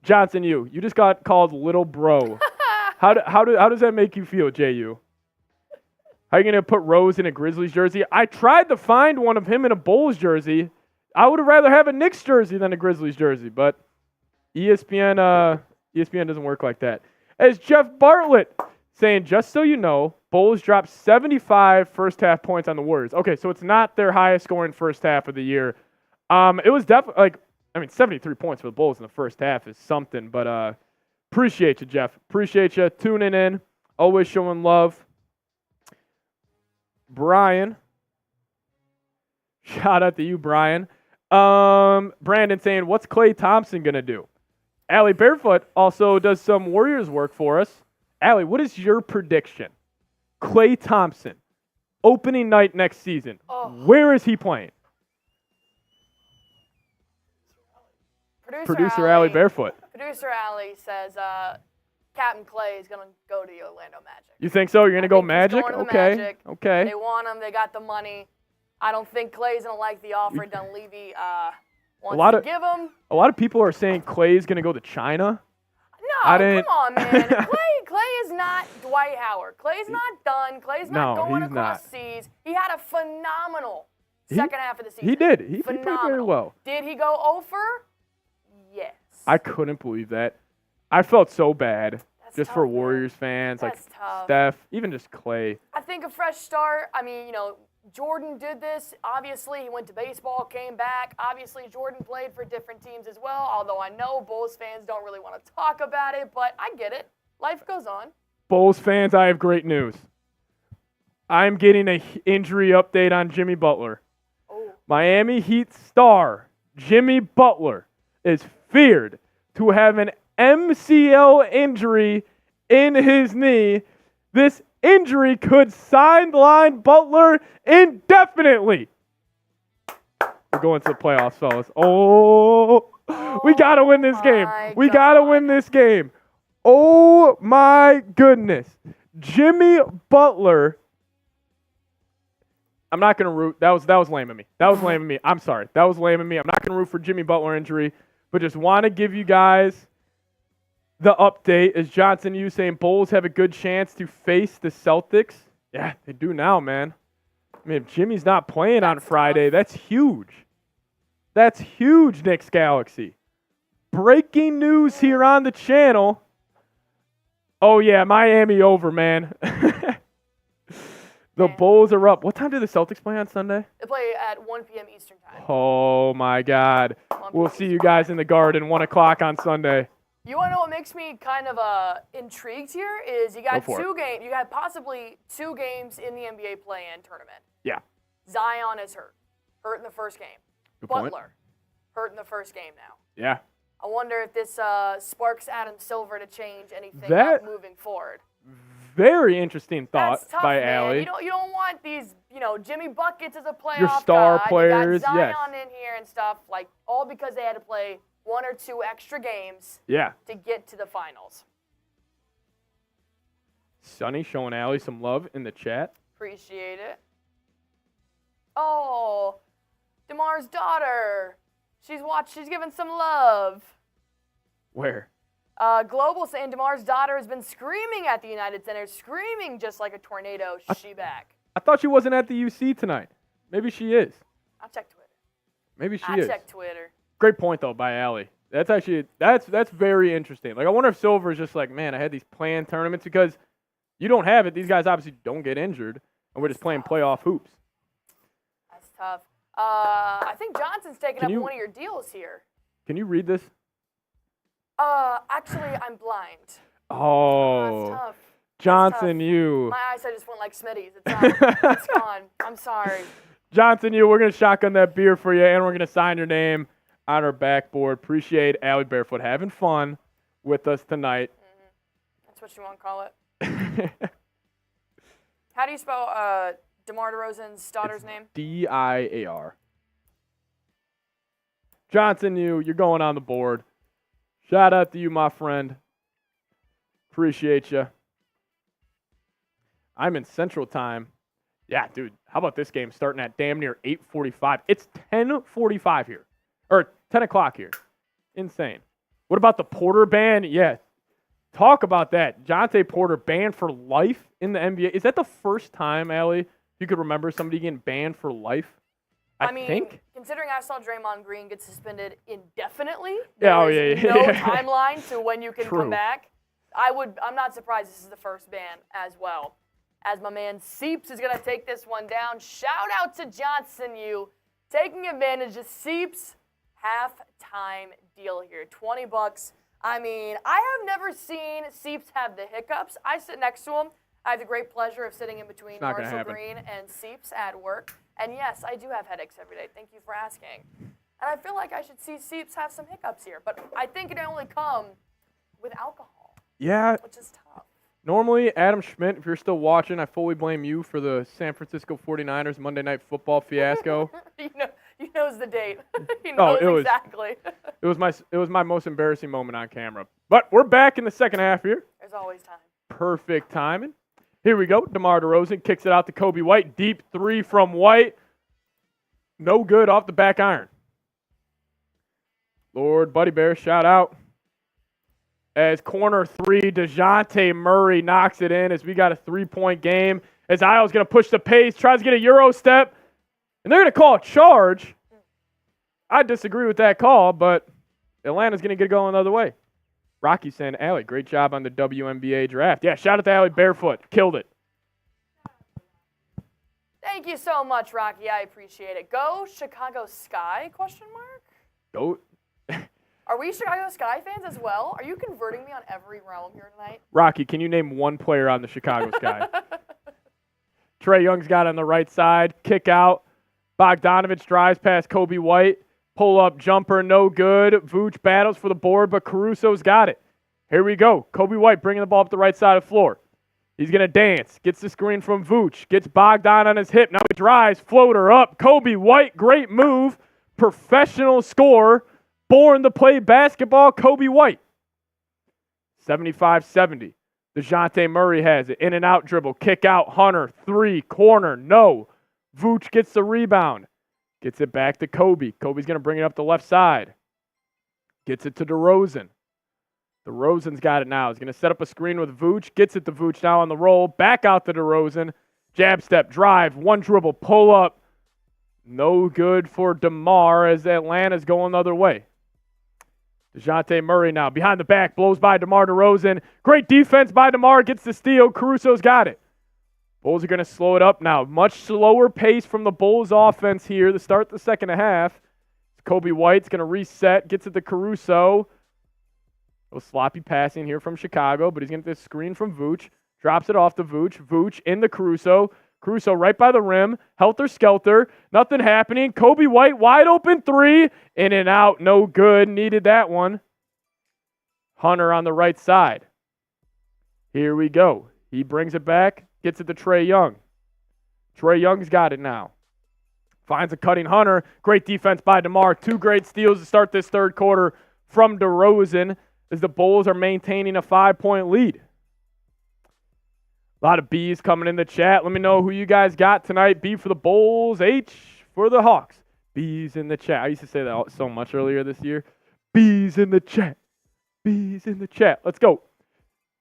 Johnson, you just got called little bro. How does that make you feel, JU? How are you going to put Rose in a Grizzlies jersey? I tried to find one of him in a Bulls jersey. I would have rather have a Knicks jersey than a Grizzlies jersey, but ESPN doesn't work like that. As Jeff Bartlett saying, just so you know, Bulls dropped 75 first-half points on the Warriors. Okay, so it's not their highest scoring first half of the year. It was definitely, 73 points for the Bulls in the first half is something, but appreciate you, Jeff. Appreciate you tuning in, always showing love. Brian. Shout out to you, Brian. Brandon saying, what's Klay Thompson going to do? Allie Barefoot also does some Warriors work for us. Allie, what is your prediction? Klay Thompson, opening night next season. Where is he playing? Producer Allie Barefoot. Producer Allie says Captain Klay is going to go to the Orlando Magic. You think so? You're going to go Magic? Going to the Okay. Magic. Okay. They want him. They got the money. I don't think Klay's going to like the offer Dunleavy wants to give him. A lot of people are saying Klay's going to go to China. No, come on, man. Klay is not Dwight Howard. Klay's not done. Klay's not going across seas. He had a phenomenal second half of the season. He did. He played very well. Did he go over? Yes. I couldn't believe that. I felt so bad. That's just tough, for man. Warriors fans, That's like tough. Steph, even just Klay. I think a fresh start. Jordan did this. Obviously, he went to baseball, came back. Obviously, Jordan played for different teams as well, although I know Bulls fans don't really want to talk about it, but I get it. Life goes on. Bulls fans, I have great news. I'm getting an injury update on Jimmy Butler. Oh. Miami Heat star Jimmy Butler is feared to have an MCL injury in his knee. This injury could sideline Butler indefinitely. We're going to the playoffs, fellas. We got to win this game. We got to win this game. Oh, my goodness. Jimmy Butler. I'm not going to root. That was lame of me. I'm sorry. That was lame of me. I'm not going to root for Jimmy Butler injury, but just want to give you guys the update. Is Johnson U saying Bulls have a good chance to face the Celtics? Yeah, they do now, man. If Jimmy's not playing on Friday, that's huge. That's huge, Knicks Galaxy. Breaking news here on the channel. Oh, yeah, Miami over, man. The Bulls are up. What time do the Celtics play on Sunday? They play at 1 p.m. Eastern time. Oh, my God. We'll see you guys in the Garden, 1 o'clock on Sunday. You want to know what makes me kind of intrigued here is you got two games. You got possibly 2 games in the NBA play-in tournament. Yeah. Zion is hurt. Hurt in the first game. Good Butler, point. hurt in the first game now. Yeah. I wonder if this sparks Adam Silver to change anything moving forward. Very interesting thought That's tough, by man. Allie. You don't want these, Jimmy Buckets as a playoff Your star guy. players, you got yes. Zion in here and stuff, all because they had to play 1 or 2 extra games to get to the finals. Sonny showing Allie some love in the chat. Appreciate it. Oh, DeMar's daughter. She's giving some love. Where? Global saying DeMar's daughter has been screaming at the United Center, screaming just like a tornado. She back. I thought she wasn't at the UC tonight. Maybe she is. I'll check Twitter. Maybe she is. I'll check Twitter. Great point, though, by Allie. That's actually, that's very interesting. I wonder if Silver is just like, man, I had these planned tournaments because you don't have it. These guys obviously don't get injured, and we're just playing playoff hoops. That's tough. I think Johnson's taking up one of your deals here. Can you read this? Actually, I'm blind. Oh. That's tough. Johnson, That's tough. you. My eyesight just went like Smitty's. It's gone. I'm sorry. Johnson, you. We're going to shotgun that beer for you, and we're going to sign your name on our backboard. Appreciate Allie Barefoot having fun with us tonight. Mm-hmm. That's what you want to call it. How do you spell DeMar DeRozan's daughter's name? D-I-A-R. Johnson, you're going on the board. Shout out to you, my friend. Appreciate you. I'm in Central Time. Yeah, dude, how about this game starting at damn near 8:45? It's 10:45 here. Or 10 o'clock here. Insane. What about the Porter ban? Yeah. Talk about that. Dejounte Porter banned for life in the NBA. Is that the first time, Allie, you could remember somebody getting banned for life? I mean, think. Considering I saw Draymond Green get suspended indefinitely, no timeline to when you can come back. I'm not surprised this is the first ban as well. As my man Seeps is going to take this one down. Shout out to Johnson, taking advantage of Seeps' halftime deal here. $20. I mean, I have never seen Seeps have the hiccups. I sit next to him. I have the great pleasure of sitting in between Marshall Green and Seeps at work. And yes, I do have headaches every day. Thank you for asking. And I feel like I should see Seeps have some hiccups here. But I think it only come with alcohol. Yeah. Which is tough. Normally, Adam Schmidt, if you're still watching, I fully blame you for the San Francisco 49ers Monday Night Football fiasco. He knows the date. He knows exactly. It was my most embarrassing moment on camera. But we're back in the second half here. There's always time. Perfect timing. Here we go. DeMar DeRozan kicks it out to Coby White. Deep three from White. No good off the back iron. Lord Buddy Bear, shout out. As corner three, Dejounte Murray knocks it in as we got a 3-point game. As Isles going to push the pace, tries to get a Euro step. And they're going to call a charge. I disagree with that call, but Atlanta's going to get it going the other way. Rocky saying, Allie, great job on the WNBA draft. Yeah, shout out to Allie Barefoot. Killed it. Thank you so much, Rocky. I appreciate it. Go Chicago Sky, ? Go. Are we Chicago Sky fans as well? Are you converting me on every realm here tonight? Rocky, can you name one player on the Chicago Sky? Trae Young's got on the right side. Kick out. Bogdanovich drives past Coby White. Pull-up jumper, no good. Vooch battles for the board, but Caruso's got it. Here we go. Coby White bringing the ball up the right side of the floor. He's going to dance. Gets the screen from Vooch. Gets Bogdan on his hip. Now he drives. Floater up. Coby White, great move. Professional scorer. Born to play basketball, Coby White. 75-70. Dejounte Murray has it. In and out dribble. Kick out. Hunter. 3. Corner. No. Vooch gets the rebound. Gets it back to Coby. Kobe's going to bring it up the left side. Gets it to DeRozan. DeRozan's got it now. He's going to set up a screen with Vooch. Gets it to Vooch now on the roll. Back out to DeRozan. Jab step, drive, one dribble, pull up. No good for DeMar as Atlanta's going the other way. Dejounte Murray now behind the back, blows by DeMar DeRozan. Great defense by DeMar, gets the steal. Caruso's got it. Bulls are going to slow it up now. Much slower pace from the Bulls offense here to start the second half. Coby White's going to reset, gets it to Caruso. A little sloppy passing here from Chicago, but he's going to get this screen from Vooch. Drops it off to Vooch. Vooch in the Caruso. Caruso right by the rim. Helter-skelter. Nothing happening. Coby White wide open three. In and out. No good. Needed that one. Hunter on the right side. Here we go. He brings it back. Gets it to Trae Young. Trae Young's got it now. Finds a cutting Hunter. Great defense by DeMar. 2 great steals to start this third quarter from DeRozan as the Bulls are maintaining a 5-point lead. A lot of B's coming in the chat. Let me know who you guys got tonight. B for the Bulls, H for the Hawks. B's in the chat. I used to say that so much earlier this year. B's in the chat. B's in the chat. Let's go.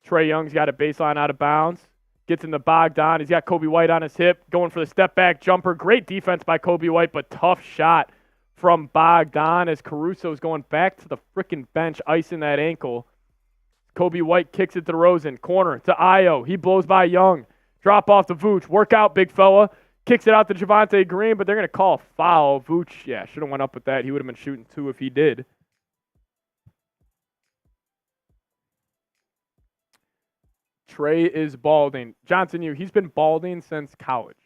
Trae Young's got a baseline out of bounds. Gets in the Bogdan. He's got Coby White on his hip. Going for the step-back jumper. Great defense by Coby White, but tough shot from Bogdan as Caruso's going back to the freaking bench, icing that ankle. Coby White kicks it to DeRozan. Corner to Ayo. He blows by Young. Drop off to Vooch. Work out, big fella. Kicks it out to Javonte Green, but they're going to call a foul. Vooch, should have went up with that. He would have been shooting 2 if he did. Trae is balding. Johnson, he's been balding since college.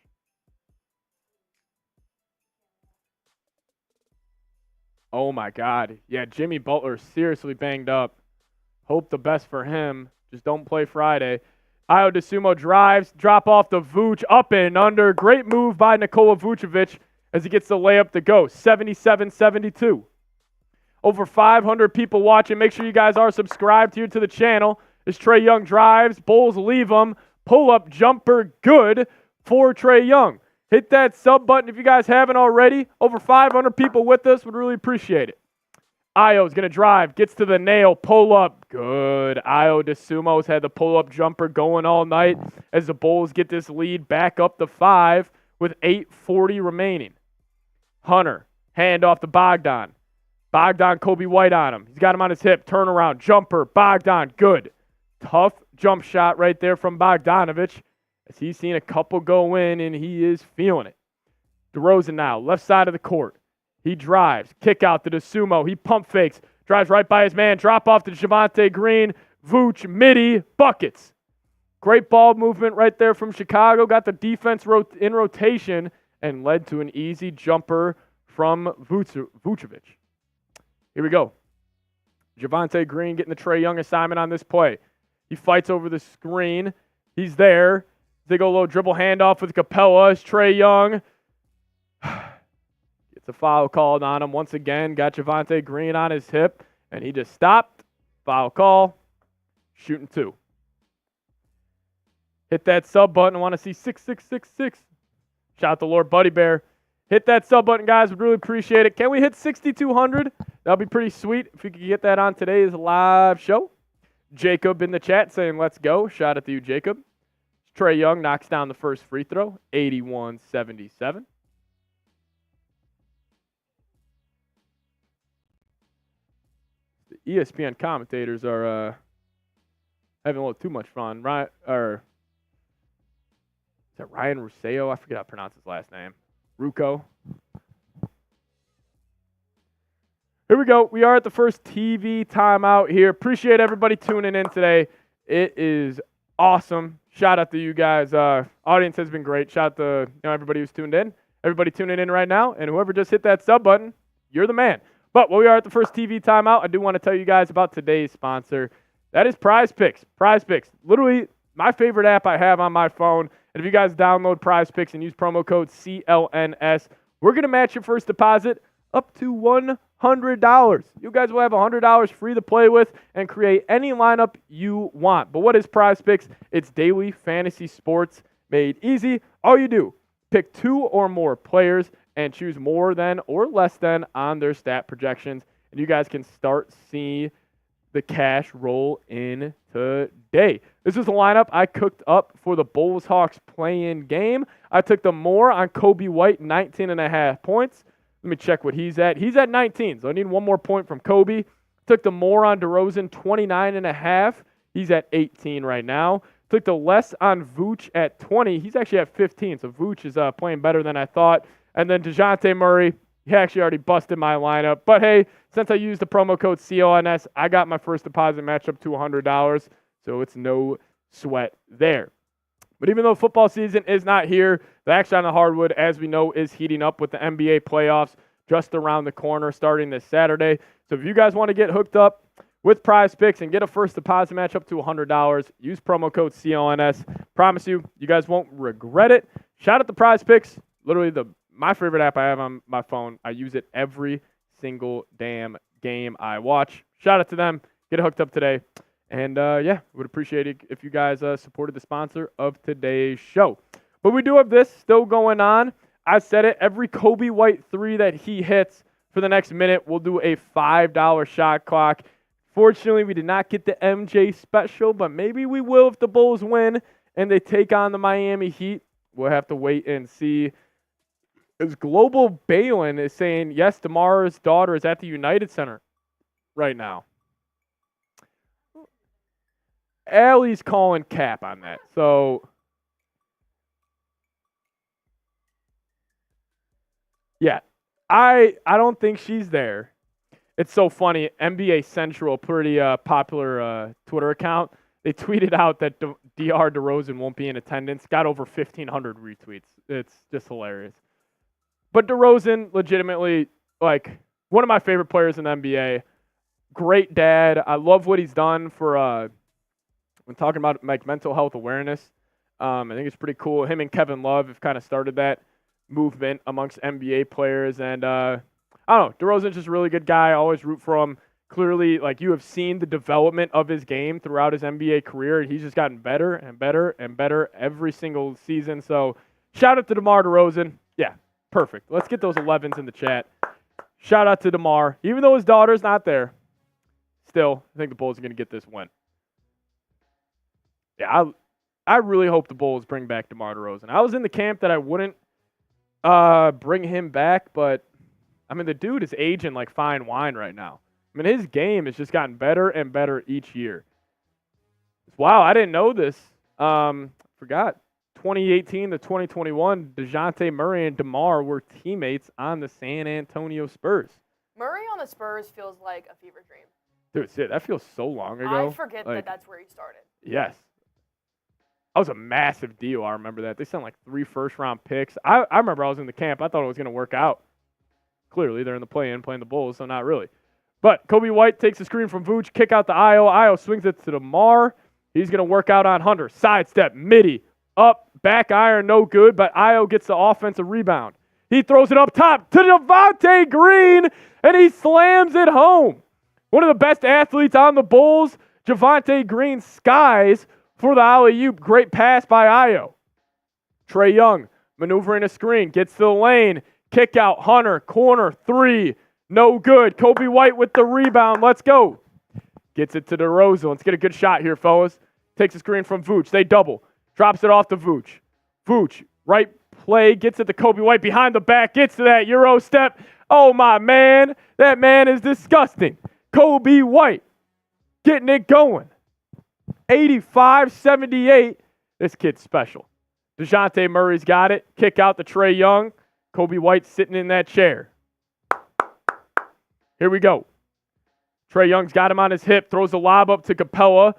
Oh, my God. Yeah, Jimmy Butler seriously banged up. Hope the best for him. Just don't play Friday. Ayo DeSumo drives. Drop off the Vooch. Up and under. Great move by Nikola Vucevic as he gets the layup to go. 77-72. Over 500 people watching. Make sure you guys are subscribed here to the channel. As Trae Young drives, Bulls leave him. Pull-up jumper, good for Trae Young. Hit that sub button if you guys haven't already. Over 500 people with us. Would really appreciate it. Ayo's going to drive. Gets to the nail. Pull-up, good. Ayo DeSumo's had the pull-up jumper going all night as the Bulls get this lead back up to 5 with 8:40 remaining. Hunter, hand off to Bogdan. Bogdan, Coby White on him. He's got him on his hip. Turnaround, jumper, Bogdan, good. Tough jump shot right there from Bogdanovich as he's seen a couple go in and he is feeling it. DeRozan now, left side of the court. He drives, kick out to DeSumo. He pump fakes, drives right by his man, drop off to Javonte Green. Vooch, midi, buckets. Great ball movement right there from Chicago. Got the defense in rotation and led to an easy jumper from Vucevic. Here we go. Javonte Green getting the Trae Young assignment on this play. He fights over the screen. He's there. They go a little dribble handoff with Capella. It's Trae Young. Gets a foul called on him once again. Got Javonte Green on his hip, and he just stopped. Foul call. Shooting 2. Hit that sub button. I want to see 6666. Shout out to Lord Buddy Bear. Hit that sub button, guys. Would really appreciate it. Can we hit 6,200? That'll be pretty sweet if we could get that on today's live show. Jacob in the chat saying, let's go. Shout out to you, Jacob. Trae Young knocks down the first free throw, 81-77. The ESPN commentators are having a little too much fun. Is that Ryan Ruseo? I forget how to pronounce his last name. Ruco. Here we go. We are at the first TV timeout here. Appreciate everybody tuning in today. It is awesome. Shout out to you guys. Audience has been great. Shout out to everybody who's tuned in. Everybody tuning in right now. And whoever just hit that sub button, you're the man. But while we are at the first TV timeout, I do want to tell you guys about today's sponsor. That is Prize Picks. Prize Picks. Literally my favorite app I have on my phone. And if you guys download Prize Picks and use promo code CLNS, we're going to match your first deposit up to $100. You guys will have $100 free to play with and create any lineup you want. But what is Prize Picks? It's daily fantasy sports made easy. All you do, pick 2 or more players and choose more than or less than on their stat projections. And you guys can start seeing the cash roll in today. This is a lineup I cooked up for the Bulls-Hawks play-in game. I took the more on Coby White, 19.5 points. Let me check what he's at. He's at 19, so I need 1 more point from Coby. Took the more on DeRozan, 29.5. He's at 18 right now. Took the less on Vooch at 20. He's actually at 15, so Vooch is playing better than I thought. And then Dejounte Murray, he actually already busted my lineup. But hey, since I used the promo code CONS, I got my first deposit match up to $100, so it's no sweat there. But even though football season is not here, the action on the hardwood, as we know, is heating up with the NBA playoffs just around the corner starting this Saturday. So if you guys want to get hooked up with Prize Picks and get a first deposit match up to $100, use promo code CONS. Promise you, you guys won't regret it. Shout out to Prize Picks, literally my favorite app I have on my phone. I use it every single damn game I watch. Shout out to them. Get hooked up today. And, would appreciate it if you guys supported the sponsor of today's show. But we do have this still going on. I said it, every Coby White 3 that he hits for the next minute, we'll do a $5 shot clock. Fortunately, we did not get the MJ special, but maybe we will if the Bulls win and they take on the Miami Heat. We'll have to wait and see. As Global Balin is saying, yes, DeMar's daughter is at the United Center right now. Allie's calling cap on that. So, yeah, I don't think she's there. It's so funny. NBA Central, pretty popular Twitter account, they tweeted out that DR DeRozan won't be in attendance. Got over 1,500 retweets. It's just hilarious. But DeRozan, legitimately, like, one of my favorite players in the NBA. Great dad. I love what he's done for when talking about like mental health awareness. I think it's pretty cool. Him and Kevin Love have kind of started that movement amongst NBA players. And I don't know, DeRozan's just a really good guy. I always root for him. Clearly, like, you have seen the development of his game throughout his NBA career. He's just gotten better and better and better every single season. So shout out to DeMar DeRozan. Yeah, perfect. Let's get those 11s in the chat. Shout out to DeMar. Even though his daughter's not there, still, I think the Bulls are going to get this win. Yeah, I really hope the Bulls bring back DeMar DeRozan. I was in the camp that I wouldn't bring him back, but, I mean, the dude is aging like fine wine right now. I mean, his game has just gotten better and better each year. Wow, I didn't know this. Forgot. 2018 to 2021, Dejounte Murray and DeMar were teammates on the San Antonio Spurs. Murray on the Spurs feels like a fever dream. Dude, that feels so long ago. I forget that that's where he started. Yes. That was a massive deal. I remember that. They sent like 3 first-round picks. I remember I was in the camp. I thought it was going to work out. Clearly, they're in the play-in playing the Bulls, so not really. But Coby White takes the screen from Vooch, kick out to Io. Io swings it to DeMar. He's going to work out on Hunter. Sidestep, midi, up, back iron, no good, but Io gets the offensive rebound. He throws it up top to Javonte Green, and he slams it home. One of the best athletes on the Bulls, Javonte Green skies for the alley-oop. Great pass by Io. Trae Young maneuvering a screen, gets to the lane, kick out, Hunter, corner, 3, no good. Coby White with the rebound, let's go. Gets it to DeRozan. Let's get a good shot here, fellas. Takes a screen from Vooch. They double. Drops it off to Vooch. Vooch, right play, gets it to Coby White behind the back, gets to that Euro step. Oh, my man. That man is disgusting. Coby White getting it going. 85-78. This kid's special. Dejounte Murray's got it. Kick out to Trae Young. Coby White sitting in that chair. Here we go. Trae Young's got him on his hip. Throws the lob up to Capella.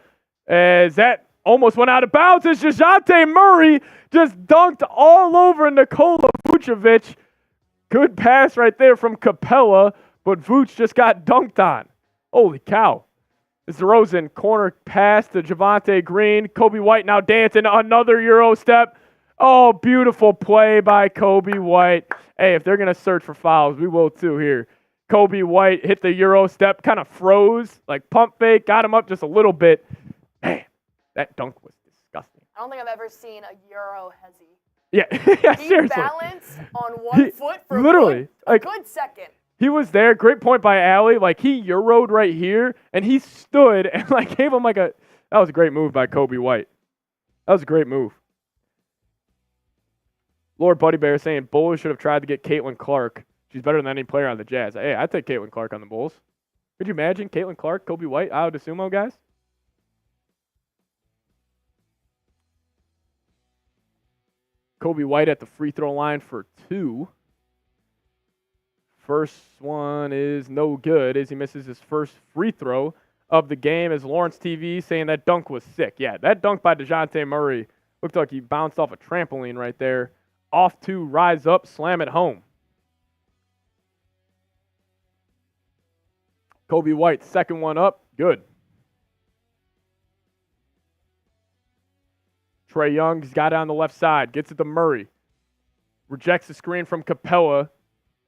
As that almost went out of bounds. As Dejounte Murray just dunked all over Nikola Vucevic. Good pass right there from Capella. But Vooch just got dunked on. Holy cow. It's DeRozan, corner pass to Javonte Green. Coby White now dancing another Euro step. Oh, beautiful play by Coby White. Hey, if they're going to search for fouls, we will too here. Coby White hit the Euro step, kind of froze, like pump fake, got him up just a little bit. Man, that dunk was disgusting. I don't think I've ever seen a Euro hezzy. Yeah, He seriously. balanced on one foot for literally, a good second. He was there. Great point by Allie. Like, he Euro'd right here, and he stood and, like, gave him like a – that was a great move by Coby White. That was a great move. Lord Buddy Bear saying Bulls should have tried to get Caitlin Clark. She's better than any player on the Jazz. Hey, I'd take Caitlin Clark on the Bulls. Could you imagine Caitlin Clark, Coby White, Ayo DeSumo, guys? Coby White at the free throw line for 2. First one is no good as he misses his first free throw of the game, as Lawrence TV saying that dunk was sick. Yeah, that dunk by Dejounte Murray looked like he bounced off a trampoline right there. Off to rise up, slam it home. Coby White, second one up, good. Trae Young's got it on the left side, gets it to Murray. Rejects the screen from Capella.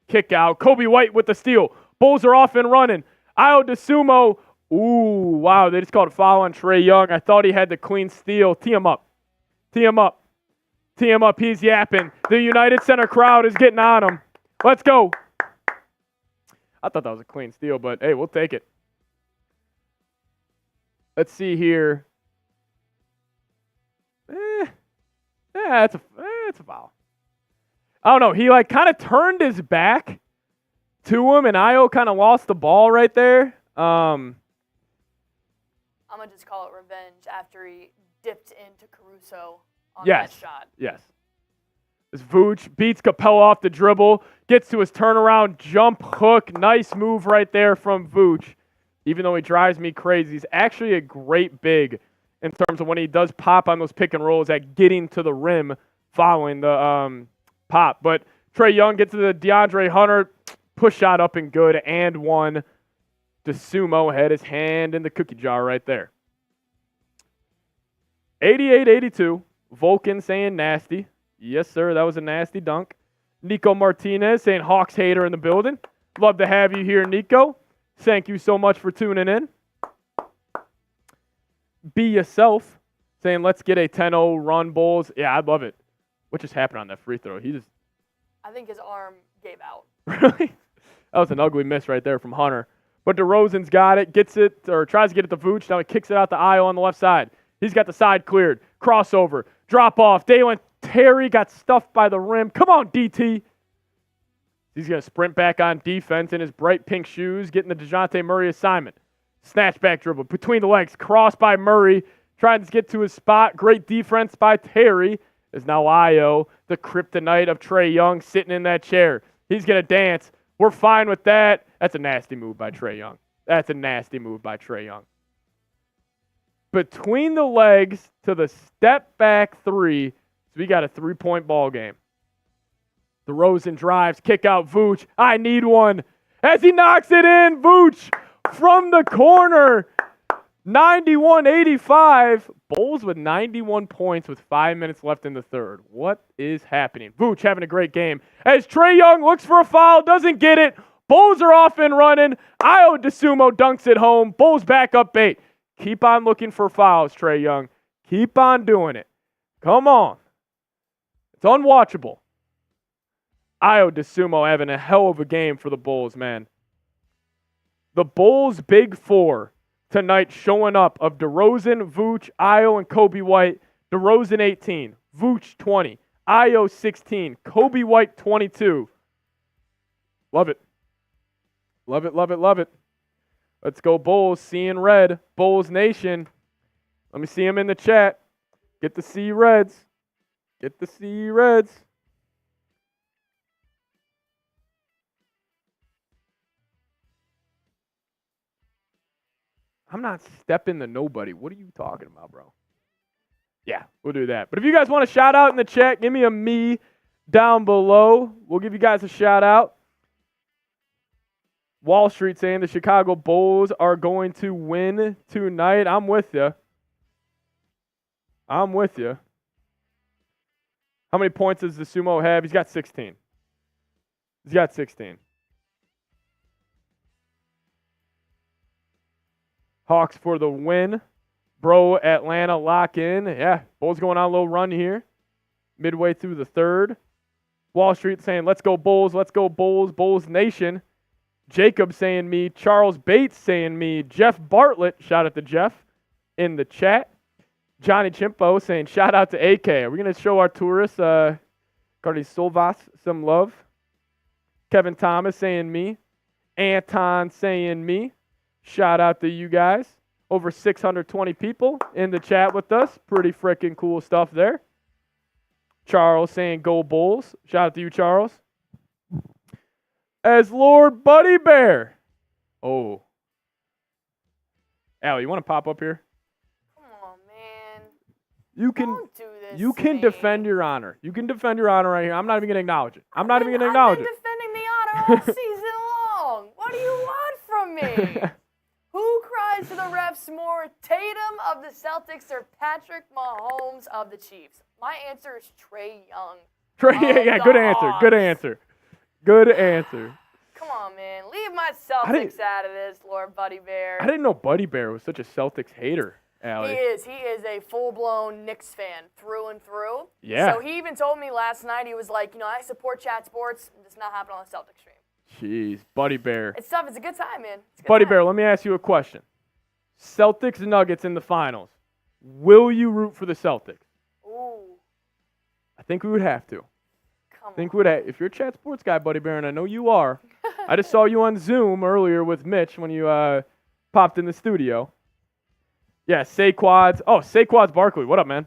Kick out. Coby White with the steal. Bulls are off and running. Io DeSumo. Ooh, wow. They just called a foul on Trae Young. I thought he had the clean steal. Tee him up. Tee him up. Tee him up. He's yapping. The United Center crowd is getting on him. Let's go. I thought that was a clean steal, but hey, we'll take it. Let's see here. It's a foul. I don't know. He kind of turned his back to him, and Io kind of lost the ball right there. I'm going to just call it revenge after he dipped into Caruso on that shot. Yes. As Vooch beats Capella off the dribble, gets to his turnaround jump hook. Nice move right there from Vooch. Even though he drives me crazy, he's actually a great big in terms of when he does pop on those pick and rolls at getting to the rim following the pop. But Trae Young gets to the DeAndre Hunter, push shot up and good, and one. DeSumo had his hand in the cookie jar right there. 88-82. Vulcan saying nasty. Yes, sir, that was a nasty dunk. Nico Martinez saying Hawks hater in the building. Love to have you here, Nico. Thank you so much for tuning in. Be yourself saying let's get a 10-0 run, Bulls. Yeah, I'd love it. What just happened on that free throw? I think his arm gave out. Really? That was an ugly miss right there from Hunter. But DeRozan's got it, gets it, or tries to get it to Vooch. Now he kicks it out to Io on the left side. He's got the side cleared. Crossover. Drop off. Dalen Terry got stuffed by the rim. Come on, DT. He's going to sprint back on defense in his bright pink shoes, getting the Dejounte Murray assignment. Snatch back dribble. Between the legs. Cross by Murray. Trying to get to his spot. Great defense by Terry. Is now Io, the kryptonite of Trae Young, sitting in that chair. He's going to dance. We're fine with that. That's a nasty move by Trae Young. That's a nasty move by Trae Young. Between the legs to the step back three, so we got a 3-point ball game. DeRozan drives, kick out Vooch. I need one. As he knocks it in, Vooch from the corner. 91-85. Bulls with 91 points with 5 minutes left in the third. What is happening? Vooch having a great game. As Trae Young looks for a foul, doesn't get it. Bulls are off and running. Io DeSumo dunks it home. Bulls back up 8. Keep on looking for fouls, Trae Young. Keep on doing it. Come on. It's unwatchable. Io DeSumo having a hell of a game for the Bulls, man. The Bulls' big four tonight showing up of DeRozan, Vooch, Io, and Coby White. DeRozan 18, Vooch 20, Io 16, Coby White 22. Love it. Love it, love it, love it. Let's go Bulls, seeing red. Bulls Nation. Let me see them in the chat. Get the C Reds. Get the C Reds. I'm not stepping to nobody. What are you talking about, bro? Yeah, we'll do that. But if you guys want a shout out in the chat, give me a me down below. We'll give you guys a shout out. Wall Street saying the Chicago Bulls are going to win tonight. I'm with you. I'm with you. How many points does the Sumo have? He's got 16. He's got 16. Hawks for the win. Bro, Atlanta lock in. Yeah, Bulls going on a little run here. Midway through the third. Wall Street saying, let's go Bulls, let's go Bulls, Bulls Nation. Jacob saying me. Charles Bates saying me. Jeff Bartlett, shout out to Jeff in the chat. Johnny Chimpo saying, shout out to AK. Are we going to show our tourists, Cardi Silvas, some love? Kevin Thomas saying me. Anton saying me. Shout out to you guys. Over 620 people in the chat with us. Pretty freaking cool stuff there. Charles saying go Bulls. Shout out to you, Charles. As Lord Buddy Bear. Oh. Allie, you want to pop up here? Come on, man. You can Don't do this you to can me. defend your honor. You can defend your honor right here. I'm not even going to acknowledge it. I'm not even going to acknowledge it. I've been defending the honor all season long. What do you want from me? Who cries to the refs more, Tatum of the Celtics or Patrick Mahomes of the Chiefs? My answer is Trae Young. Trae, yeah, good answer. Good answer. Good answer. Come on, man. Leave my Celtics out of this, Lord Buddy Bear. I didn't know Buddy Bear was such a Celtics hater, Allie. He is. He is a full-blown Knicks fan through and through. Yeah. So he even told me last night, he was like, I support Chat Sports. It does not happen on the Celtics stream. Jeez, Buddy Bear. It's tough. It's a good time, man. Buddy Bear, let me ask you a question. Celtics Nuggets in the finals. Will you root for the Celtics? Ooh. I think we would have to. Come Think on. would have, if you're a Chat Sports guy, Buddy Bear, and I know you are. I just saw you on Zoom earlier with Mitch when you popped in the studio. Yeah, Saquads. Oh, Saquads Barkley. What up, man?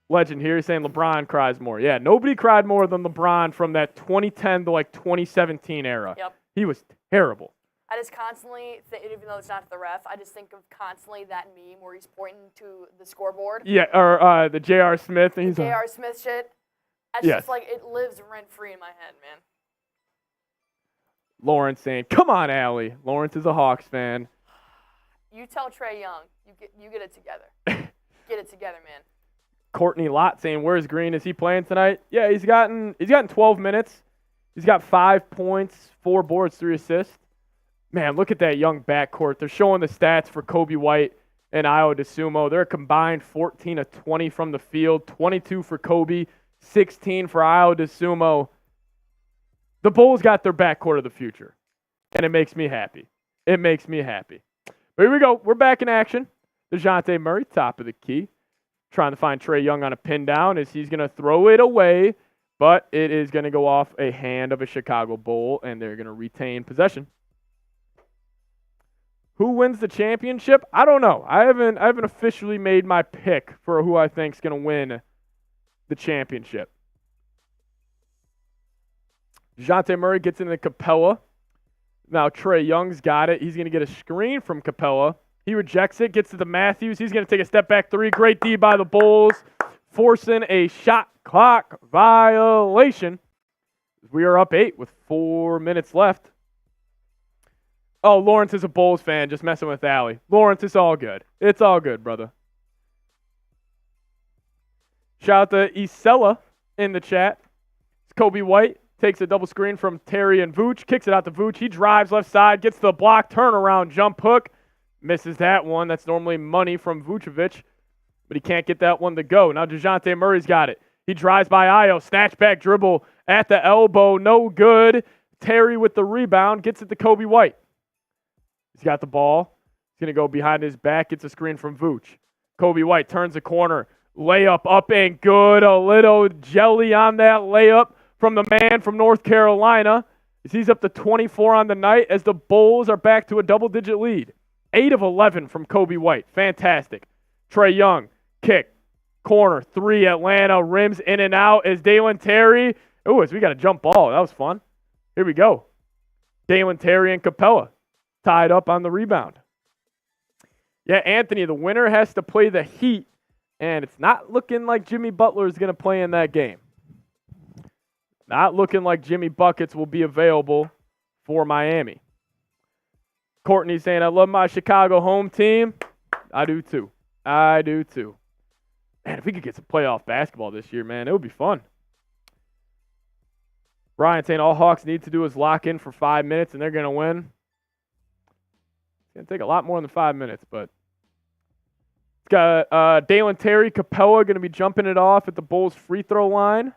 Legend here. He's saying LeBron cries more. Yeah, nobody cried more than LeBron from that 2010 to 2017 era. Yep. He was terrible. I just constantly, even though it's not the ref, I just think of constantly that meme where he's pointing to the scoreboard. Yeah, or the J.R. Smith. And he's J.R. Smith shit. That's Yes. just like, it lives rent-free in my head, man. Lawrence saying, come on, Allie. Lawrence is a Hawks fan. You tell Trae Young, you get it together. Get it together, man. Courtney Lott saying, where's Green? Is he playing tonight? Yeah, he's gotten 12 minutes. He's got 5 points, 4 boards, 3 assists. Man, look at that young backcourt. They're showing the stats for Coby White and Ayo Dosunmu. They're combined 14 of 20 from the field, 22 for Coby, 16 for Ayo Dosunmu. The Bulls got their backcourt of the future, and it makes me happy. It makes me happy. But here we go. We're back in action. Dejounte Murray, top of the key. Trying to find Trae Young on a pin down as he's going to throw it away, but it is going to go off a hand of a Chicago Bull, and they're going to retain possession. Who wins the championship? I don't know. I haven't officially made my pick for who I think is going to win the championship. Dejounte Murray gets into Capella. Now Trae Young's got it. He's going to get a screen from Capella. He rejects it, gets to the Matthews. He's going to take a step back three. Great D by the Bulls, forcing a shot clock violation. We are up 8 with 4 minutes left. Oh, Lawrence is a Bulls fan, just messing with Allie. Lawrence, it's all good. It's all good, brother. Shout out to Isella in the chat. It's Coby White. Takes a double screen from Terry and Vooch. Kicks it out to Vooch. He drives left side. Gets the block. Turnaround jump hook. Misses that one. That's normally money from Vucevic. But he can't get that one to go. Now Dejounte Murray's got it. He drives by Ayo. Snatch back dribble at the elbow. No good. Terry with the rebound. Gets it to Coby White. He's got the ball. He's going to go behind his back. Gets a screen from Vooch. Coby White turns the corner. Layup up and good. A little jelly on that layup from the man from North Carolina. He's up to 24 on the night as the Bulls are back to a double-digit lead. 8 of 11 from Coby White. Fantastic. Trae Young, kick, corner, 3, Atlanta, rims in and out as Dalen Terry. Ooh, we got a jump ball. That was fun. Here we go. Dalen Terry and Capella tied up on the rebound. Yeah, Anthony, the winner has to play the Heat, and it's not looking like Jimmy Butler is going to play in that game. Not looking like Jimmy Buckets will be available for Miami. Courtney saying, I love my Chicago home team. I do too. I do too. Man, if we could get some playoff basketball this year, man, it would be fun. Brian saying all Hawks need to do is lock in for 5 minutes and they're going to win. It's going to take a lot more than 5 minutes, but it's got Dalen Terry, Capella going to be jumping it off at the Bulls free throw line.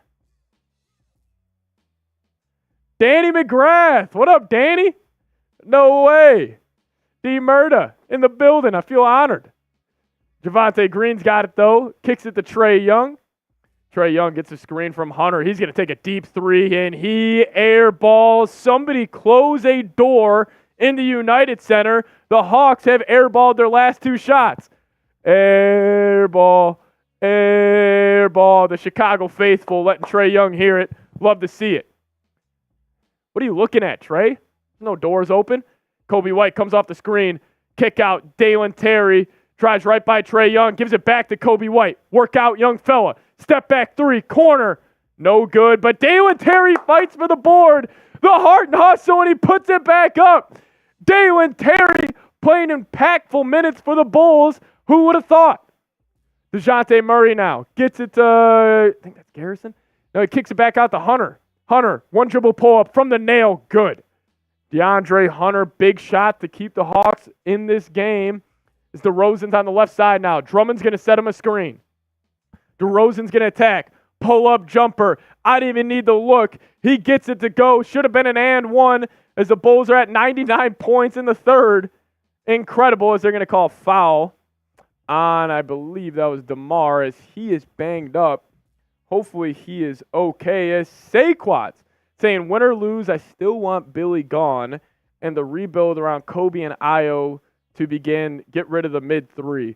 Danny McGrath. What up, Danny? No way. D. Murda in the building. I feel honored. Javonte Green's got it, though. Kicks it to Trae Young. Trae Young gets a screen from Hunter. He's going to take a deep 3, and he airballs. Somebody close a door in the United Center. The Hawks have airballed their last 2 shots. Airball. player ball. The Chicago faithful letting Trae Young hear it. Love to see it. What are you looking at, Trae? No doors open. Coby White comes off the screen. Kick out. Dalen Terry drives right by Trae Young. Gives it back to Coby White. Work out, young fella. Step back three. Corner. No good. But Dalen Terry fights for the board. The heart and hustle, and he puts it back up. Dalen Terry playing impactful minutes for the Bulls. Who would have thought? Dejounte Murray now gets it to, I think that's Garrison. No, he kicks it back out to Hunter. Hunter, one dribble pull-up from the nail. Good. DeAndre Hunter, big shot to keep the Hawks in this game. It's DeRozan's on the left side now. Drummond's going to set him a screen. DeRozan's going to attack. Pull-up jumper. I didn't even need to look. He gets it to go. Should have been an and one as the Bulls are at 99 points in the third. Incredible as they're going to call foul on, I believe that was DeMar, as he is banged up. Hopefully he is okay. As Saquon's saying, win or lose, I still want Billy gone. And the rebuild around Kobe and Io to begin, get rid of the mid-3.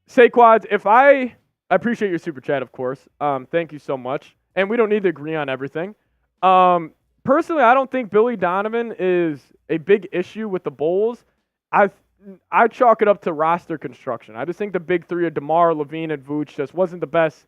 Saquon's, I appreciate your super chat, of course. Thank you so much. And we don't need to agree on everything. Personally, I don't think Billy Donovan is a big issue with the Bulls. I chalk it up to roster construction. I just think the big three of DeMar, Levine, and Vooch just wasn't the best.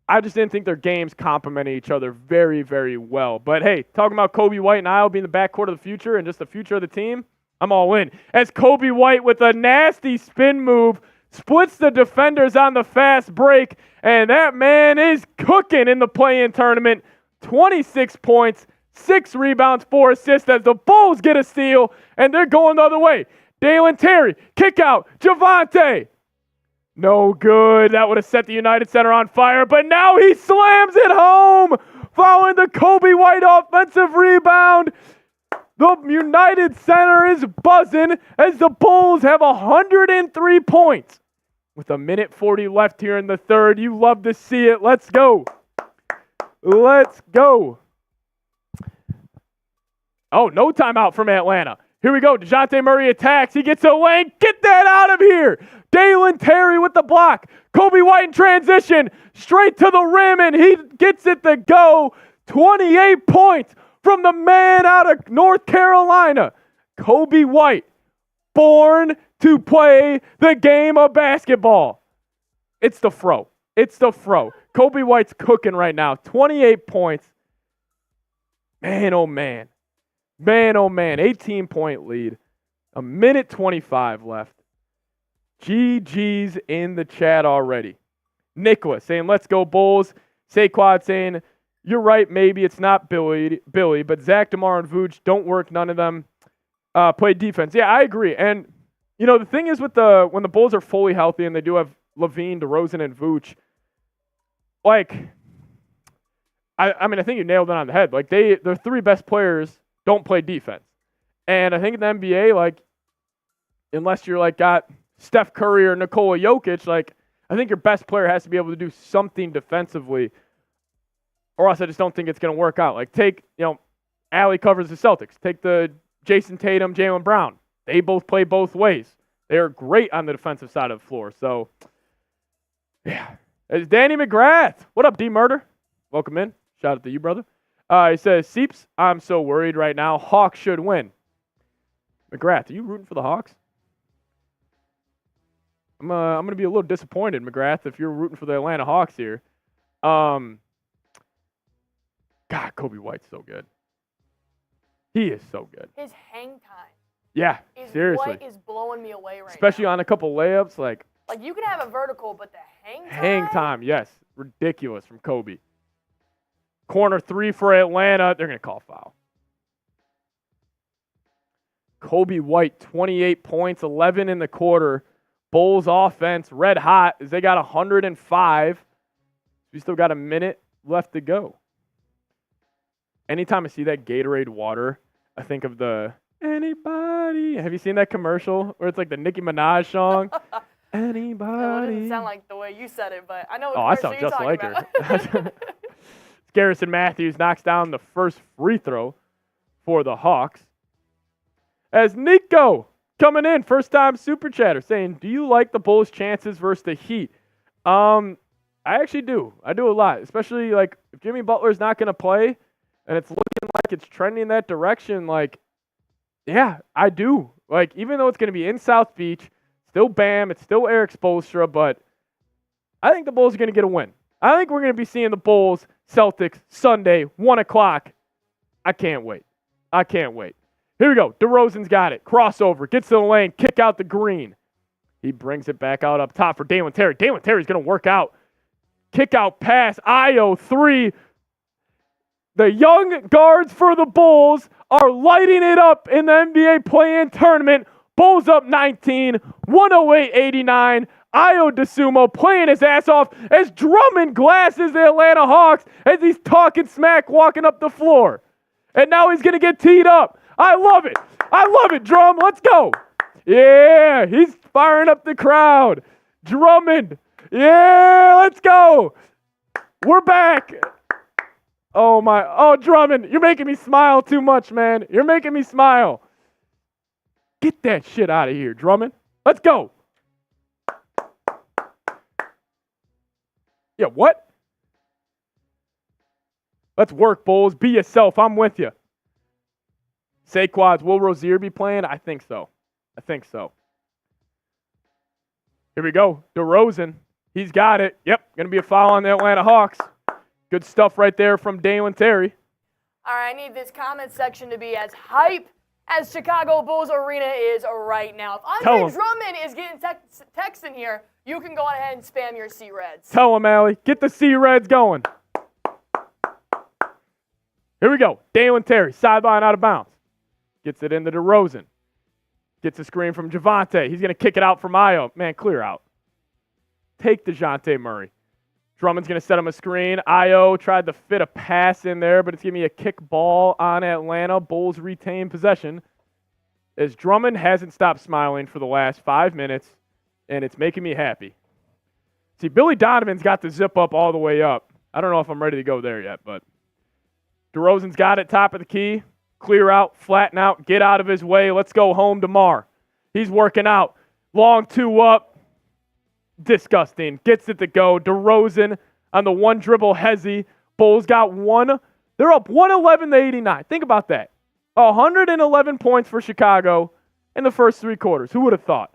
I just didn't think their games complemented each other very, very well. But hey, talking about Coby White and Io being the backcourt of the future and just the future of the team, I'm all in. As Coby White with a nasty spin move splits the defenders on the fast break, and that man is cooking in the play-in tournament. 26 points, 6 rebounds, 4 assists as the Bulls get a steal, and they're going the other way. Dalen Terry, kick out, Javonte. No good. That would have set the United Center on fire, but now he slams it home following the Coby White offensive rebound. The United Center is buzzing as the Bulls have 103 points. With a minute 40 left here in the third. You love to see it. Let's go. Let's go. Oh, no timeout from Atlanta. Here we go. Dejounte Murray attacks. He gets a lane. Get that out of here. Dalen Terry with the block. Coby White in transition. Straight to the rim, and he gets it to go. 28 points from the man out of North Carolina. Coby White, born to play the game of basketball. It's the fro. It's the fro. Coby White's cooking right now. 28 points. Man, oh man. Man, oh man. 18-point lead. A minute 25 left. GG's in the chat already. Nicholas saying, let's go Bulls. Saquon saying, you're right, maybe it's not Billy, but Zach, DeMar, and Vooch don't work. None of them play defense. Yeah, I agree. And, you know, the thing is with when the Bulls are fully healthy and they do have Levine, DeRozan, and Vooch, like, I mean, I think you nailed it on the head. Like, their 3 best players don't play defense. And I think in the NBA, like, unless you're, like, got Steph Curry or Nikola Jokic, like, I think your best player has to be able to do something defensively, or else I just don't think it's going to work out. Like, take, you know, Allie covers the Celtics. Take the Jason Tatum, Jaylen Brown. They both play both ways. They are great on the defensive side of the floor. So, yeah. It's Danny McGrath. What up, D-Murder? Welcome in. Shout out to you, brother. He says, Seeps, I'm so worried right now. Hawks should win. McGrath, are you rooting for the Hawks? I'm going to be a little disappointed, McGrath, if you're rooting for the Atlanta Hawks here. God, Coby White's so good. He is so good. His hang time. Yeah, seriously. What is blowing me away right Especially now. on a couple layups. Like you can have a vertical, but the hang time? Hang time, yes. Ridiculous from Coby. Corner 3 for Atlanta. They're going to call foul. Coby White, 28 points, 11 in the quarter. Bulls offense, red hot, as they got 105. We still got a minute left to go. Anytime I see that Gatorade water, I think of the anybody. Have you seen that commercial where it's like the Nicki Minaj song? Anybody. Well, it doesn't sound like the way you said it, but I know what I sound just like about. her. Garrison Matthews knocks down the first free throw for the Hawks. As Nico coming in, first time super chatter, saying, do you like the Bulls' chances versus the Heat? I actually do. I do a lot, especially like if Jimmy Butler's not going to play and it's looking like it's trending that direction, like, yeah, I do. Like, even though it's going to be in South Beach, still Bam, it's still Eric Spoelstra, but I think the Bulls are going to get a win. I think we're going to be seeing the Bulls, Celtics, Sunday, 1 o'clock. I can't wait. I can't wait. Here we go. DeRozan's got it. Crossover. Gets to the lane. Kick out the green. He brings it back out up top for Dalen Terry. Dalen Terry's going to work out. Kick out pass. Io 3. The young guards for the Bulls are lighting it up in the NBA play-in tournament. Bulls up 19, 108-89. Io DeSumo playing his ass off as Drummond glasses the Atlanta Hawks as he's talking smack walking up the floor. And now he's going to get teed up. I love it. I love it, Drum. Let's go. Yeah, he's firing up the crowd. Drummond. Yeah, let's go. We're back. Oh, my. Oh, Drummond, you're making me smile too much, man. You're making me smile. Get that shit out of here, Drummond. Let's go. Yeah, what? Let's work, Bulls. Be yourself. I'm with you. Saquads, will Rozier be playing? I think so. I think so. Here we go. DeRozan. He's got it. Yep, going to be a foul on the Atlanta Hawks. Good stuff right there from Dalen Terry. All right, I need this comment section to be as hype as Chicago Bulls Arena is right now. If Andre Drummond is getting text in here, you can go ahead and spam your C-Reds. Tell him, Allie. Get the C-Reds going. Here we go. Dalen Terry, sideline out of bounds. Gets it into DeRozan. Gets a screen from Javonte. He's going to kick it out from Io. Man, clear out. Take Dejounte Murray. Drummond's going to set him a screen. Io tried to fit a pass in there, but it's giving me a kick ball on Atlanta. Bulls retain possession as Drummond hasn't stopped smiling for the last 5 minutes, and it's making me happy. See, Billy Donovan's got the zip up all the way up. I don't know if I'm ready to go there yet, but DeRozan's got it, top of the key. Clear out, flatten out, get out of his way. Let's go home to Mar. He's working out. Long 2 up. Disgusting. Gets it to go. DeRozan on the one dribble hezzy. Bulls got one. They're up 111-89. Think about that. 111 points for Chicago in the first 3 quarters. Who would have thought?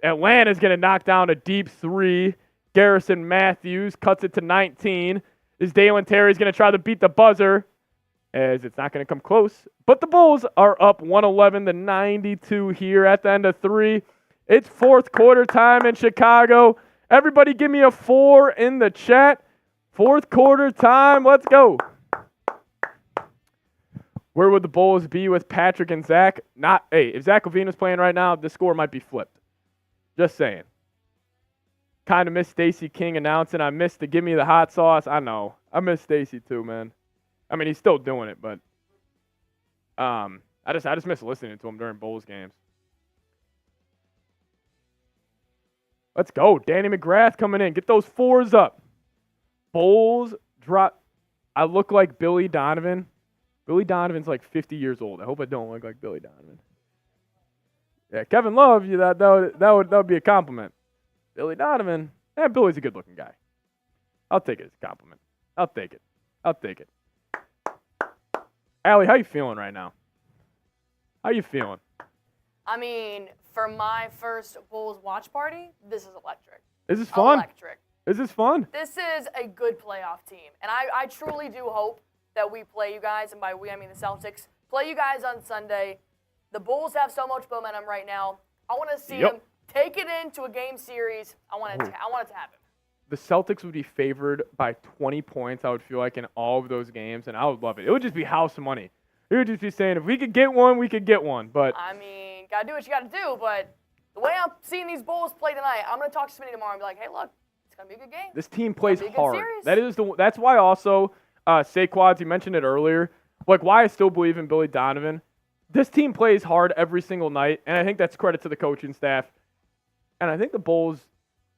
Atlanta's going to knock down a deep 3. Garrison Matthews cuts it to 19. Is Dalen Terry's going to try to beat the buzzer? As it's not going to come close. But the Bulls are up 111-92 here at the end of 3. It's fourth quarter time in Chicago. Everybody give me a 4 in the chat. Fourth quarter time. Let's go. Where would the Bulls be with Patrick and Zach? If Zach LaVine was playing right now, the score might be flipped. Just saying. Kind of miss Stacey King announcing. I missed the give me the hot sauce. I know. I miss Stacey too, man. I mean, he's still doing it, but I just miss listening to him during Bulls games. Let's go. Danny McGrath coming in. Get those 4s up. Bulls drop. I look like Billy Donovan. Billy Donovan's like 50 years old. I hope I don't look like Billy Donovan. Yeah, Kevin Love, that would be a compliment. Billy Donovan, Billy's a good-looking guy. I'll take it as a compliment. I'll take it. Allie, how you feeling right now? How you feeling? I mean, for my first Bulls watch party, this is electric. Is this fun? Electric. Is this fun? This is a good playoff team. And I truly do hope that we play you guys, and by we, I mean the Celtics, play you guys on Sunday. The Bulls have so much momentum right now. I want to see them take it into a game series. I want it to happen. The Celtics would be favored by 20 points, I would feel like, in all of those games, and I would love it. It would just be house money. It would just be saying, if we could get one, we could get one. But I mean, got to do what you got to do, but the way I'm seeing these Bulls play tonight, I'm going to talk to Smitty tomorrow and be like, hey, look, it's going to be a good game. This team plays hard. That's why also Saquads, you mentioned it earlier, like why I still believe in Billy Donovan. This team plays hard every single night, and I think that's credit to the coaching staff. And I think the Bulls,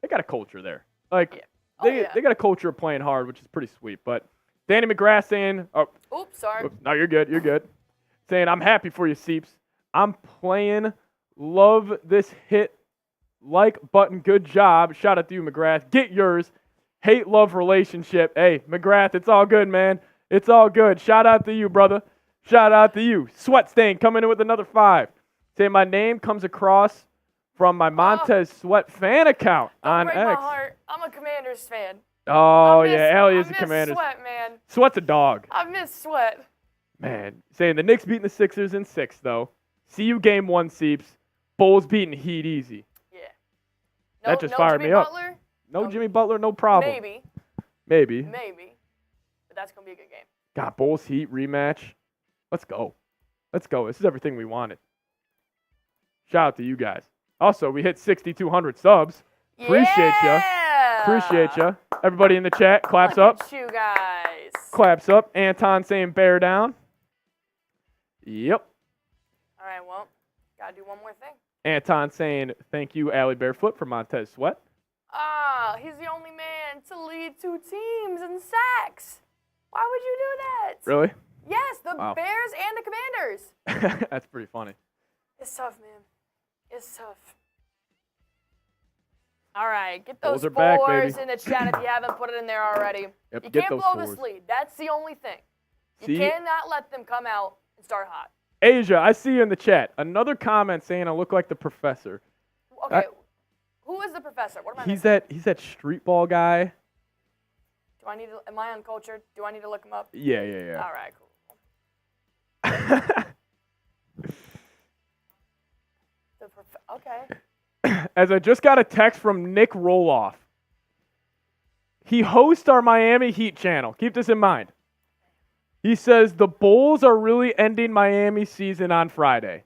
they got a culture there. Like, they got a culture of playing hard, which is pretty sweet. But Danny McGrath saying, oops, sorry. No, you're good. Saying, I'm happy for you, Seeps. I'm playing, love this hit like button. Good job. Shout out to you, McGrath. Get yours. Hate-love relationship. Hey, McGrath, it's all good, man. It's all good. Shout out to you, brother. Shout out to you. Sweat Stain coming in with another 5. Say my name comes across from my Montez Sweat fan account on break X. my heart. I'm a Commanders fan. Oh, yeah, Allie is a Commanders. Sweat, man. Sweat's a dog. I miss Sweat. Man, saying the Knicks beating the Sixers in 6, though. See you game 1, Seeps. Bulls beating Heat easy. Yeah. That just fired me up. Butler? No Jimmy Butler, no problem. Maybe. But that's going to be a good game. Got Bulls Heat rematch. Let's go. Let's go. This is everything we wanted. Shout out to you guys. Also, we hit 6,200 subs. Appreciate ya. Appreciate ya. Everybody in the chat, claps up. Look at you guys. Claps up. Anton saying bear down. Yep. All right, well, got to do one more thing. Anton saying thank you, Allie Barefoot, for Montez Sweat. Ah, he's the only man to lead 2 teams in sacks. Why would you do that? Really? Yes, the Bears and the Commanders. That's pretty funny. It's tough, man. It's tough. All right, get those Bulls are fours back, in the chat if you haven't put it in there already. Yep, You get can't those blow fours. this lead. That's the only thing. See? You cannot let them come out and start hot. Asia, I see you in the chat. Another comment saying I look like the professor. Okay, who is the professor? What am I He's missing? that street ball guy. Do I need to? Am I uncultured? Do I need to look him up? Yeah. All right, cool. Okay. As I just got a text from Nick Roloff. He hosts our Miami Heat channel. Keep this in mind. He says the Bulls are really ending Miami's season on Friday.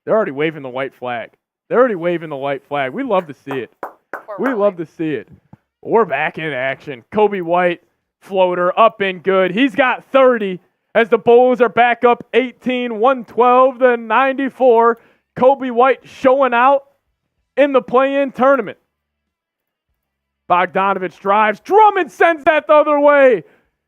They're already waving the white flag. We love to see it. Love to see it. We're back in action. Coby White, floater, up and good. He's got 30 as the Bulls are back up 18, 112-94. Coby White showing out in the play-in tournament. Bogdanovich drives. Drummond sends that the other way.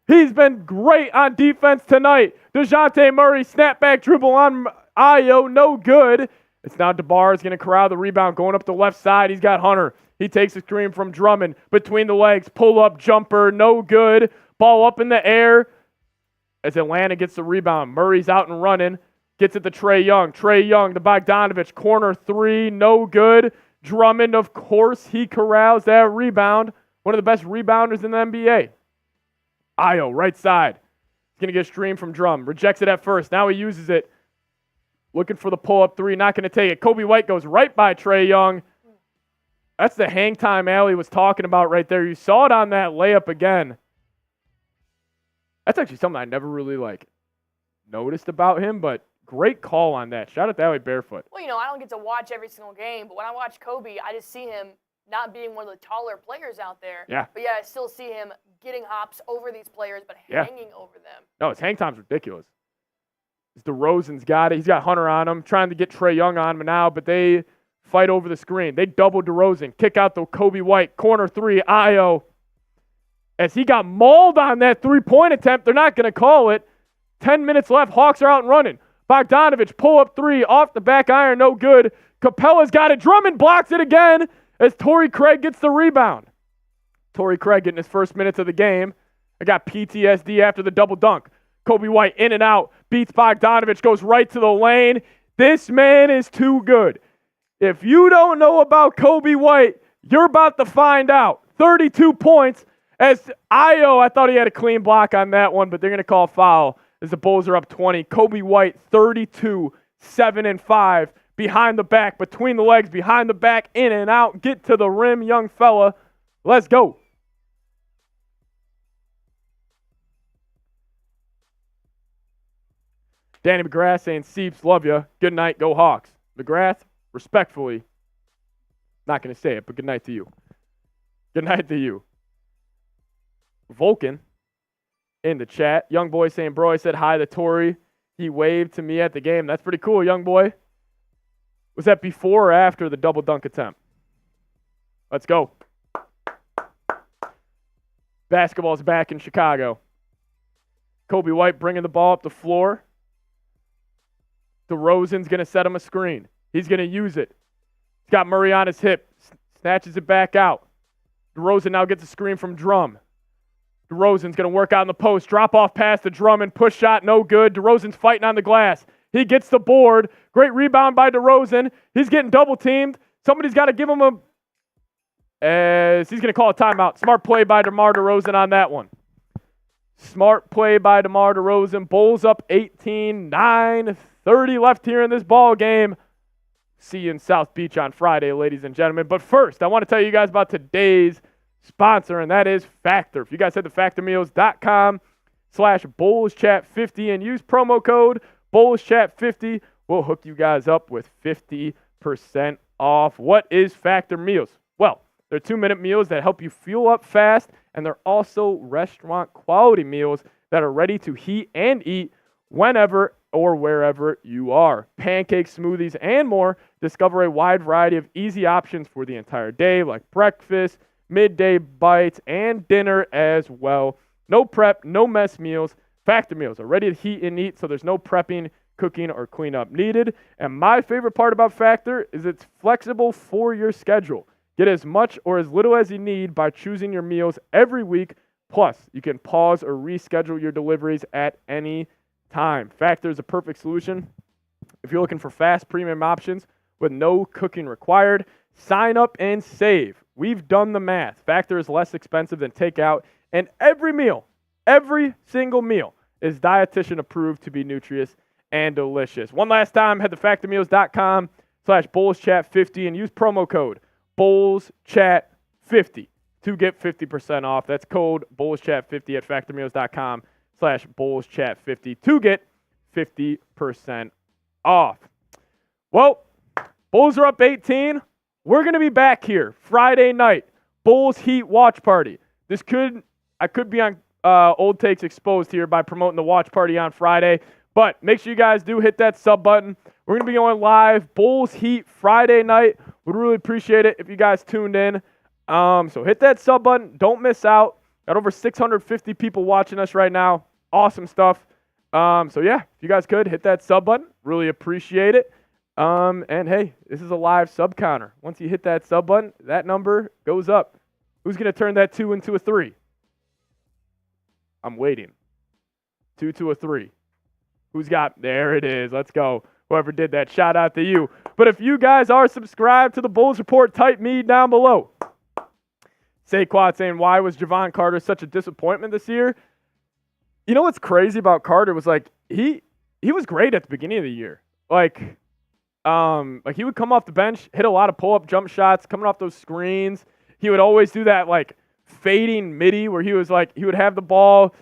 He's been great on defense tonight. Dejounte Murray, snapback dribble on Ayo, no good. It's now DeBar's going to corral the rebound, going up the left side. He's got Hunter. He takes a screen from Drummond. Between the legs, pull-up jumper, no good. Ball up in the air as Atlanta gets the rebound. Murray's out and running. Gets it to Trae Young. Trae Young to Bogdanovich. Corner 3, no good. Drummond, of course, he corrals that rebound. One of the best rebounders in the NBA. Ayo, right side. He's going to get a stream from Drum. Rejects it at first. Now he uses it. Looking for the pull-up 3. Not going to take it. Coby White goes right by Trae Young. That's the hang time Allie was talking about right there. You saw it on that layup again. That's actually something I never really, noticed about him, but great call on that. Shout out to Allie Barefoot. Well, I don't get to watch every single game, but when I watch Coby, I just see him not being one of the taller players out there. Yeah. But, I still see him getting hops over these players, but hanging over them. No, his hang time's ridiculous. DeRozan's got it. He's got Hunter on him, trying to get Trae Young on him now, but they fight over the screen. They double DeRozan. Kick out the Coby White. Corner 3, Ayo. As he got mauled on that three-point attempt, they're not going to call it. 10 minutes left. Hawks are out and running. Bogdanovich, pull-up 3, off the back iron, no good. Capella's got it. Drummond blocks it again as Torrey Craig gets the rebound. Torrey Craig getting his first minutes of the game. I got PTSD after the double dunk. Coby White in and out. Beats Bogdanovich, goes right to the lane. This man is too good. If you don't know about Coby White, you're about to find out. 32 points as Ayo, I thought he had a clean block on that one, but they're going to call foul as the Bulls are up 20. Coby White, 32, 7 and 5. Behind the back, between the legs, behind the back, in and out. Get to the rim, young fella. Let's go. Danny McGrath saying, Seeps, love ya. Good night, go Hawks. McGrath, respectfully, not going to say it, but good night to you. Good night to you. Vulcan in the chat. Young boy saying, bro, I said hi to Torrey. He waved to me at the game. That's pretty cool, young boy. Was that before or after the double dunk attempt? Let's go. Basketball's back in Chicago. Coby White bringing the ball up the floor. DeRozan's going to set him a screen. He's going to use it. He's got Murray on his hip. Snatches it back out. DeRozan now gets a screen from Drum. DeRozan's going to work out in the post. Drop off pass to Drummond. Push shot, no good. DeRozan's fighting on the glass. He gets the board. Great rebound by DeRozan. He's getting double teamed. Somebody's got to give him a... As he's going to call a timeout. Smart play by DeMar DeRozan on that one. Smart play by DeMar DeRozan. Bulls up 18, 9:30 left here in this ball game. See you in South Beach on Friday, ladies and gentlemen. But first, I want to tell you guys about today's sponsor, and that is Factor. If you guys head to factormeals.com/BullsChat50 and use promo code BullsChat50, we'll hook you guys up with 50% off. What is Factor Meals? Well, they're 2-minute meals that help you fuel up fast, and they're also restaurant-quality meals that are ready to heat and eat whenever or wherever you are. Pancakes, smoothies, and more. Discover a wide variety of easy options for the entire day, like breakfast, midday bites, and dinner as well. No prep, no mess meals. Factor meals are ready to heat and eat, so there's no prepping, cooking, or cleanup needed. And my favorite part about Factor is it's flexible for your schedule. Get as much or as little as you need by choosing your meals every week. Plus, you can pause or reschedule your deliveries at any time. Factor is a perfect solution if you're looking for fast premium options with no cooking required. Sign up and save. We've done the math. Factor is less expensive than takeout, and every meal, every single meal, is dietitian approved to be nutritious and delicious. One last time, head to factormeals.com/BullsChat50 and use promo code BullsChat50 to get 50% off. That's code BullsChat50 at factormeals.com/BullsChat50 to get 50% off. Well, Bulls are up 18. We're going to be back here Friday night. Bulls Heat watch party. I could be on Old Takes Exposed here by promoting the watch party on Friday, but make sure you guys do hit that sub button. We're going to be going live Bulls Heat Friday night. Would really appreciate it if you guys tuned in. So hit that sub button. Don't miss out. Got over 650 people watching us right now. Awesome stuff. So yeah, if you guys could hit that sub button, really appreciate it. And hey, this is a live sub counter. Once you hit that sub button, that number goes up. Who's going to turn that 2 into a 3? I'm waiting. 2 to a 3. Who's got? There it is. Let's go. Whoever did that, shout out to you. But if you guys are subscribed to the Bulls Report, type me down below. Saquad saying, why was Javon Carter such a disappointment this year? You know what's crazy about Carter was like he was great at the beginning of the year. Like he would come off the bench, hit a lot of pull-up jump shots, coming off those screens. He would always do that like fading midi where he would have the ball,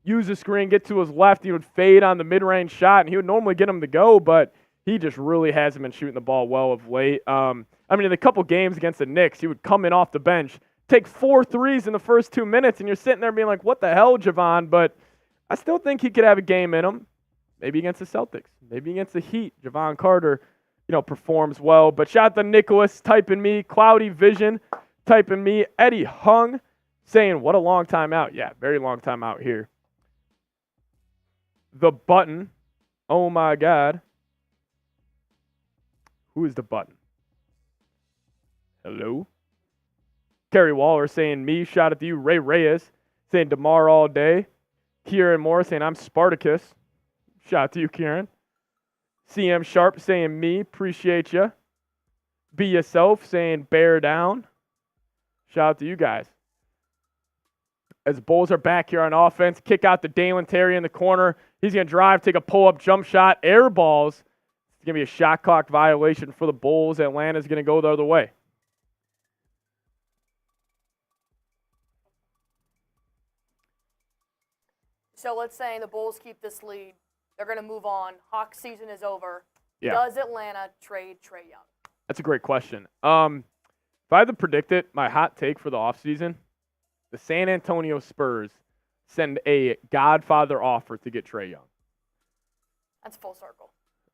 use the screen, get to his left. He would fade on the mid-range shot, and he would normally get him to go, but he just really hasn't been shooting the ball well of late. In a couple games against the Knicks, he would come in off the bench, take 4 threes in the first 2 minutes, and you're sitting there being like, what the hell, Javon? But I still think he could have a game in him. Maybe against the Celtics. Maybe against the Heat. Javon Carter, performs well. But shout out to Nicholas, typing me. Cloudy Vision, typing me. Eddie Hung, saying, what a long time out. Yeah, very long time out here. The Button. Oh, my God. Who is the Button? Hello? Kerry Waller saying me. Shout out to you. Ray Reyes saying DeMar all day. Kieran Moore saying I'm Spartacus. Shout out to you, Kieran. CM Sharp saying me. Appreciate you. Be Yourself saying bear down. Shout out to you guys. As the Bulls are back here on offense, kick out to Dalen Terry in the corner. He's going to drive, take a pull-up jump shot, air balls. It's going to be a shot clock violation for the Bulls. Atlanta's going to go the other way. So let's say the Bulls keep this lead. They're going to move on. Hawks season is over. Yeah. Does Atlanta trade Trae Young? That's a great question. If I had to predict it, my hot take for the offseason, the San Antonio Spurs send a Godfather offer to get Trae Young. That's full circle.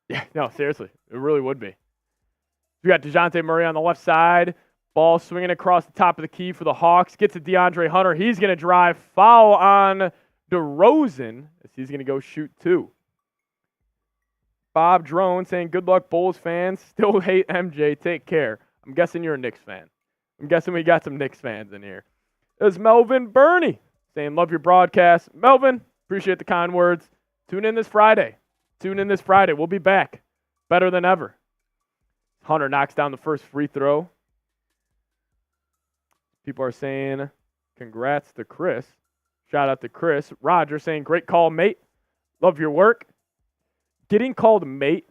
Yeah, no, seriously. It really would be. We got Dejounte Murray on the left side. Ball swinging across the top of the key for the Hawks. Gets to DeAndre Hunter. He's going to drive. Foul on DeRozan as he's going to go shoot 2. Bob Drone saying, good luck, Bulls fans. Still hate MJ. Take care. I'm guessing you're a Knicks fan. I'm guessing we got some Knicks fans in here. There's Melvin Burney saying, love your broadcast. Melvin, appreciate the kind words. Tune in this Friday. We'll be back. Better than ever. Hunter knocks down the first free throw. People are saying, congrats to Chris. Shout out to Chris. Roger saying, great call, mate. Love your work. Getting called mate,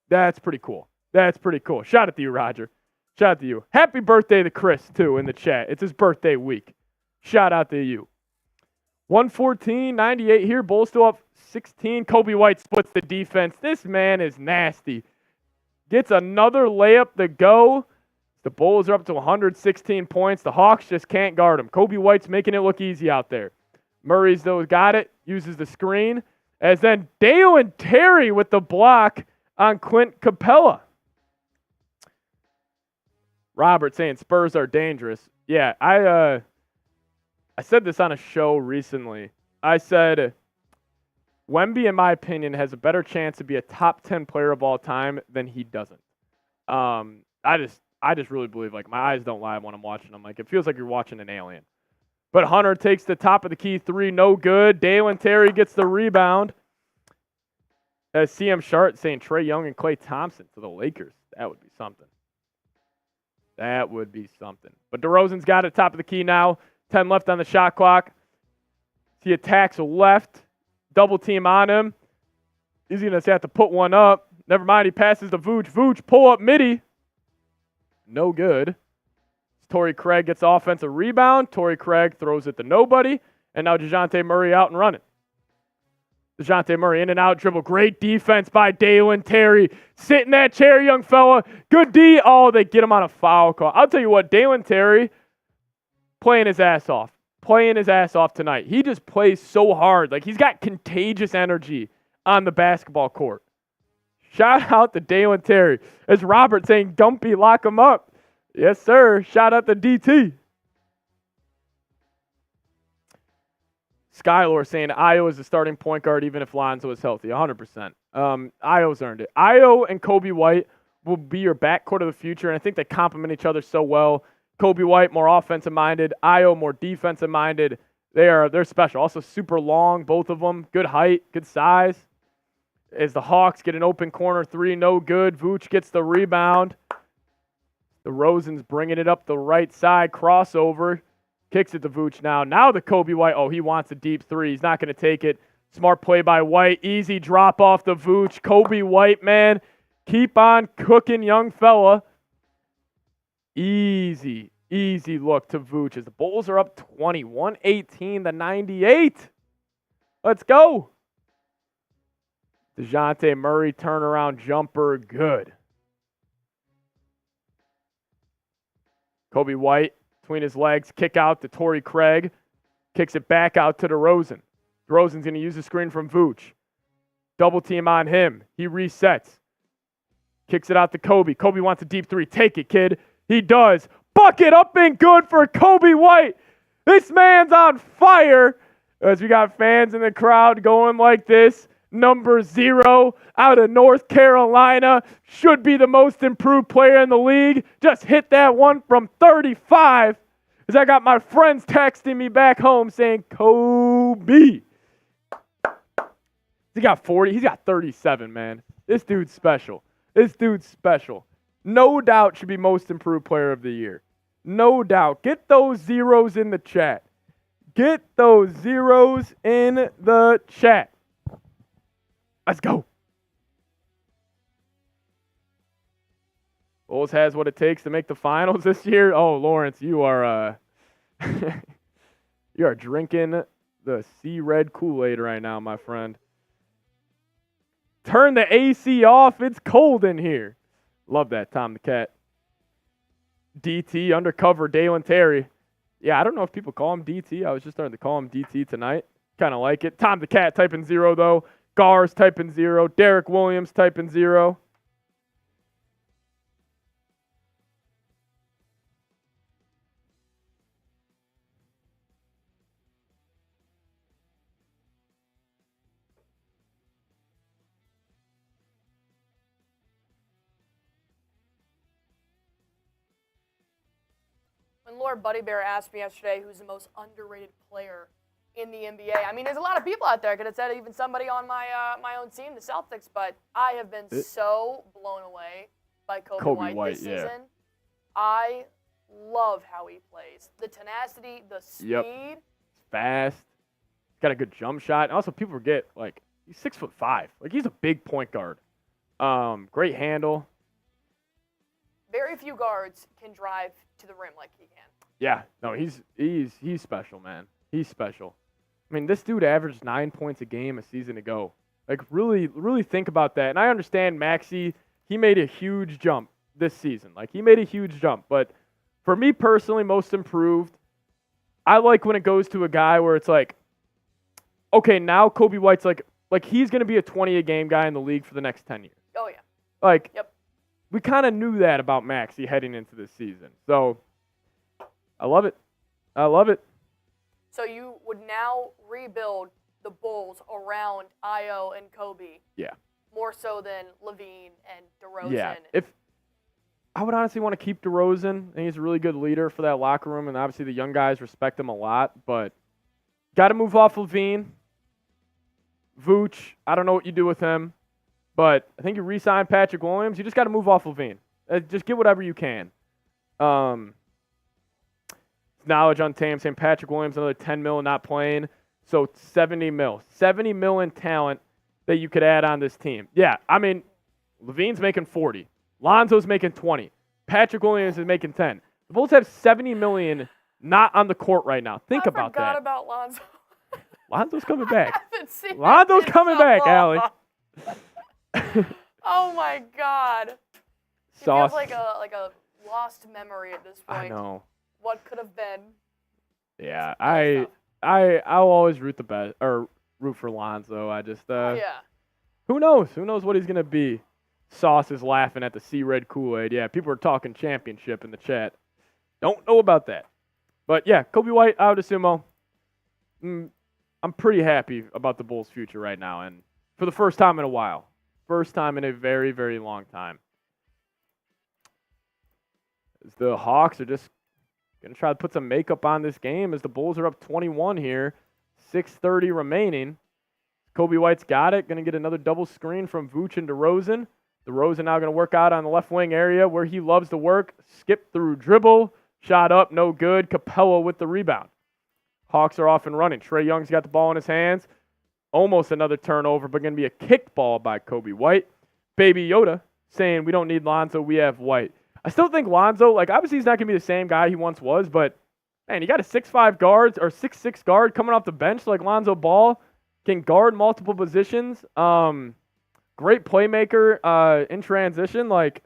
that's pretty cool. Shout out to you, Roger. Shout out to you. Happy birthday to Chris, too, in the chat. It's his birthday week. Shout out to you. 114-98 here. Bulls still up 16. Coby White splits the defense. This man is nasty. Gets another layup to go. The Bulls are up to 116 points. The Hawks just can't guard him. Coby White's making it look easy out there. Murray's, though, got it. Uses the screen. As then Dalen Terry with the block on Clint Capella. Robert saying Spurs are dangerous. Yeah, I said this on a show recently. I said Wemby, in my opinion, has a better chance to be a top 10 player of all time than he doesn't. I just really believe, like, my eyes don't lie when I'm watching him. Like, it feels like you're watching an alien. But Hunter takes the top of the key three, no good. Dalen Terry gets the rebound. As CM Sharp saying Trae Young and Klay Thompson to the Lakers. That would be something. But DeRozan's got it top of the key now. 10 left on the shot clock. He attacks left. Double team on him. He's going to have to put one up. Never mind, he passes to Vooch. Vooch, pull up midi. No good. Torrey Craig gets offensive rebound. Torrey Craig throws it to nobody. And now Dejounte Murray out and running. Dejounte Murray in and out dribble. Great defense by Dalen Terry. Sit in that chair, young fella. Good D. Oh, they get him on a foul call. I'll tell you what, Dalen Terry playing his ass off tonight. He just plays so hard. Like, he's got contagious energy on the basketball court. Shout out to Dalen Terry. As Robert saying, Gumpy, lock him up. Yes, sir. Shout out to DT. Skylor saying Io is the starting point guard even if Lonzo is healthy. 100%. Io's earned it. Io and Coby White will be your backcourt of the future, and I think they complement each other so well. Coby White, more offensive-minded. Io, more defensive-minded. They're special. Also super long, both of them. Good height, good size. As the Hawks get an open corner three, no good. Vooch gets the rebound. DeRozan's bringing it up the right side. Crossover. Kicks it to Vooch now. Now the Coby White. Oh, he wants a deep three. He's not going to take it. Smart play by White. Easy drop off the Vooch. Coby White, man. Keep on cooking, young fella. Easy look to Vooch as the Bulls are up 21-18-98. Let's go. Dejounte Murray turnaround jumper. Good. Coby White between his legs. Kick out to Torrey Craig. Kicks it back out to DeRozan. DeRozan's going to use the screen from Vooch. Double team on him. He resets. Kicks it out to Coby. Coby wants a deep three. Take it, kid. He does. Bucket up and good for Coby White. This man's on fire. As we got fans in the crowd going like this. Number 0 out of North Carolina. Should be the most improved player in the league. Just hit that one from 35. As I got my friends texting me back home saying, Kobe. He got 40. He's got 37, man. This dude's special. No doubt should be most improved player of the year. No doubt. Get those zeros in the chat. Let's go. Bulls has what it takes to make the finals this year. Oh, Lawrence, you are you are drinking the sea red Kool-Aid right now, my friend. Turn the AC off. It's cold in here. Love that, Tom the Cat. DT, undercover, Dalen Terry. Yeah, I don't know if people call him DT. I was just starting to call him DT tonight. Kind of like it. Tom the Cat typing 0, though. Gars typing 0. Derek Williams typing 0. When Lord Buddy Bear asked me yesterday who's the most underrated player in the NBA, I mean, there's a lot of people out there. I could have said even somebody on my own team, the Celtics, but I have been so blown away by Kobe White this season. I love how he plays. The tenacity, the speed. Yep. Fast. He's got a good jump shot. And also, people forget, like, he's 6'5". Like, he's a big point guard. Great handle. Very few guards can drive to the rim like he can. Yeah. No, he's special, man. He's special. I mean, this dude averaged 9 points a game a season ago. Like, really think about that. And I understand Maxey, he made a huge jump this season. Like, he made a huge jump. But for me personally, most improved, I like when it goes to a guy where it's like, okay, now Coby White's like he's going to be a 20-a-game guy in the league for the next 10 years. Oh, yeah. Like, yep. We kind of knew that about Maxey heading into this season. So, I love it. I love it. So you would now rebuild the Bulls around Io and Kobe. Yeah. More so than LaVine and DeRozan. Yeah. I would honestly want to keep DeRozan. I think he's a really good leader for that locker room, and obviously the young guys respect him a lot. But got to move off LaVine. Vooch, I don't know what you do with him, but I think you re-sign Patrick Williams. You just got to move off LaVine. Just get whatever you can. Knowledge on Tam saying Patrick Williams another $10 million not playing, so $70 million. $70 million talent that you could add on this team. Yeah, I mean, LaVine's making 40. Lonzo's making 20. Patrick Williams is making 10. The Bulls have $70 million not on the court right now. Think about that. I forgot about Lonzo. Lonzo's coming back. Lonzo's coming back, Allie. Oh my God. He feels like a lost memory at this point. I know. What could have been? Yeah, I'll always root for Lonzo. I just Who knows? Who knows what he's gonna be? Sauce is laughing at the C-Red Kool-Aid. Yeah, people are talking championship in the chat. Don't know about that. But yeah, Coby White, I would assume I'm pretty happy about the Bulls' future right now, and for the first time in a while. First time in a very, very long time. The Hawks are just going to try to put some makeup on this game as the Bulls are up 21 here. 6:30 remaining. Coby White's got it. Going to get another double screen from Vooch and DeRozan. DeRozan now going to work out on the left wing area where he loves to work. Skip through dribble. Shot up, no good. Capella with the rebound. Hawks are off and running. Trae Young's got the ball in his hands. Almost another turnover, but going to be a kicked ball by Coby White. Baby Yoda saying we don't need Lonzo, we have White. I still think Lonzo, like, obviously he's not going to be the same guy he once was, but, man, you got a 6'5 guard or 6'6 guard coming off the bench like Lonzo Ball, can guard multiple positions, great playmaker in transition. Like,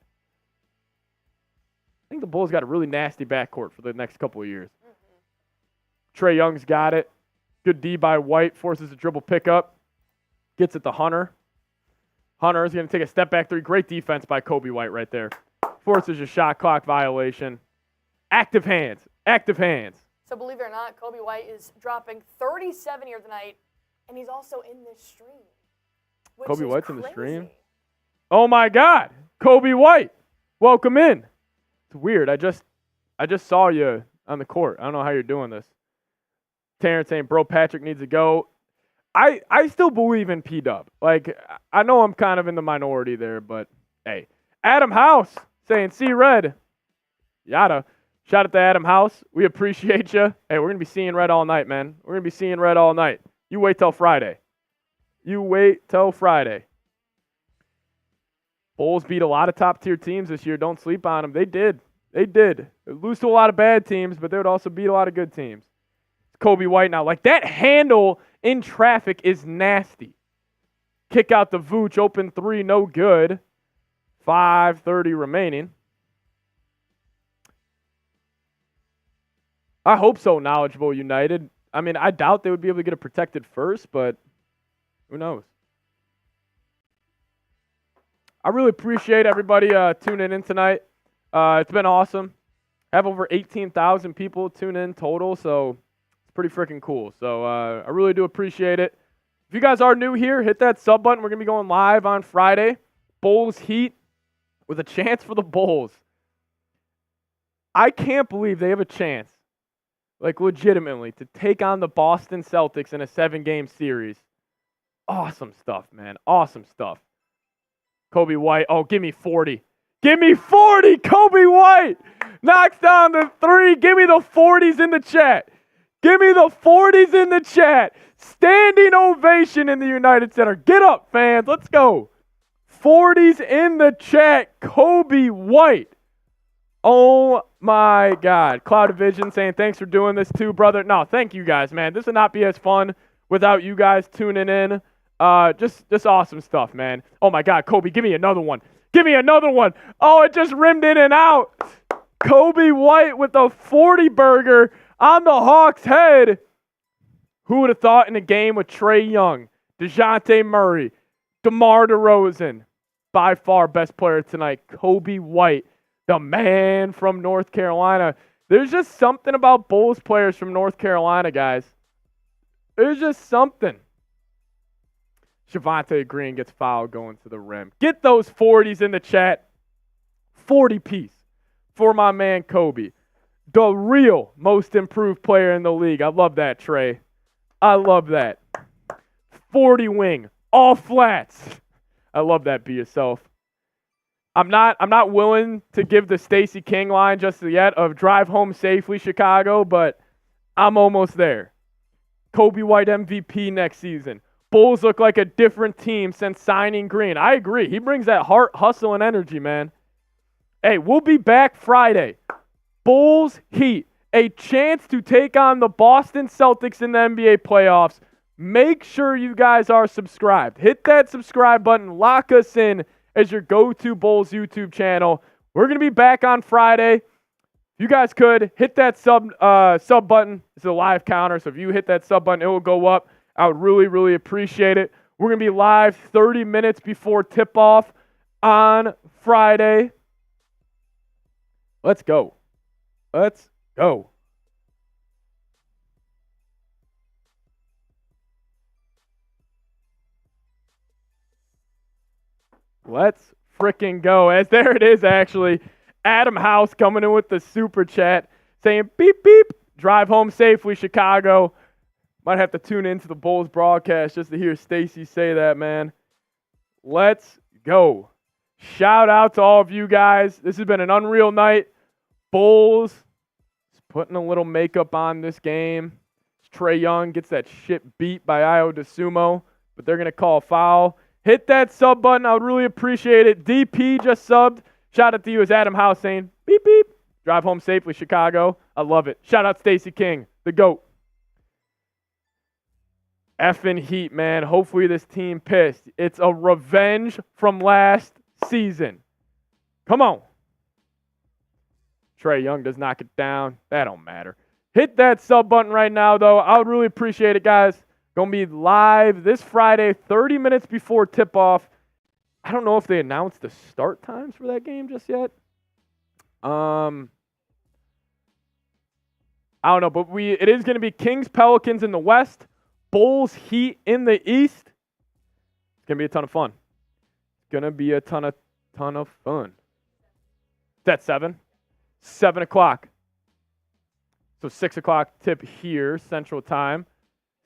I think the Bulls got a really nasty backcourt for the next couple of years. Mm-hmm. Trae Young's got it. Good D by White, forces a dribble pickup, gets it to Hunter. Hunter is going to take a step back three. Great defense by Coby White right there. Forces a shot clock violation. Active hands. Active hands. So believe it or not, Coby White is dropping 37 here tonight, and he's also in this stream. Coby White's crazy. In the stream? Oh, my God. Coby White. Welcome in. It's weird. I just saw you on the court. I don't know how you're doing this. Terrence saying, bro, Patrick needs to go. I still believe in P-Dub. Like, I know I'm kind of in the minority there, but, hey. Adam House saying, see red. Yada. Shout out to Adam House. We appreciate you. Hey, we're going to be seeing red all night, man. We're going to be seeing red all night. You wait till Friday. You wait till Friday. Bulls beat a lot of top-tier teams this year. Don't sleep on them. They did. They did. They lose to a lot of bad teams, but they would also beat a lot of good teams. It's Coby White now. Like, that handle in traffic is nasty. Kick out the Vooch. Open three. No good. 5:30 remaining. I hope so, Knowledgeable United. I mean, I doubt they would be able to get it protected first, but who knows? I really appreciate everybody tuning in tonight. It's been awesome. I have over 18,000 people tune in total, so it's pretty freaking cool. So I really do appreciate it. If you guys are new here, hit that sub button. We're going to be going live on Friday. Bulls Heat with a chance for the Bulls. I can't believe they have a chance, like legitimately, to take on the Boston Celtics in a 7-game series. Awesome stuff, man. Awesome stuff. Coby White. Oh, give me 40. Give me 40. Coby White knocks down the 3. Give me the 40s in the chat. Give me the 40s in the chat. Standing ovation in the United Center. Get up, fans. Let's go. 40s in the chat. Coby White. Oh, my God. Cloud Vision saying, thanks for doing this too, brother. No, thank you guys, man. This would not be as fun without you guys tuning in. Just awesome stuff, man. Oh, my God. Coby, give me another one. Give me another one. Oh, it just rimmed in and out. Coby White with a 40 burger on the Hawks' head. Who would have thought in a game with Trae Young, Dejounte Murray, DeMar DeRozan, by far best player tonight, Coby White, the man from North Carolina. There's just something about Bulls players from North Carolina, guys. There's just something. Javonte Green gets fouled going to the rim. Get those 40s in the chat. 40 piece for my man Coby. The real most improved player in the league. I love that, Trae. I love that. 40 wing. All flats. I love that, be yourself. I'm not willing to give the Stacey King line just yet of drive home safely, Chicago, but I'm almost there. Coby White MVP next season. Bulls look like a different team since signing Green. I agree. He brings that heart, hustle, and energy, man. Hey, we'll be back Friday. Bulls Heat. A chance to take on the Boston Celtics in the NBA playoffs. Make sure you guys are subscribed. Hit that subscribe button. Lock us in as your go-to Bulls YouTube channel. We're going to be back on Friday. If you guys could, hit that sub button. It's a live counter, so if you hit that sub button, it will go up. I would really, really appreciate it. We're going to be live 30 minutes before tip-off on Friday. Let's go. Let's go. Let's freaking go. As there it is, actually. Adam House coming in with the super chat saying, beep, beep, drive home safely, Chicago. Might have to tune into the Bulls broadcast just to hear Stacey say that, man. Let's go. Shout out to all of you guys. This has been an unreal night. Bulls putting a little makeup on this game. Trae Young gets that shit beat by Ayo DeSumo, but they're going to call a foul. Hit that sub button. I would really appreciate it. DP just subbed. Shout out to you as Adam House saying, beep, beep. Drive home safely, Chicago. I love it. Shout out Stacey King, the GOAT. Effing Heat, man. Hopefully this team pissed. It's a revenge from last season. Come on. Trae Young does knock it down. That don't matter. Hit that sub button right now, though. I would really appreciate it, guys. Going to be live this Friday, 30 minutes before tip-off. I don't know if they announced the start times for that game just yet. I don't know, but it is going to be Kings Pelicans in the West, Bulls Heat in the East. It's going to be a ton of fun. It's going to be a ton of fun. Is that 7? 7 o'clock. So 6 o'clock tip here, Central Time.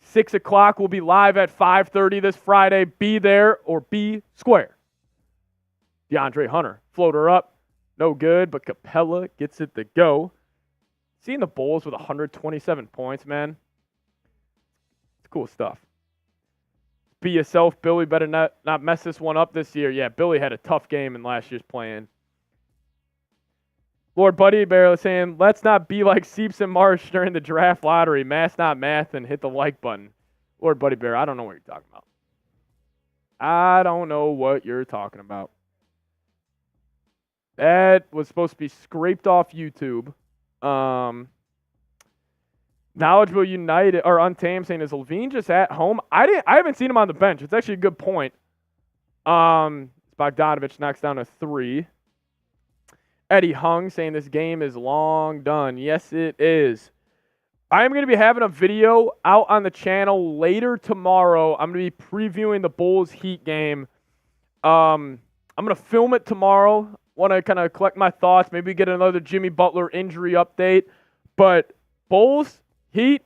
6 o'clock, we'll be live at 5:30 this Friday. Be there or be square. DeAndre Hunter, floater up. No good, but Capella gets it to go. Seeing the Bulls with 127 points, man. It's cool stuff. Be yourself, Billy. Better not mess this one up this year. Yeah, Billy had a tough game in last year's play-in. Lord Buddy Bear saying, let's not be like Seeps and Marsh during the draft lottery. Math, not math, and hit the like button. Lord Buddy Bear, I don't know what you're talking about. I don't know what you're talking about. That was supposed to be scraped off YouTube. Knowledgeable United or Untamed saying, is Levine just at home? I haven't seen him on the bench. It's actually a good point. Bogdanovich knocks down a 3. Eddie Hung saying this game is long done. Yes, it is. I am going to be having a video out on the channel later tomorrow. I'm going to be previewing the Bulls Heat game. I'm going to film it tomorrow. Want to kind of collect my thoughts, maybe get another Jimmy Butler injury update. But Bulls, Heat,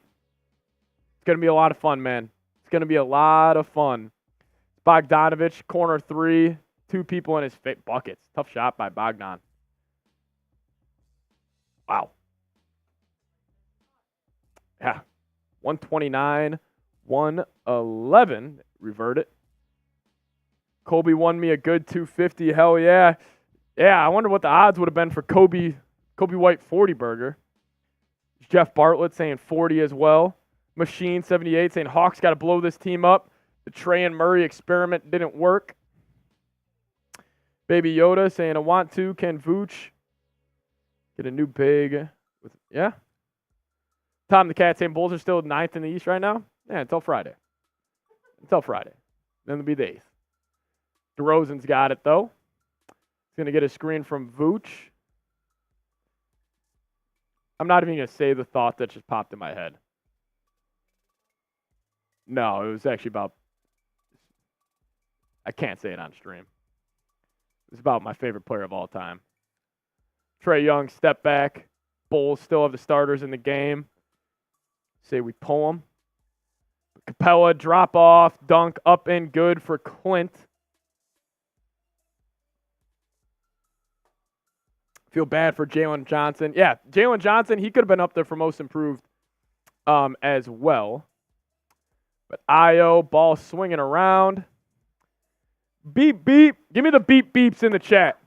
it's going to be a lot of fun, man. It's going to be a lot of fun. Bogdanovich, corner three, two people in his buckets. Tough shot by Bogdan. Wow. Yeah. 129, 111. Revert it. Kobe won me a good 250. Hell yeah. Yeah, I wonder what the odds would have been for Coby White 40 burger. Jeff Bartlett saying 40 as well. Machine 78 saying Hawks got to blow this team up. The Trae and Murray experiment didn't work. Baby Yoda saying I want to. Ken Vooch. Get a new big. Yeah. Tom the Cat saying Bulls are still 9th in the East right now. Yeah, until Friday. Then it'll be the 8th. DeRozan's got it, though. He's going to get a screen from Vooch. I'm not even going to say the thought that just popped in my head. No, it was actually about... I can't say it on stream. It's about my favorite player of all time. Trae Young, step back. Bulls still have the starters in the game. Say we pull them. Capella, drop off, dunk, up and good for Clint. Feel bad for Jalen Johnson. Yeah, Jalen Johnson, he could have been up there for most improved as well. But Io, ball swinging around. Beep, beep. Give me the beep, beeps in the chat.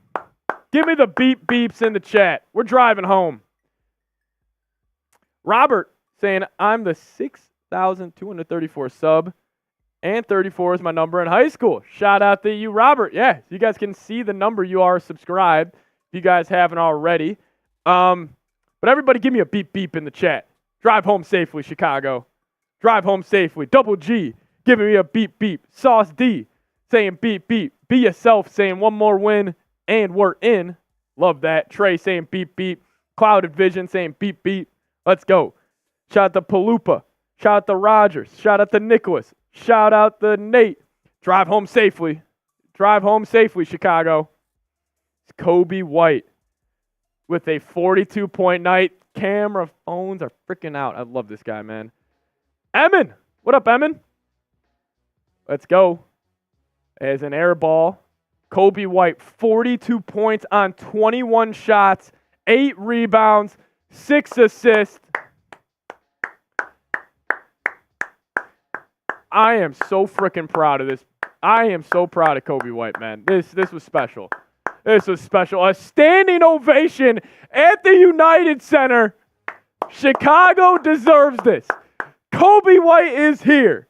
Give me the beep, beeps in the chat. We're driving home. Robert saying, I'm the 6,234 sub, and 34 is my number in high school. Shout out to you, Robert. Yeah, you guys can see the number you are subscribed. If you guys haven't already. But everybody give me a beep beep in the chat. Drive home safely, Chicago. Drive home safely. Double G giving me a beep beep. Sauce D saying beep beep. Be yourself saying one more win and we're in. Love that. Trae saying beep beep. Clouded Vision saying beep beep. Let's go. Shout out to Paloopa. Shout out to Rogers. Shout out to Nicholas. Shout out to Nate. Drive home safely. Drive home safely, Chicago. It's Coby White with a 42-point night. Camera phones are freaking out. I love this guy, man. Emin. What up, Emin? Let's go. As an air ball. Coby White, 42 points on 21 shots, 8 rebounds, 6 assists. I am so freaking proud of this. I am so proud of Coby White, man. This was special. This was special. A standing ovation at the United Center. Chicago deserves this. Coby White is here.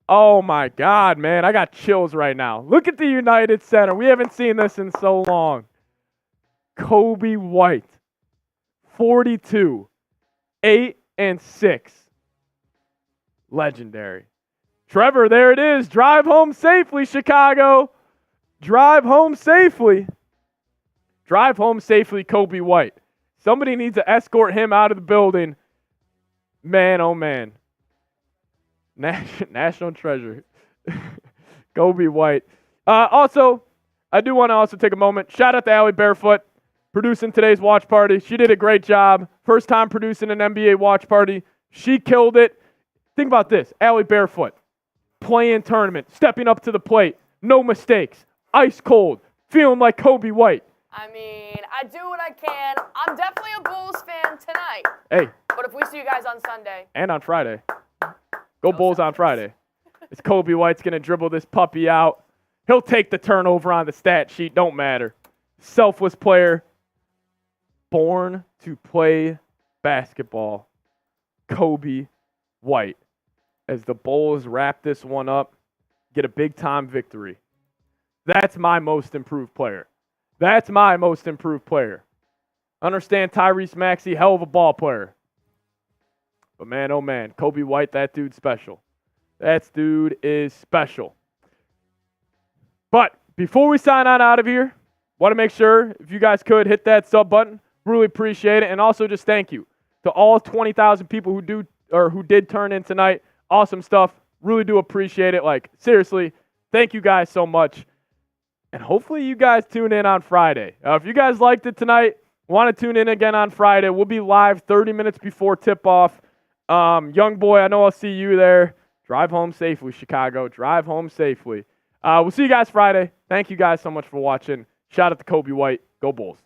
Oh, my God, man. I got chills right now. Look at the United Center. We haven't seen this in so long. Coby White, 42, 8 and 6. Legendary. Trevor, there it is. Drive home safely, Chicago. Drive home safely. Drive home safely, Coby White. Somebody needs to escort him out of the building. Man, oh, man. National treasure. Coby White. Also, I do want to also take a moment. Shout out to Allie Barefoot producing today's watch party. She did a great job. First time producing an NBA watch party. She killed it. Think about this. Allie Barefoot. Playing tournament. Stepping up to the plate. No mistakes. Ice cold. Feeling like Coby White. I mean, I do what I can. I'm definitely a Bulls fan tonight. Hey. But if we see you guys on Sunday. And on Friday. Go Bulls on Friday. It's Coby White's going to dribble this puppy out. He'll take the turnover on the stat sheet. Don't matter. Selfless player. Born to play basketball. Coby White. As the Bulls wrap this one up, get a big-time victory. That's my most improved player. That's my most improved player. Understand Tyrese Maxey, hell of a ball player. But man, oh man, Coby White, that dude's special. That dude is special. But before we sign on out of here, want to make sure, if you guys could, hit that sub button. Really appreciate it. And also just thank you to all 20,000 people who did turn in tonight. Awesome stuff. Really do appreciate it. Like, seriously, thank you guys so much. And hopefully you guys tune in on Friday. If you guys liked it tonight, want to tune in again on Friday, we'll be live 30 minutes before tip-off. Young boy, I know I'll see you there. Drive home safely, Chicago. Drive home safely. We'll see you guys Friday. Thank you guys so much for watching. Shout out to Coby White. Go Bulls.